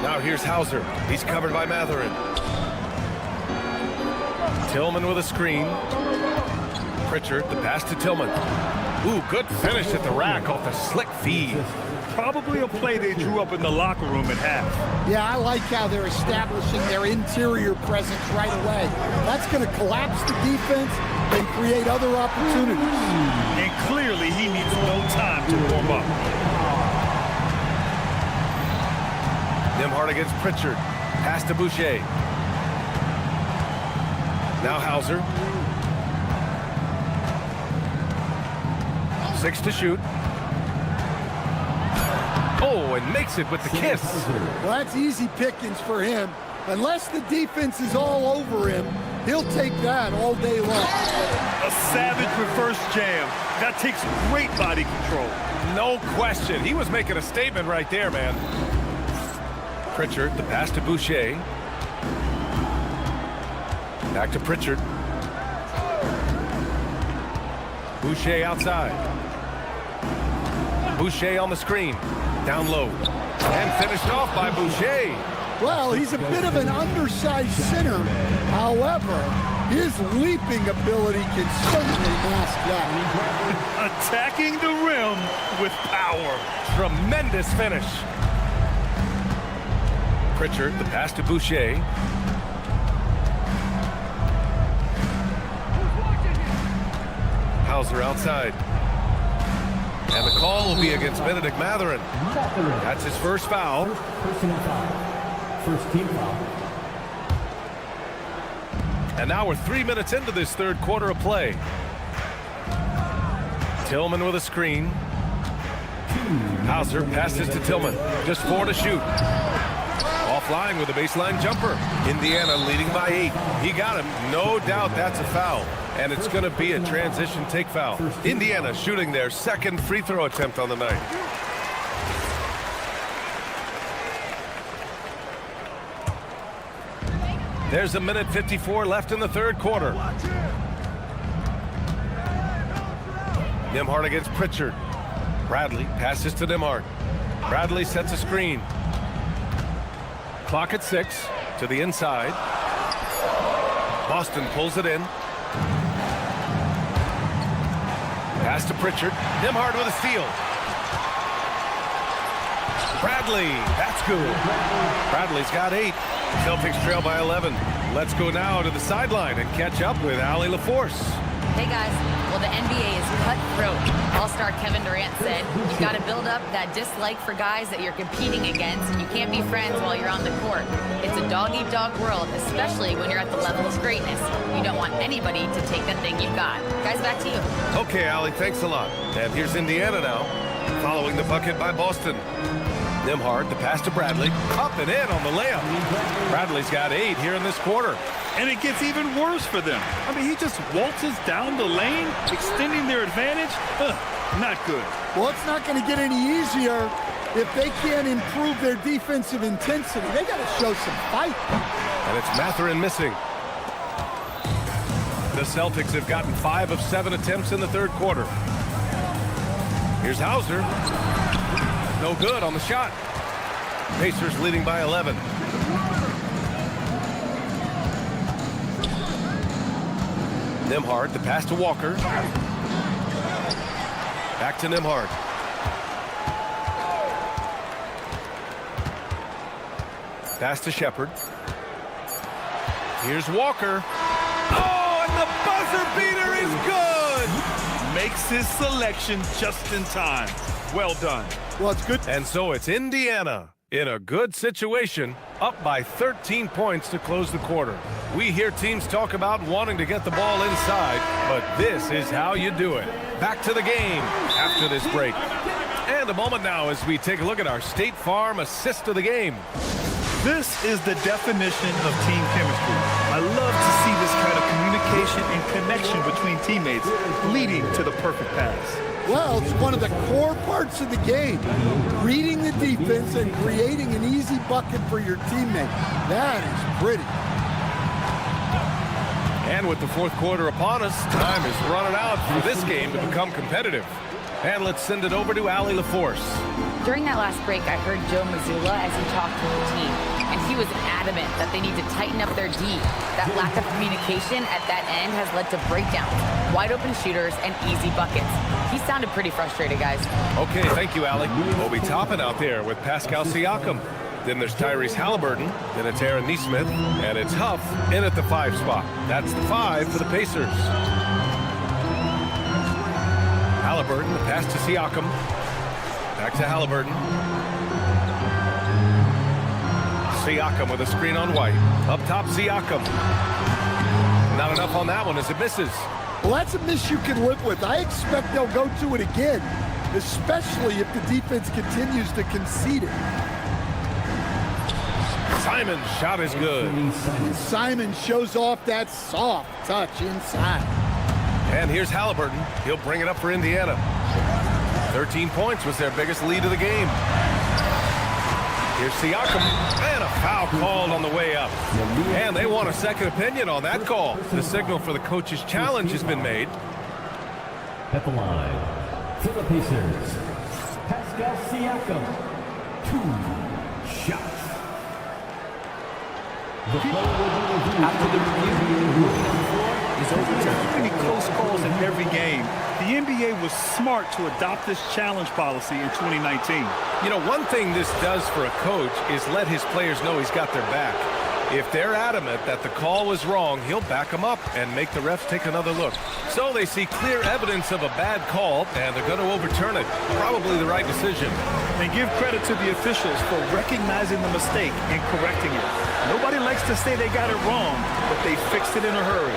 Now here's Hauser. He's covered by Matherin. Tillman with a screen. Pritchard, the pass to Tillman. Ooh, good finish at the rack off the slick feed. Probably a play they drew up in the locker room at half. Yeah, I like how they're establishing their interior presence right away. That's going to collapse the defense and create other opportunities. And clearly he needs no time to warm up. Nembhard against Pritchard. Pass to Boucher. Now Hauser. 6 to shoot. Oh, and makes it with the kiss. Well, that's easy pickings for him. Unless the defense is all over him, he'll take that all day long. A savage reverse jam. That takes great body control. No question. He was making a statement right there, man. Pritchard, the pass to Boucher. Back to Pritchard. Boucher outside. Boucher on the screen. Down low. And finished off by Boucher. Well, he's a bit of an undersized center. However, his leaping ability can certainly mask that. Attacking the rim with power. Tremendous finish. Pritchard, the pass to Boucher. Hauser outside. And the call will be against Benedict Matherin. That's his first foul. Personal foul. First team foul. And now we're 3 minutes into this third quarter of play. Tillman with a screen. Hauser passes to Tillman. Just 4 to shoot. Offline with a baseline jumper. Indiana leading by 8. He got him. No doubt that's a foul. And it's going to be a transition take foul. Indiana shooting their second free throw attempt on the night. There's 1:54 left in the third quarter. Nembhard against Pritchard. Bradley passes to Nembhard. Bradley sets a screen. Clock at 6 to the inside. Boston pulls it in. Pass to Pritchard. Nembhard with a steal. Bradley, that's good. Bradley's got 8. Celtics trail by 11. Let's go now to the sideline and catch up with Allie LaForce. Hey guys, well the NBA is cutthroat. All-star Kevin Durant said, you got to build up that dislike for guys that you're competing against, and you can't be friends while you're on the court. It's a dog-eat-dog world, especially when you're at the level of greatness. You don't want anybody to take the thing you've got. Guys, back to you. Okay, Allie, thanks a lot. And here's Indiana now, following the bucket by Boston. Nembhard, the pass to Bradley, up and in on the layup. Bradley's got 8 here in this quarter. And it gets even worse for them. I mean, he just waltzes down the lane, extending their advantage. Not good. Well, it's not going to get any easier if they can't improve their defensive intensity. They got to show some fight. And it's Mathurin missing. The Celtics have gotten 5 of 7 attempts in the third quarter. Here's Hauser. No good on the shot. Pacers leading by 11. Nembhard, the pass to Walker. Back to Nembhard. Pass to Shepard. Here's Walker. Oh, and the buzzer beater is good! Makes his selection just in time. Well done. Well, it's good. And so it's Indiana in a good situation, up by 13 points to close the quarter. We hear teams talk about wanting to get the ball inside, but this is how you do it. Back to the game after this break. And a moment now as we take a look at our State Farm assist of the game. This is the definition of team chemistry. I love to see this kind of communication and connection between teammates leading to the perfect pass. Well, it's one of the core parts of the game. Reading the defense and creating an easy bucket for your teammate. That is pretty. And with the fourth quarter upon us, time is running out for this game to become competitive. And let's send it over to Allie LaForce. During that last break, I heard Joe Mazzulla as he talked to the team, and he was adamant that they need to tighten up their D. That lack of communication at that end has led to breakdowns, wide open shooters, and easy buckets. He sounded pretty frustrated, guys. Okay, thank you, Allie. Obi Toppin out there with Pascal Siakam. Then there's Tyrese Halliburton. Then it's Aaron Nesmith. And it's Huff in at the 5 spot. That's the 5 for the Pacers. Halliburton, the pass to Siakam. Back to Halliburton. Siakam with a screen on White. Up top, Siakam. Not enough on that one as it misses. Well, that's a miss you can live with. I expect they'll go to it again, especially if the defense continues to concede it. Simon's shot is good. And Simon shows off that soft touch inside. And here's Halliburton. He'll bring it up for Indiana. 13 points was their biggest lead of the game. Here's Siakam, and a foul called on the way up. And they want a second opinion on that call. The signal for the coach's challenge has been made. At the line, for the Pacers, Pascal Siakam, 2 shots. After the review is overturned. Many close calls in every game. The NBA was smart to adopt this challenge policy in 2019. You know, one thing this does for a coach is let his players know he's got their back. If they're adamant that the call was wrong, he'll back them up and make the refs take another look. So they see clear evidence of a bad call, and they're going to overturn it. Probably the right decision. And give credit to the officials for recognizing the mistake and correcting it. Nobody likes to say they got it wrong, but they fixed it in a hurry.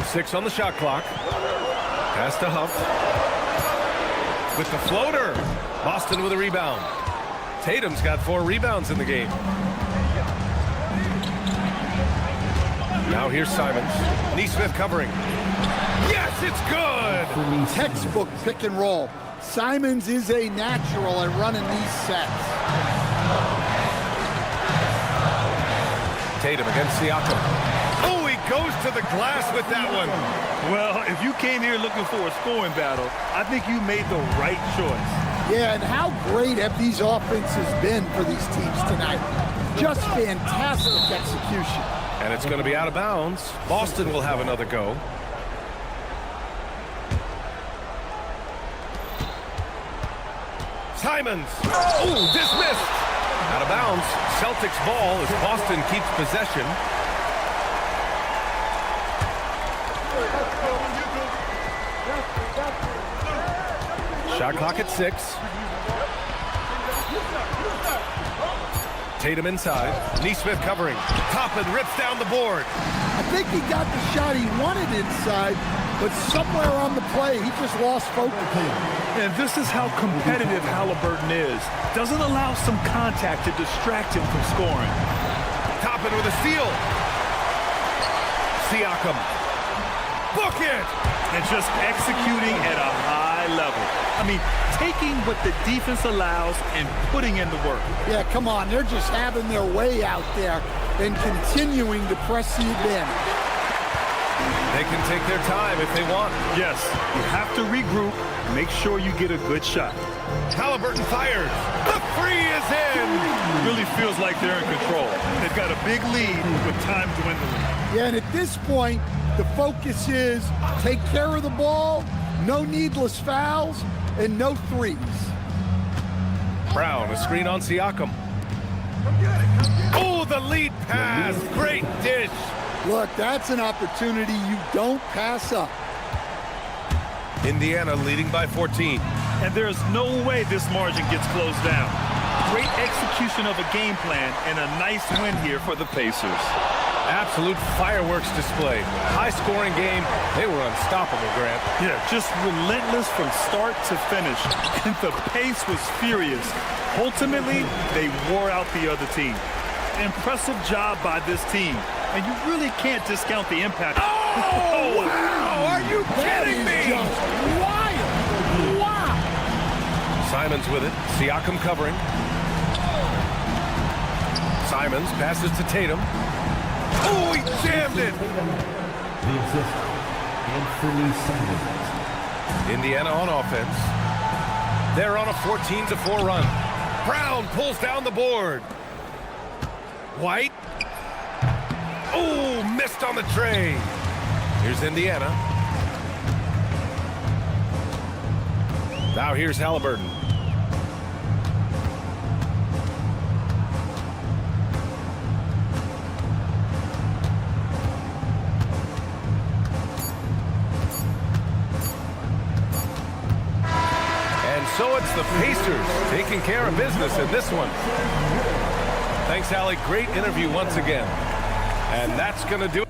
6 on the shot clock. Pass to Huff. With the floater. Boston with a rebound. Tatum's got 4 rebounds in the game. Now here's Simons. Neesmith covering. Yes, it's good! Textbook pick and roll. Simons is a natural at running these sets. Tatum against Siakam. Oh, he goes to the glass with that one. Well, if you came here looking for a scoring battle, I think you made the right choice. Yeah, and how great have these offenses been for these teams tonight? Just fantastic execution. And it's going to be out of bounds. Boston will have another go. Simons. Oh, dismissed. Out of bounds. Celtics ball as Boston keeps possession. Shot clock at 6. Tatum inside. Neesmith covering. Toppin rips down the board. I think he got the shot he wanted inside, but somewhere on the play, he just lost focus. And this is how competitive Halliburton is. Doesn't allow some contact to distract him from scoring. Toppin with a steal. Siakam. Book it! And just executing at a high level. I mean, taking what the defense allows and putting in the work. Yeah, come on. They're just having their way out there and continuing to press the advantage. They can take their time if they want. Yes, you have to regroup. Make sure you get a good shot. Halliburton fires. The 3 is in. Really feels like they're in control. They've got a big lead with time dwindling. Yeah, and at this point, the focus is take care of the ball, no needless fouls, and no threes. Brown, a screen on Siakam. Oh, the lead pass. Great dish. Look, that's an opportunity you don't pass up. Indiana leading by 14. And there's no way this margin gets closed down. Great execution of a game plan and a nice win here for the Pacers. Absolute fireworks display. High-scoring game. They were unstoppable, Grant. Yeah, just relentless from start to finish. And the pace was furious. Ultimately, they wore out the other team. Impressive job by this team. And you really can't discount the impact. Oh, wow! Are you kidding me? Just wild. Wow. Simons with it. Siakam covering. Simons passes to Tatum. Oh, he jammed it! Indiana on offense. They're on a 14-4 run. Brown pulls down the board. White. Oh, missed on the tray. Here's Indiana. Now here's Halliburton. So it's the Pacers taking care of business in this one. Thanks, Allie. Great interview once again. And that's going to do it.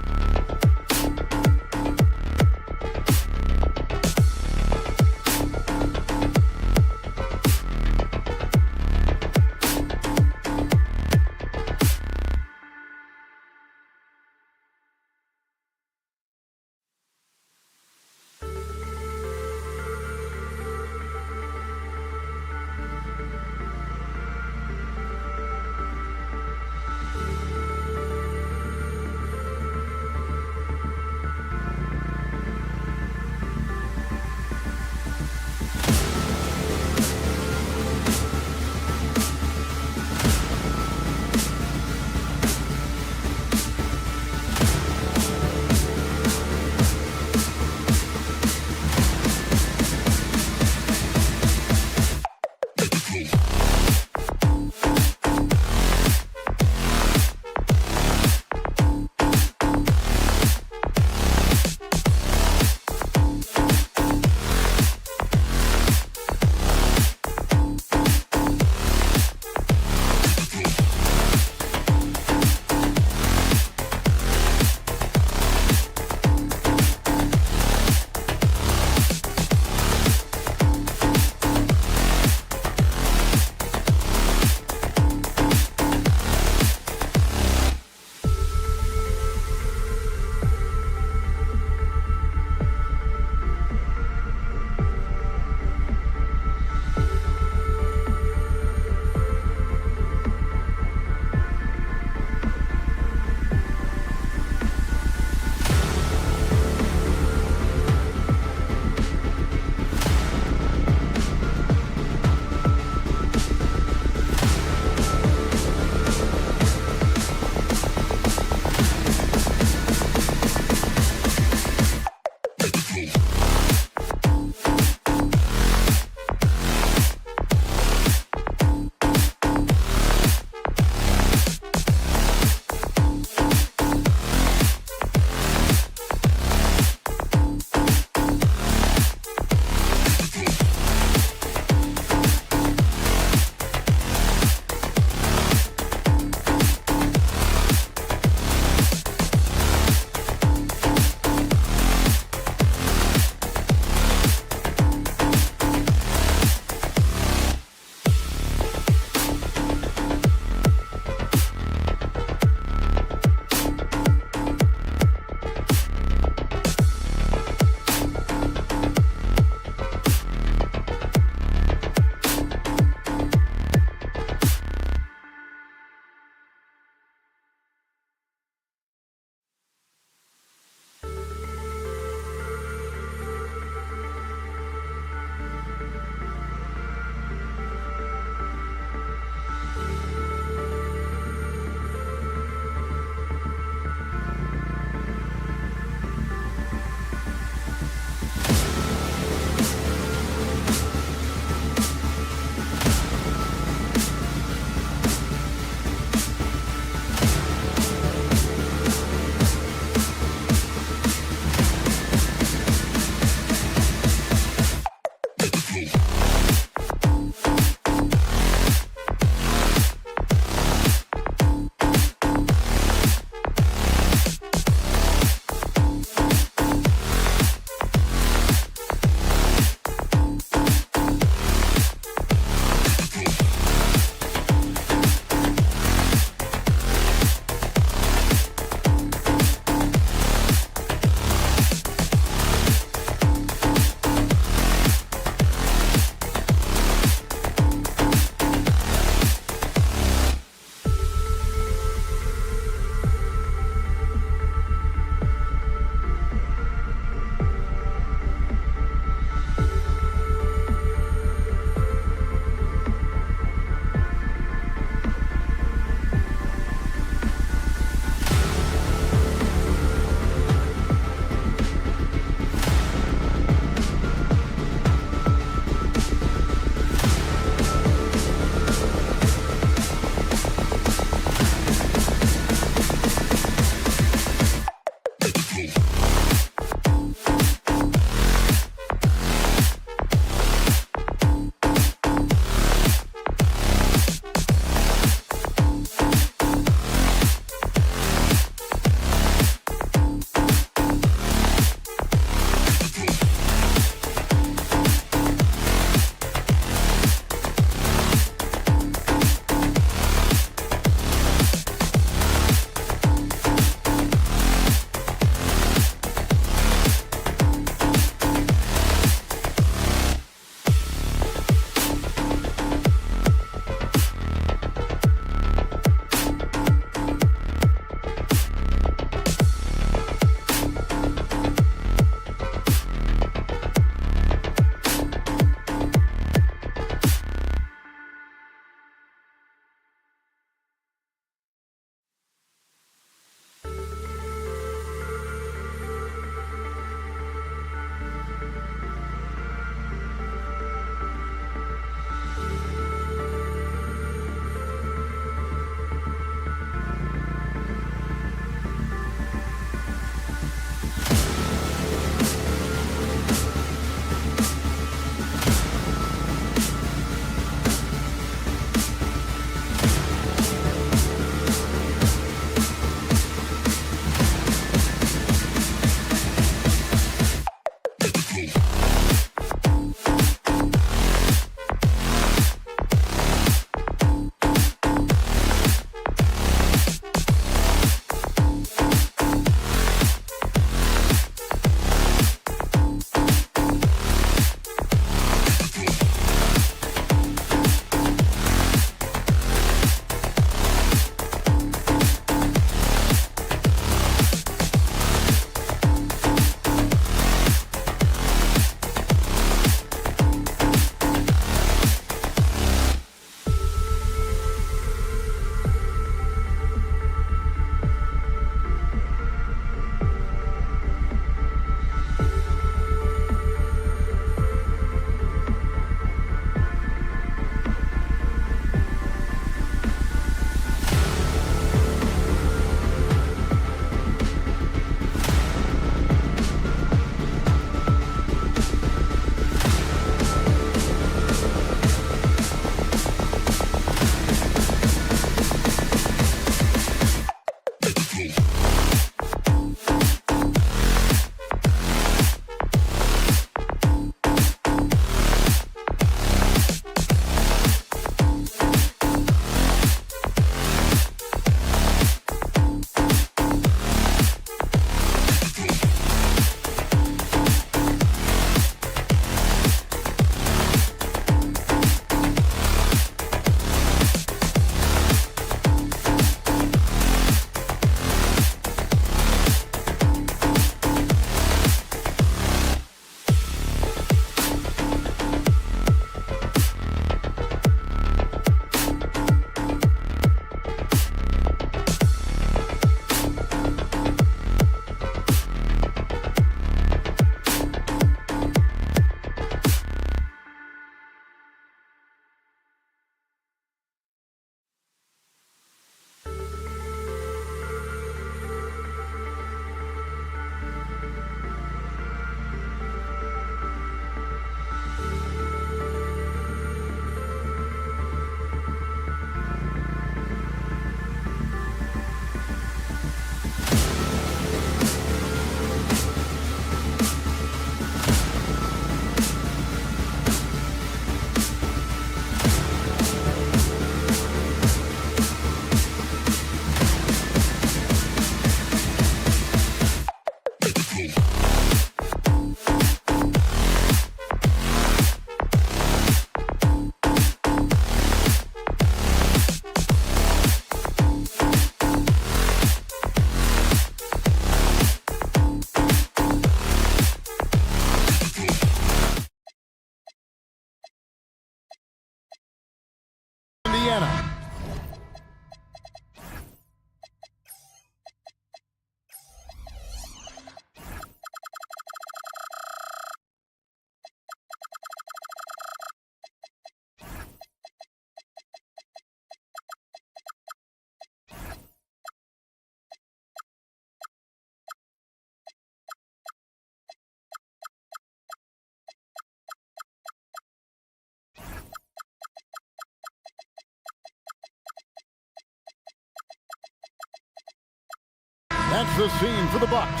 That's the scene for the Bucks.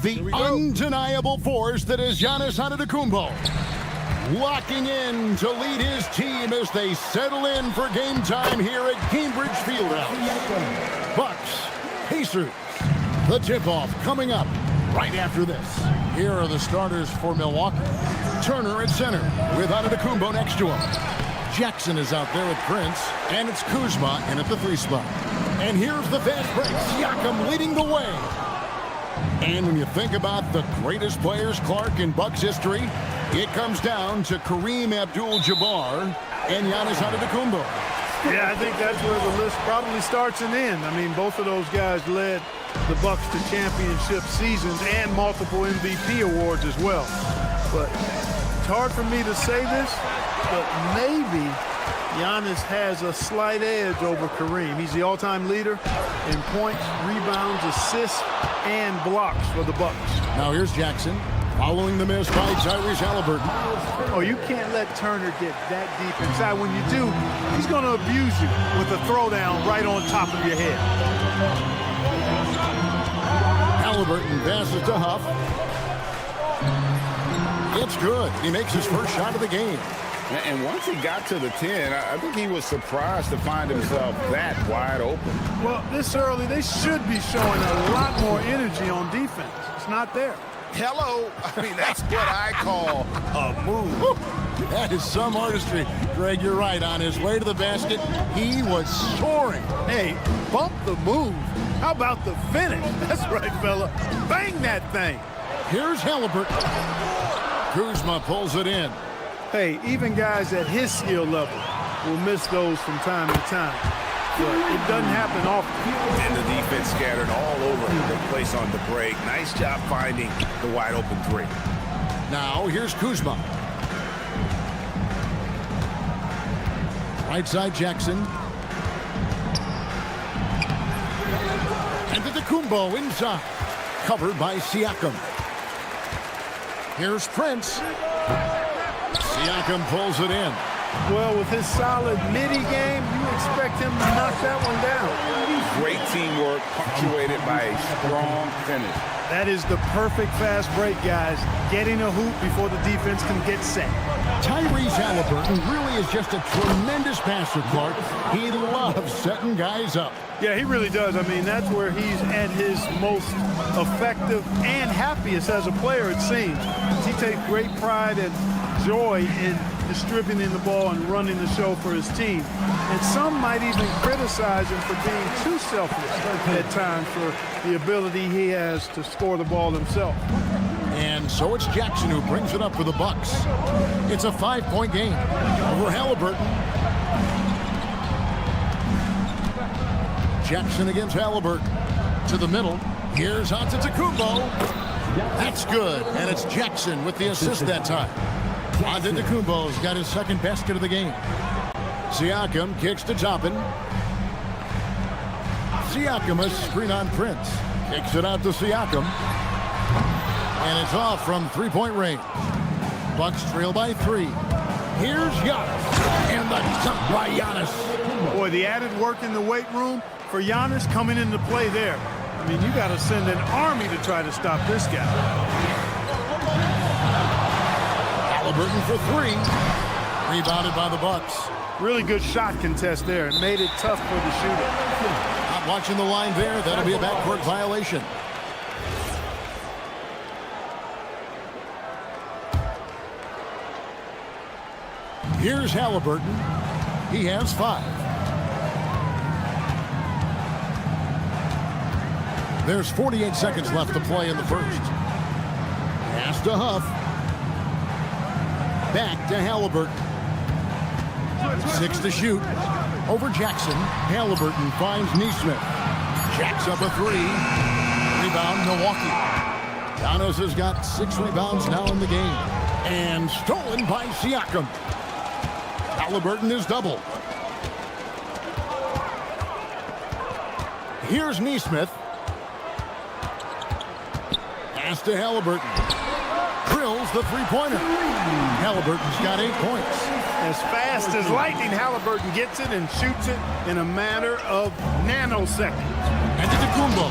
The undeniable force that is Giannis Antetokounmpo. Locking in to lead his team as they settle in for game time here at Cambridge Fieldhouse. Bucks, Pacers. The tip-off coming up right after this. Here are the starters for Milwaukee. Turner at center with Antetokounmpo next to him. Jackson is out there with Prince, and it's Kuzma in at the 3 spot. And here's the fast break. Siakam leading the way. And when you think about the greatest players, Clark, in Bucks history, it comes down to Kareem Abdul-Jabbar and Giannis Antetokounmpo. Yeah, I think that's where the list probably starts and ends. I mean, both of those guys led the Bucks to championship seasons and multiple MVP awards as well. But it's hard for me to say this, but maybe Giannis has a slight edge over Kareem. He's the all-time leader in points, rebounds, assists, and blocks for the Bucks. Now here's Jackson following the miss by Tyrese Halliburton. Oh, you can't let Turner get that deep inside. When you do, he's going to abuse you with a throwdown right on top of your head. Halliburton passes to Huff. It's good. He makes his first shot of the game. And once he got to the 10, I think he was surprised to find himself that wide open. Well, this early, they should be showing a lot more energy on defense. It's not there. Hello. I mean, that's what I call a move. That is some artistry. Greg, you're right. On his way to the basket, he was soaring. Hey, bump the move. How about the finish? That's right, fella. Bang that thing. Here's Halliburton. Kuzma pulls it in. Hey, even guys at his skill level will miss those from time to time. But it doesn't happen often. And the defense scattered all over the place on the break. Nice job finding the wide open 3. Now here's Kuzma. Right side Jackson. And Antetokounmpo inside. Covered by Siakam. Here's Prince. Siakam pulls it in. Well, with his solid midi game, you expect him to knock that one down. Great teamwork punctuated by a strong finish. That is the perfect fast break, guys. Getting a hoop before the defense can get set. Tyrese Halliburton really is just a tremendous passer, Clark. He loves setting guys up. Yeah, he really does. I mean, that's where he's at his most effective and happiest as a player, it seems. He takes great pride and joy in distributing the ball and running the show for his team. And some might even criticize him for being too selfless at times for the ability he has to score the ball himself. And so it's Jackson who brings it up for the Bucks. It's a 5-point game over Halliburton. Jackson against Halliburton. To the middle. Here's Antetokounmpo. That's good. And it's Jackson with the assist that time. Antetokounmpo's got his second basket of the game. Siakam kicks to Toppin. Siakam a screen on Prince. Kicks it out to Siakam. And it's off from 3-point range. Bucks trail by 3. Here's Giannis. And the dunk by Giannis. Boy, the added work in the weight room for Giannis coming into play there. I mean, you got to send an army to try to stop this guy. Halliburton for 3. Rebounded by the Bucks. Really good shot contest there. It made it tough for the shooter. Not watching the line there. That'll be a backcourt violation. Here's Halliburton. He has 5. There's 48 seconds left to play in the first. Pass to Huff. Back to Halliburton. 6 to shoot. Over Jackson. Halliburton finds Nesmith. Jacks up a 3. Rebound, Milwaukee. Giannis has got 6 rebounds now in the game. And stolen by Siakam. Halliburton is doubled. Here's Nesmith. Pass to Halliburton. Drills the 3-pointer. Halliburton's got 8 points. As fast as lightning, Halliburton gets it and shoots it in a matter of nanoseconds. Antetokounmpo.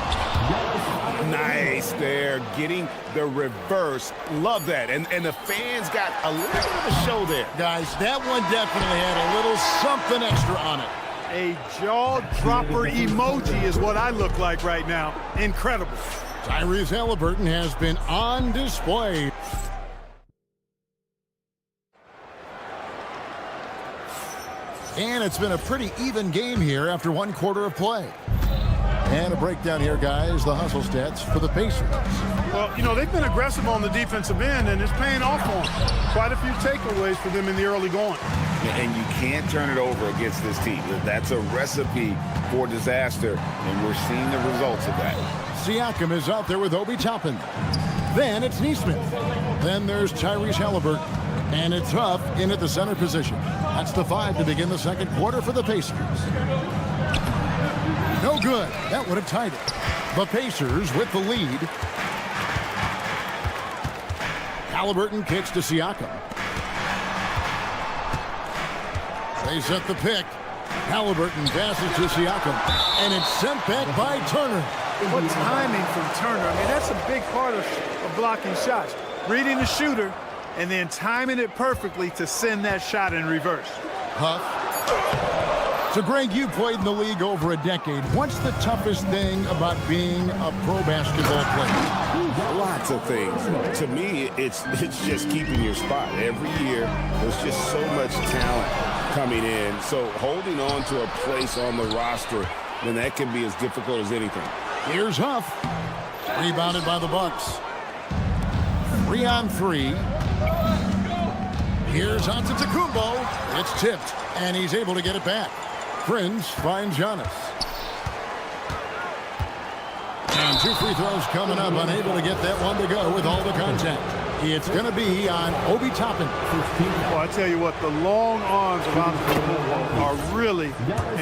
Nice there, getting the reverse. Love that. And the fans got a little bit of a show there. Guys, that one definitely had a little something extra on it. A jaw-dropper emoji is what I look like right now. Incredible. Tyrese Halliburton has been on display. And it's been a pretty even game here after one quarter of play. And a breakdown here, guys, the hustle stats for the Pacers. Well, you know, they've been aggressive on the defensive end, and it's paying off for them. Quite a few takeaways for them in the early going. And you can't turn it over against this team. That's a recipe for disaster, and we're seeing the results of that. Siakam is out there with Obi Toppin. Then it's Neesmith. Then there's Tyrese Halliburton. And it's Huff in at the center position. That's the 5 to begin the second quarter for the Pacers. No good. That would have tied it. The Pacers with the lead. Halliburton kicks to Siakam. They set the pick. Halliburton passes to Siakam. And it's sent back by Turner. What timing from Turner. I mean, that's a big part of blocking shots. Reading the shooter and then timing it perfectly to send that shot in reverse. Huff. So, Greg, you played in the league over a decade. What's the toughest thing about being a pro basketball player? Lots of things. To me, it's just keeping your spot. Every year, there's just so much talent coming in. So holding on to a place on the roster, then that can be as difficult as anything. Here's Huff. Rebounded by the Bucks. 3 on 3. Here's Antetokounmpo. It's tipped, and he's able to get it back. Prince finds Giannis. And 2 free throws coming up, unable to get that one to go with all the contact. It's going to be on Obi Toppin. Well, I tell you what, the long arms of Antetokounmpo are really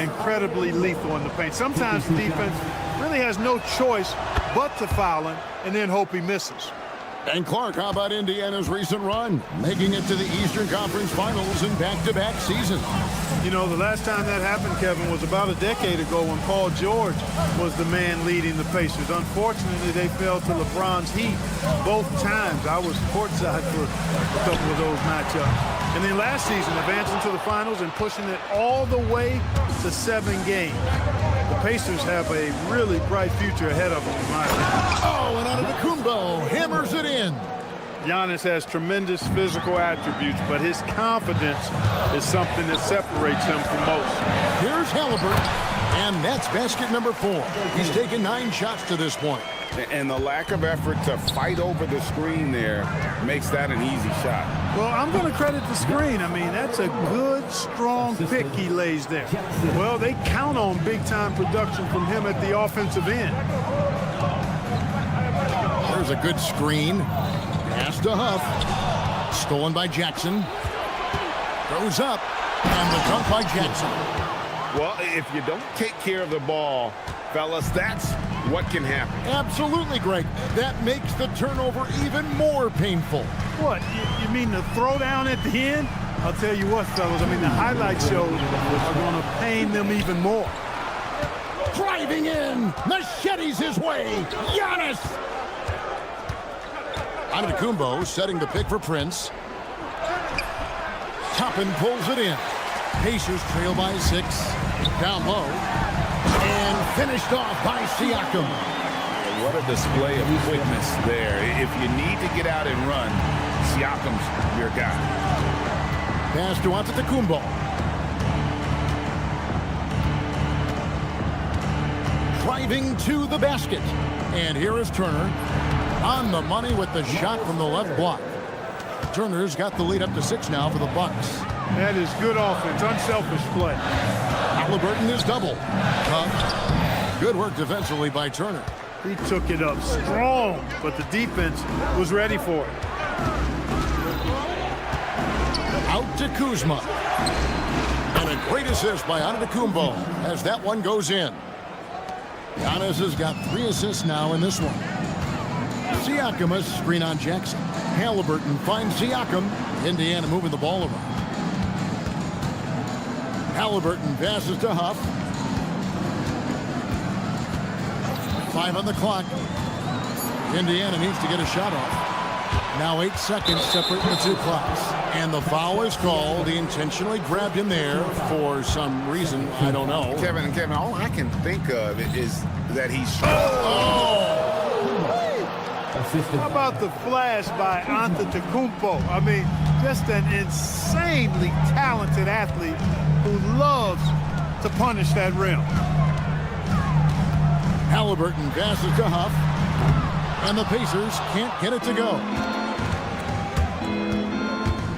incredibly lethal in the paint. Sometimes the defense really has no choice but to foul him and then hope he misses. And Clark, how about Indiana's recent run? Making it to the Eastern Conference Finals in back-to-back seasons. You know, the last time that happened, Kevin, was about a decade ago when Paul George was the man leading the Pacers. Unfortunately, they fell to LeBron's Heat both times. I was courtside for a couple of those matchups. And then last season, advancing to the finals and pushing it all the way to 7 games. The Pacers have a really bright future ahead of them, in my opinion. Oh, and Antetokounmpo hammers it in. Giannis has tremendous physical attributes, but his confidence is something that separates him from most. Here's Halliburton, and that's basket number 4. He's taken 9 shots to this point. And the lack of effort to fight over the screen there makes that an easy shot. Well, I'm going to credit the screen. I mean, that's a good, strong pick he lays there. Well, they count on big-time production from him at the offensive end. There's a good screen. Pass to Huff. Stolen by Jackson. Goes up. And the dunk by Jackson. Well, if you don't take care of the ball, fellas, that's what can happen. Absolutely, Greg. That makes the turnover even more painful. What, you mean the throwdown at the end? I'll tell you what, fellas, I mean, the highlight shows are going to pain them even more. Driving in. Machetes his way. Giannis. Antetokounmpo setting the pick for Prince. Toppin pulls it in. Pacers trail by 6. Down low. And finished off by Siakam. What a display of quickness there. If you need to get out and run, Siakam's your guy. Pass to Antetokounmpo. Driving to the basket. And here is Turner. On the money with the shot from the left block. Turner's got the lead up to 6 now for the Bucks. That is good offense, unselfish play. Halliburton is double. Good work defensively by Turner. He took it up strong, but the defense was ready for it. Out to Kuzma. And a great assist by Antetokounmpo as that one goes in. Giannis has got 3 assists now in this one. Siakam has screen on Jackson. Halliburton finds Siakam. Indiana moving the ball around. Halliburton passes to Huff. 5 on the clock. Indiana needs to get a shot off. Now 8 seconds separate the two clocks. And the foul is called. He intentionally grabbed him there for some reason. I don't know. Kevin, all I can think of is that he's... How about the flash by Antetokounmpo? I mean, just an insanely talented athlete who loves to punish that rim. Halliburton passes to Huff. And the Pacers can't get it to go.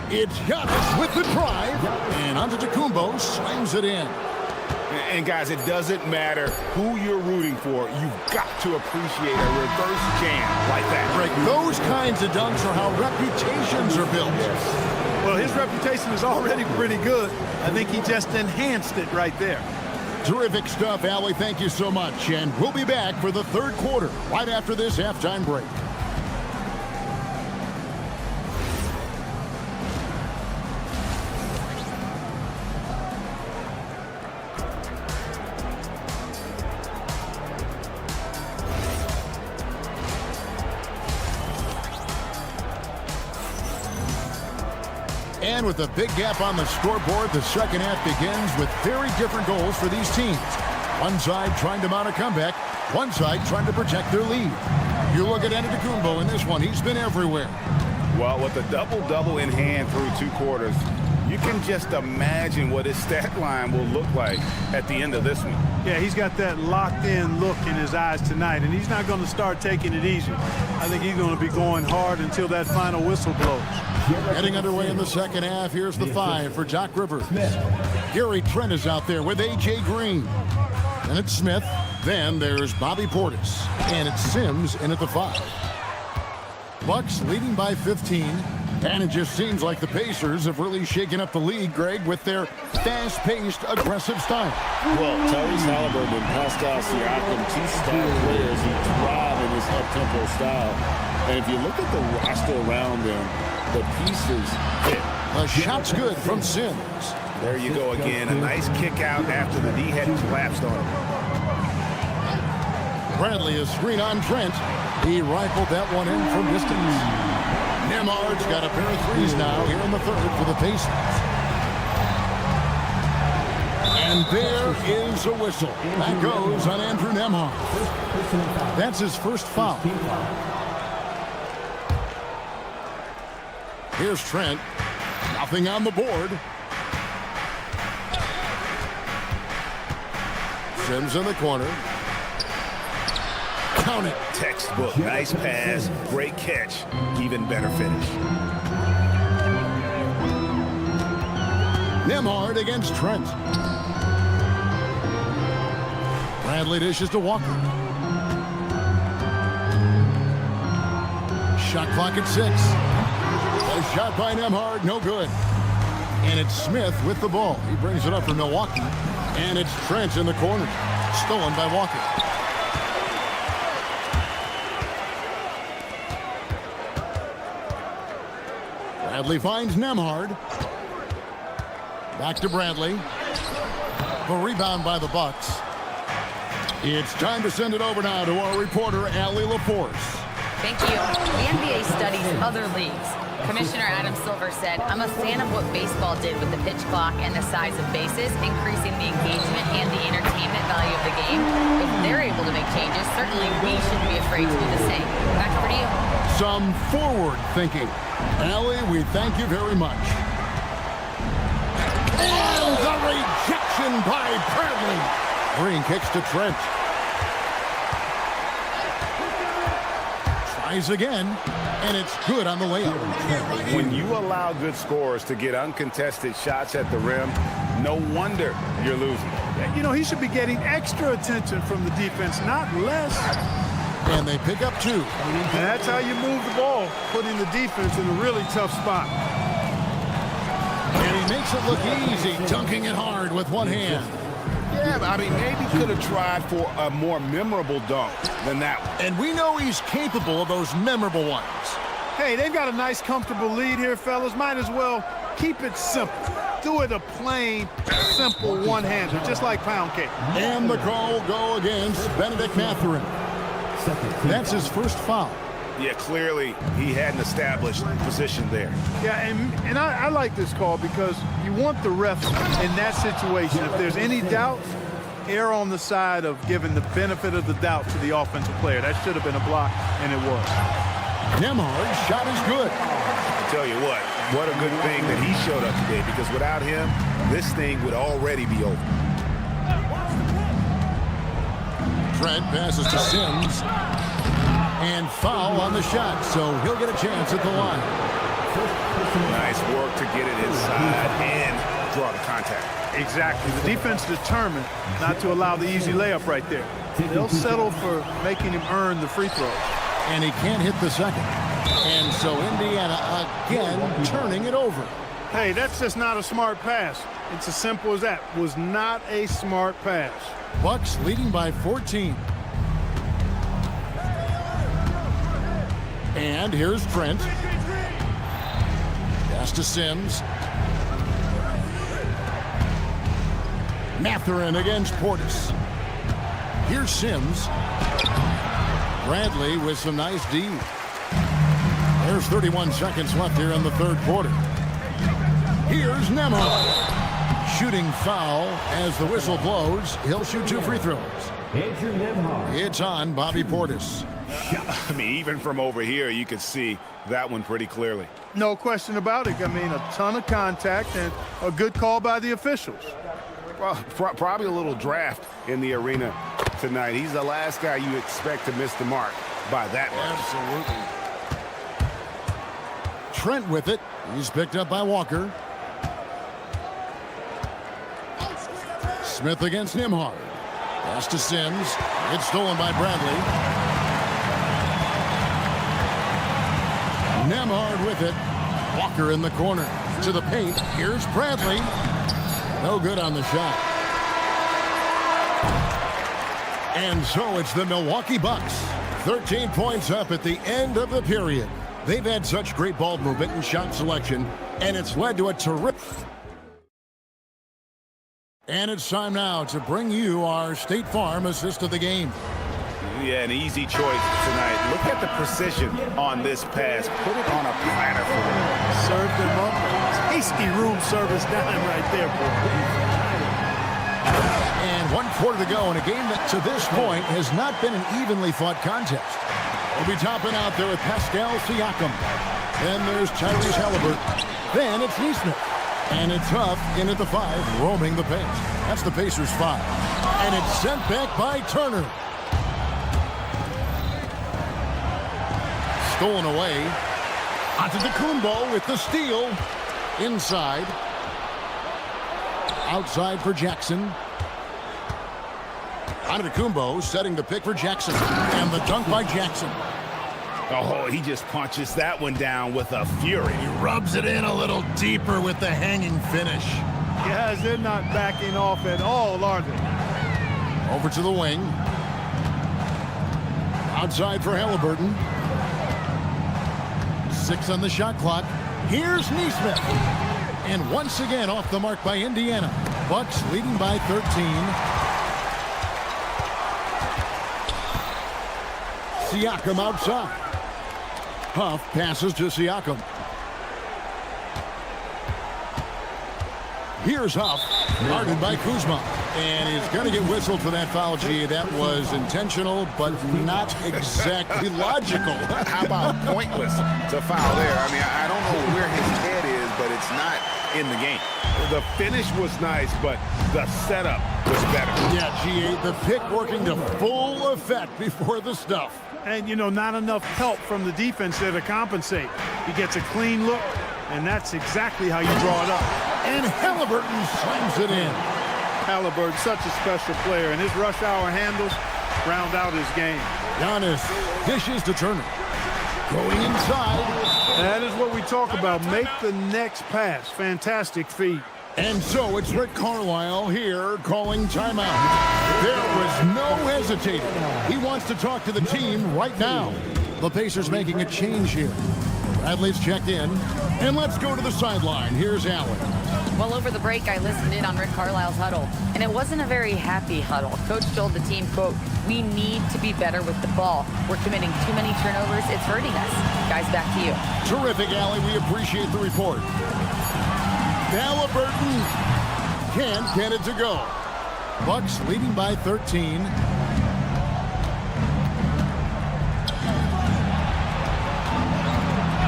It's Giannis with the drive. And Antetokounmpo slams it in. And guys, it doesn't matter who you're rooting for. You've got to appreciate a reverse jam like that. Rick, those kinds of dunks are how reputations are built. Well, his reputation is already pretty good. I think he just enhanced it right there. Terrific stuff, Allie. Thank you so much. And we'll be back for the third quarter right after this halftime break. And with a big gap on the scoreboard, the second half begins with very different goals for these teams. One side trying to mount a comeback, one side trying to protect their lead. You look at Antetokounmpo in this one, he's been everywhere. Well, with a double-double in hand through 2 quarters, you can just imagine what his stat line will look like at the end of this one. Yeah, he's got that locked-in look in his eyes tonight, and he's not going to start taking it easy. I think he's going to be going hard until that final whistle blows. Getting underway in the second half, here's the 5 for Doc Rivers. Gary Trent is out there with A.J. Green. And it's Smith. Then there's Bobby Portis. And it's Sims in at the 5. Bucks leading by 15. And it just seems like the Pacers have really shaken up the league, Greg, with their fast-paced, aggressive style. Well, Tyrese Halliburton and Pascal Siakam, 2 star players who thrive in this up-tempo style. And if you look at the roster around them, the pieces fit. A shot's good from Sims. There you go again. A nice kick out after the D had collapsed on him. Bradley is screen on Trent. He rifled that one in from distance. Nemhard's got a pair of threes now here in the third for the Pacers. And there is a whistle. That goes on Andrew Nembhard. That's his first foul. Here's Trent. Nothing on the board. Sims in the corner. Count it. Textbook. Nice pass. Great catch. Even better finish. Nembhard against Trent. Bradley dishes to Walker. Shot clock at 6. A shot by Nembhard, no good. And it's Smith with the ball. He brings it up for Milwaukee. And it's Trent in the corner. Stolen by Walker. Bradley finds Nembhard. Back to Bradley. The rebound by the Bucks. It's time to send it over now to our reporter, Allie LaForce. Thank you. The NBA studies other leagues. Commissioner Adam Silver said, "I'm a fan of what baseball did with the pitch clock and the size of bases, increasing the engagement and the entertainment value of the game. If they're able to make changes, certainly we shouldn't be afraid to do the same." Back over to you. Some forward thinking. Allie, we thank you very much. And the rejection by Bradley. Green kicks to Trent. Tries again, and it's good on the layup. When you allow good scorers to get uncontested shots at the rim, no wonder you're losing. You know, he should be getting extra attention from the defense, not less. And they pick up 2. And that's how you move the ball, putting the defense in a really tough spot. And he makes it look easy, dunking it hard with one hand. Yeah, but I mean, maybe could have tried for a more memorable dunk than that one. And we know he's capable of those memorable ones. Hey, they've got a nice, comfortable lead here, fellas. Might as well keep it simple. Do it a plain, simple one-hander, just like pound cake. And the call will go against Benedict Mathurin. That's his first foul. Yeah, clearly he hadn't established position there. Yeah, and I like this call because you want the refs in that situation. If there's any doubt, err on the side of giving the benefit of the doubt to the offensive player. That should have been a block, and it was. Nembhard's shot is good. I tell you what a good thing that he showed up today, because without him, this thing would already be over. Trent passes to Sims. And foul on the shot, so he'll get a chance at the line. Nice work to get it inside and draw the contact. Exactly. The defense determined not to allow the easy layup right there. They'll settle for making him earn the free throw. And he can't hit the second. And so Indiana again turning it over. Hey, that's just not a smart pass. It's as simple as that. Was not a smart pass. Bucks leading by 14. And here's Trent. Pass to Sims. Mathurin against Portis. Here's Sims. Bradley with some nice D. There's 31 seconds left here in the third quarter. Here's Nembhard. Shooting foul as the whistle blows. He'll shoot 2 free throws. It's on Bobby Portis. I mean, even from over here, you could see that one pretty clearly. No question about it. I mean, a ton of contact and a good call by the officials. Well, probably a little draft in the arena tonight. He's the last guy you expect to miss the mark by that much. Absolutely. Trent with it. He's picked up by Walker. Smith against Nembhard. Pass to Sims. It's stolen by Bradley. Nembhard with it. Walker in the corner. To the paint. Here's Bradley. No good on the shot. And so it's the Milwaukee Bucks. 13 points up at the end of the period. They've had such great ball movement and shot selection, and it's led to a terrific... And it's time now to bring you our State Farm assist of the game. Yeah, an easy choice tonight. Look at the precision on this pass. Put it on a platter for him. Served him up. Tasty room service dime right there, boy. And 1 quarter to go in a game that to this point has not been an evenly fought contest. We'll be topping out there with Pascal Siakam. Then there's Tyrese Halliburton. Then it's Neesmith. And it's Huff in at the 5, roaming the paint. That's the Pacers' 5. And it's sent back by Turner. Stolen away. Antetokounmpo with the steal. Inside. Outside for Jackson. Antetokounmpo setting the pick for Jackson. And the dunk by Jackson. Oh, he just punches that one down with a fury. He rubs it in a little deeper with the hanging finish. Guys, they're not backing off at all, are they? Over to the wing. Outside for Halliburton. 6 on the shot clock. Here's Neesmith. And once again off the mark by Indiana. Bucks leading by 13. Siakam outside. Huff passes to Siakam. Here's Huff, guarded by Kuzma. And he's going to get whistled for that foul. Gee, that was intentional, but not exactly logical. How about pointless to foul there? I mean, I don't know where his head is, but it's not in the game. The finish was nice, but the setup was better. Yeah, G8, the pick working to full effect before the stuff. And, you know, not enough help from the defense there to compensate. He gets a clean look, and that's exactly how you draw it up. And Halliburton slams it in. Halliburton, such a special player, and his rush hour handles round out his game. Giannis dishes to Turner. Going inside. That is what we talk about. Make the next pass. Fantastic feed. And so it's Rick Carlisle here calling timeout. There was no hesitating. He wants to talk to the team right now. The Pacers making a change here. Bradley's checked in. And let's go to the sideline. Here's Allen. Well, over the break, I listened in on Rick Carlisle's huddle, and it wasn't a very happy huddle. Coach told the team, quote, "We need to be better with the ball. We're committing too many turnovers. It's hurting us." Guys, back to you. Terrific, Allie. We appreciate the report. Halliburton can't get it to go. Bucks leading by 13.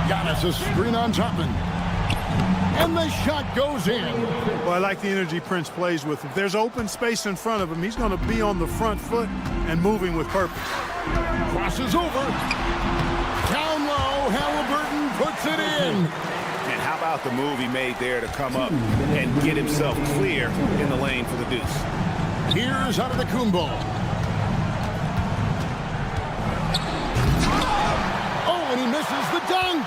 Giannis a screen on Topman. And the shot goes in. Well, I like the energy Prince plays with. If there's open space in front of him, he's going to be on the front foot and moving with purpose. Crosses over. Down low, Halliburton puts it in. And how about the move he made there to come up and get himself clear in the lane for the deuce. Here's Antetokounmpo. Oh, and he misses the dunk.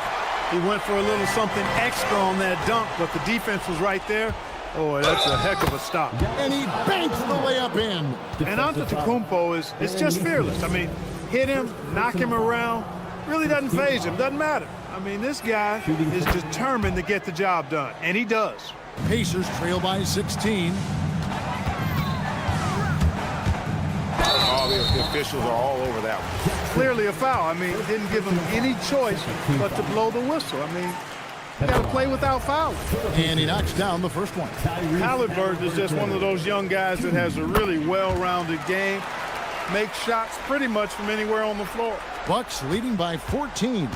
He went for a little something extra on that dunk, but the defense was right there. Oh, that's a heck of a stop. And he banks the layup in. And Antetokounmpo is just fearless. I mean, hit him, knock him around, really doesn't faze him, doesn't matter. I mean, this guy is determined to get the job done, and he does. Pacers trail by 16. All the officials are all over that one. Clearly a foul. I mean, didn't give him any choice but to blow the whistle. I mean, you got to play without fouling. And he knocks down the first one. Halliburton is just one of those young guys that has a really well-rounded game. Makes shots pretty much from anywhere on the floor. Bucks leading by 14.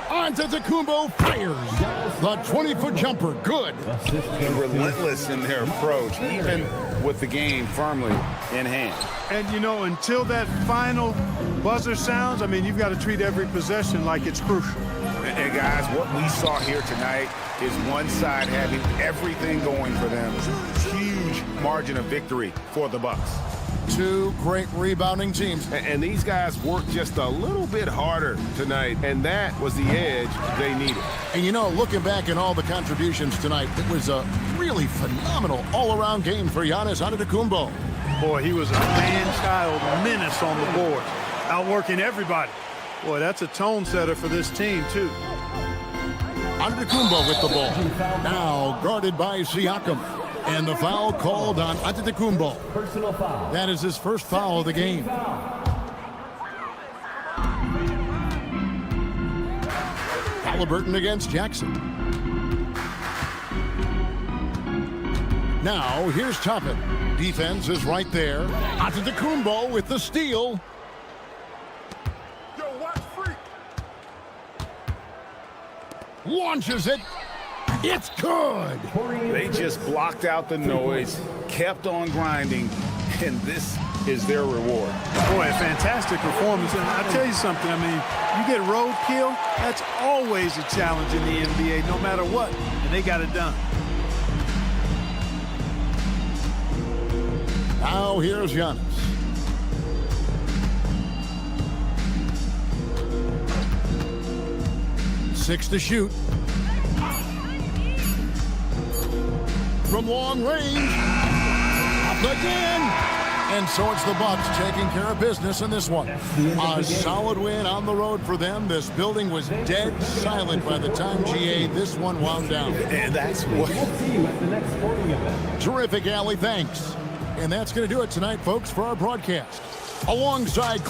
Antetokounmpo fires. The 20-foot jumper. Good. Relentless in their approach, even with the game firmly in hand. And, you know, until that final buzzer sounds, I mean, you've got to treat every possession like it's crucial. And guys, what we saw here tonight is one side having everything going for them. Huge margin of victory for the Bucks. Two great rebounding teams. And these guys worked just a little bit harder tonight, and that was the edge they needed. And, you know, looking back at all the contributions tonight, it was a really phenomenal all-around game for Giannis Antetokounmpo. Boy, he was a man-child menace on the board, outworking everybody. Boy, that's a tone setter for this team, too. Antetokounmpo with the ball. Now guarded by Siakam. And the foul called on Antetokounmpo. Personal foul. That is his first foul of the game. Halliburton against Jackson. Now here's Toppin. Defense is right there. Antetokounmpo with the steal. Yo, watch free. Launches it. It's good. They just blocked out the noise, kept on grinding, and this is their reward. Boy, a fantastic performance. And I tell you something, I mean, you get roadkill, that's always a challenge in the NBA, no matter what. And they got it done. Now here's Giannis. Six to shoot. From long range. Up again. And so it's the Bucks taking care of business in this one. A solid win on the road for them. This building was dead silent by the time, GA, this one wound down. And that's what... We'll see you at the next sporting event. Terrific, Allie. Thanks. And that's going to do it tonight, folks, for our broadcast. Alongside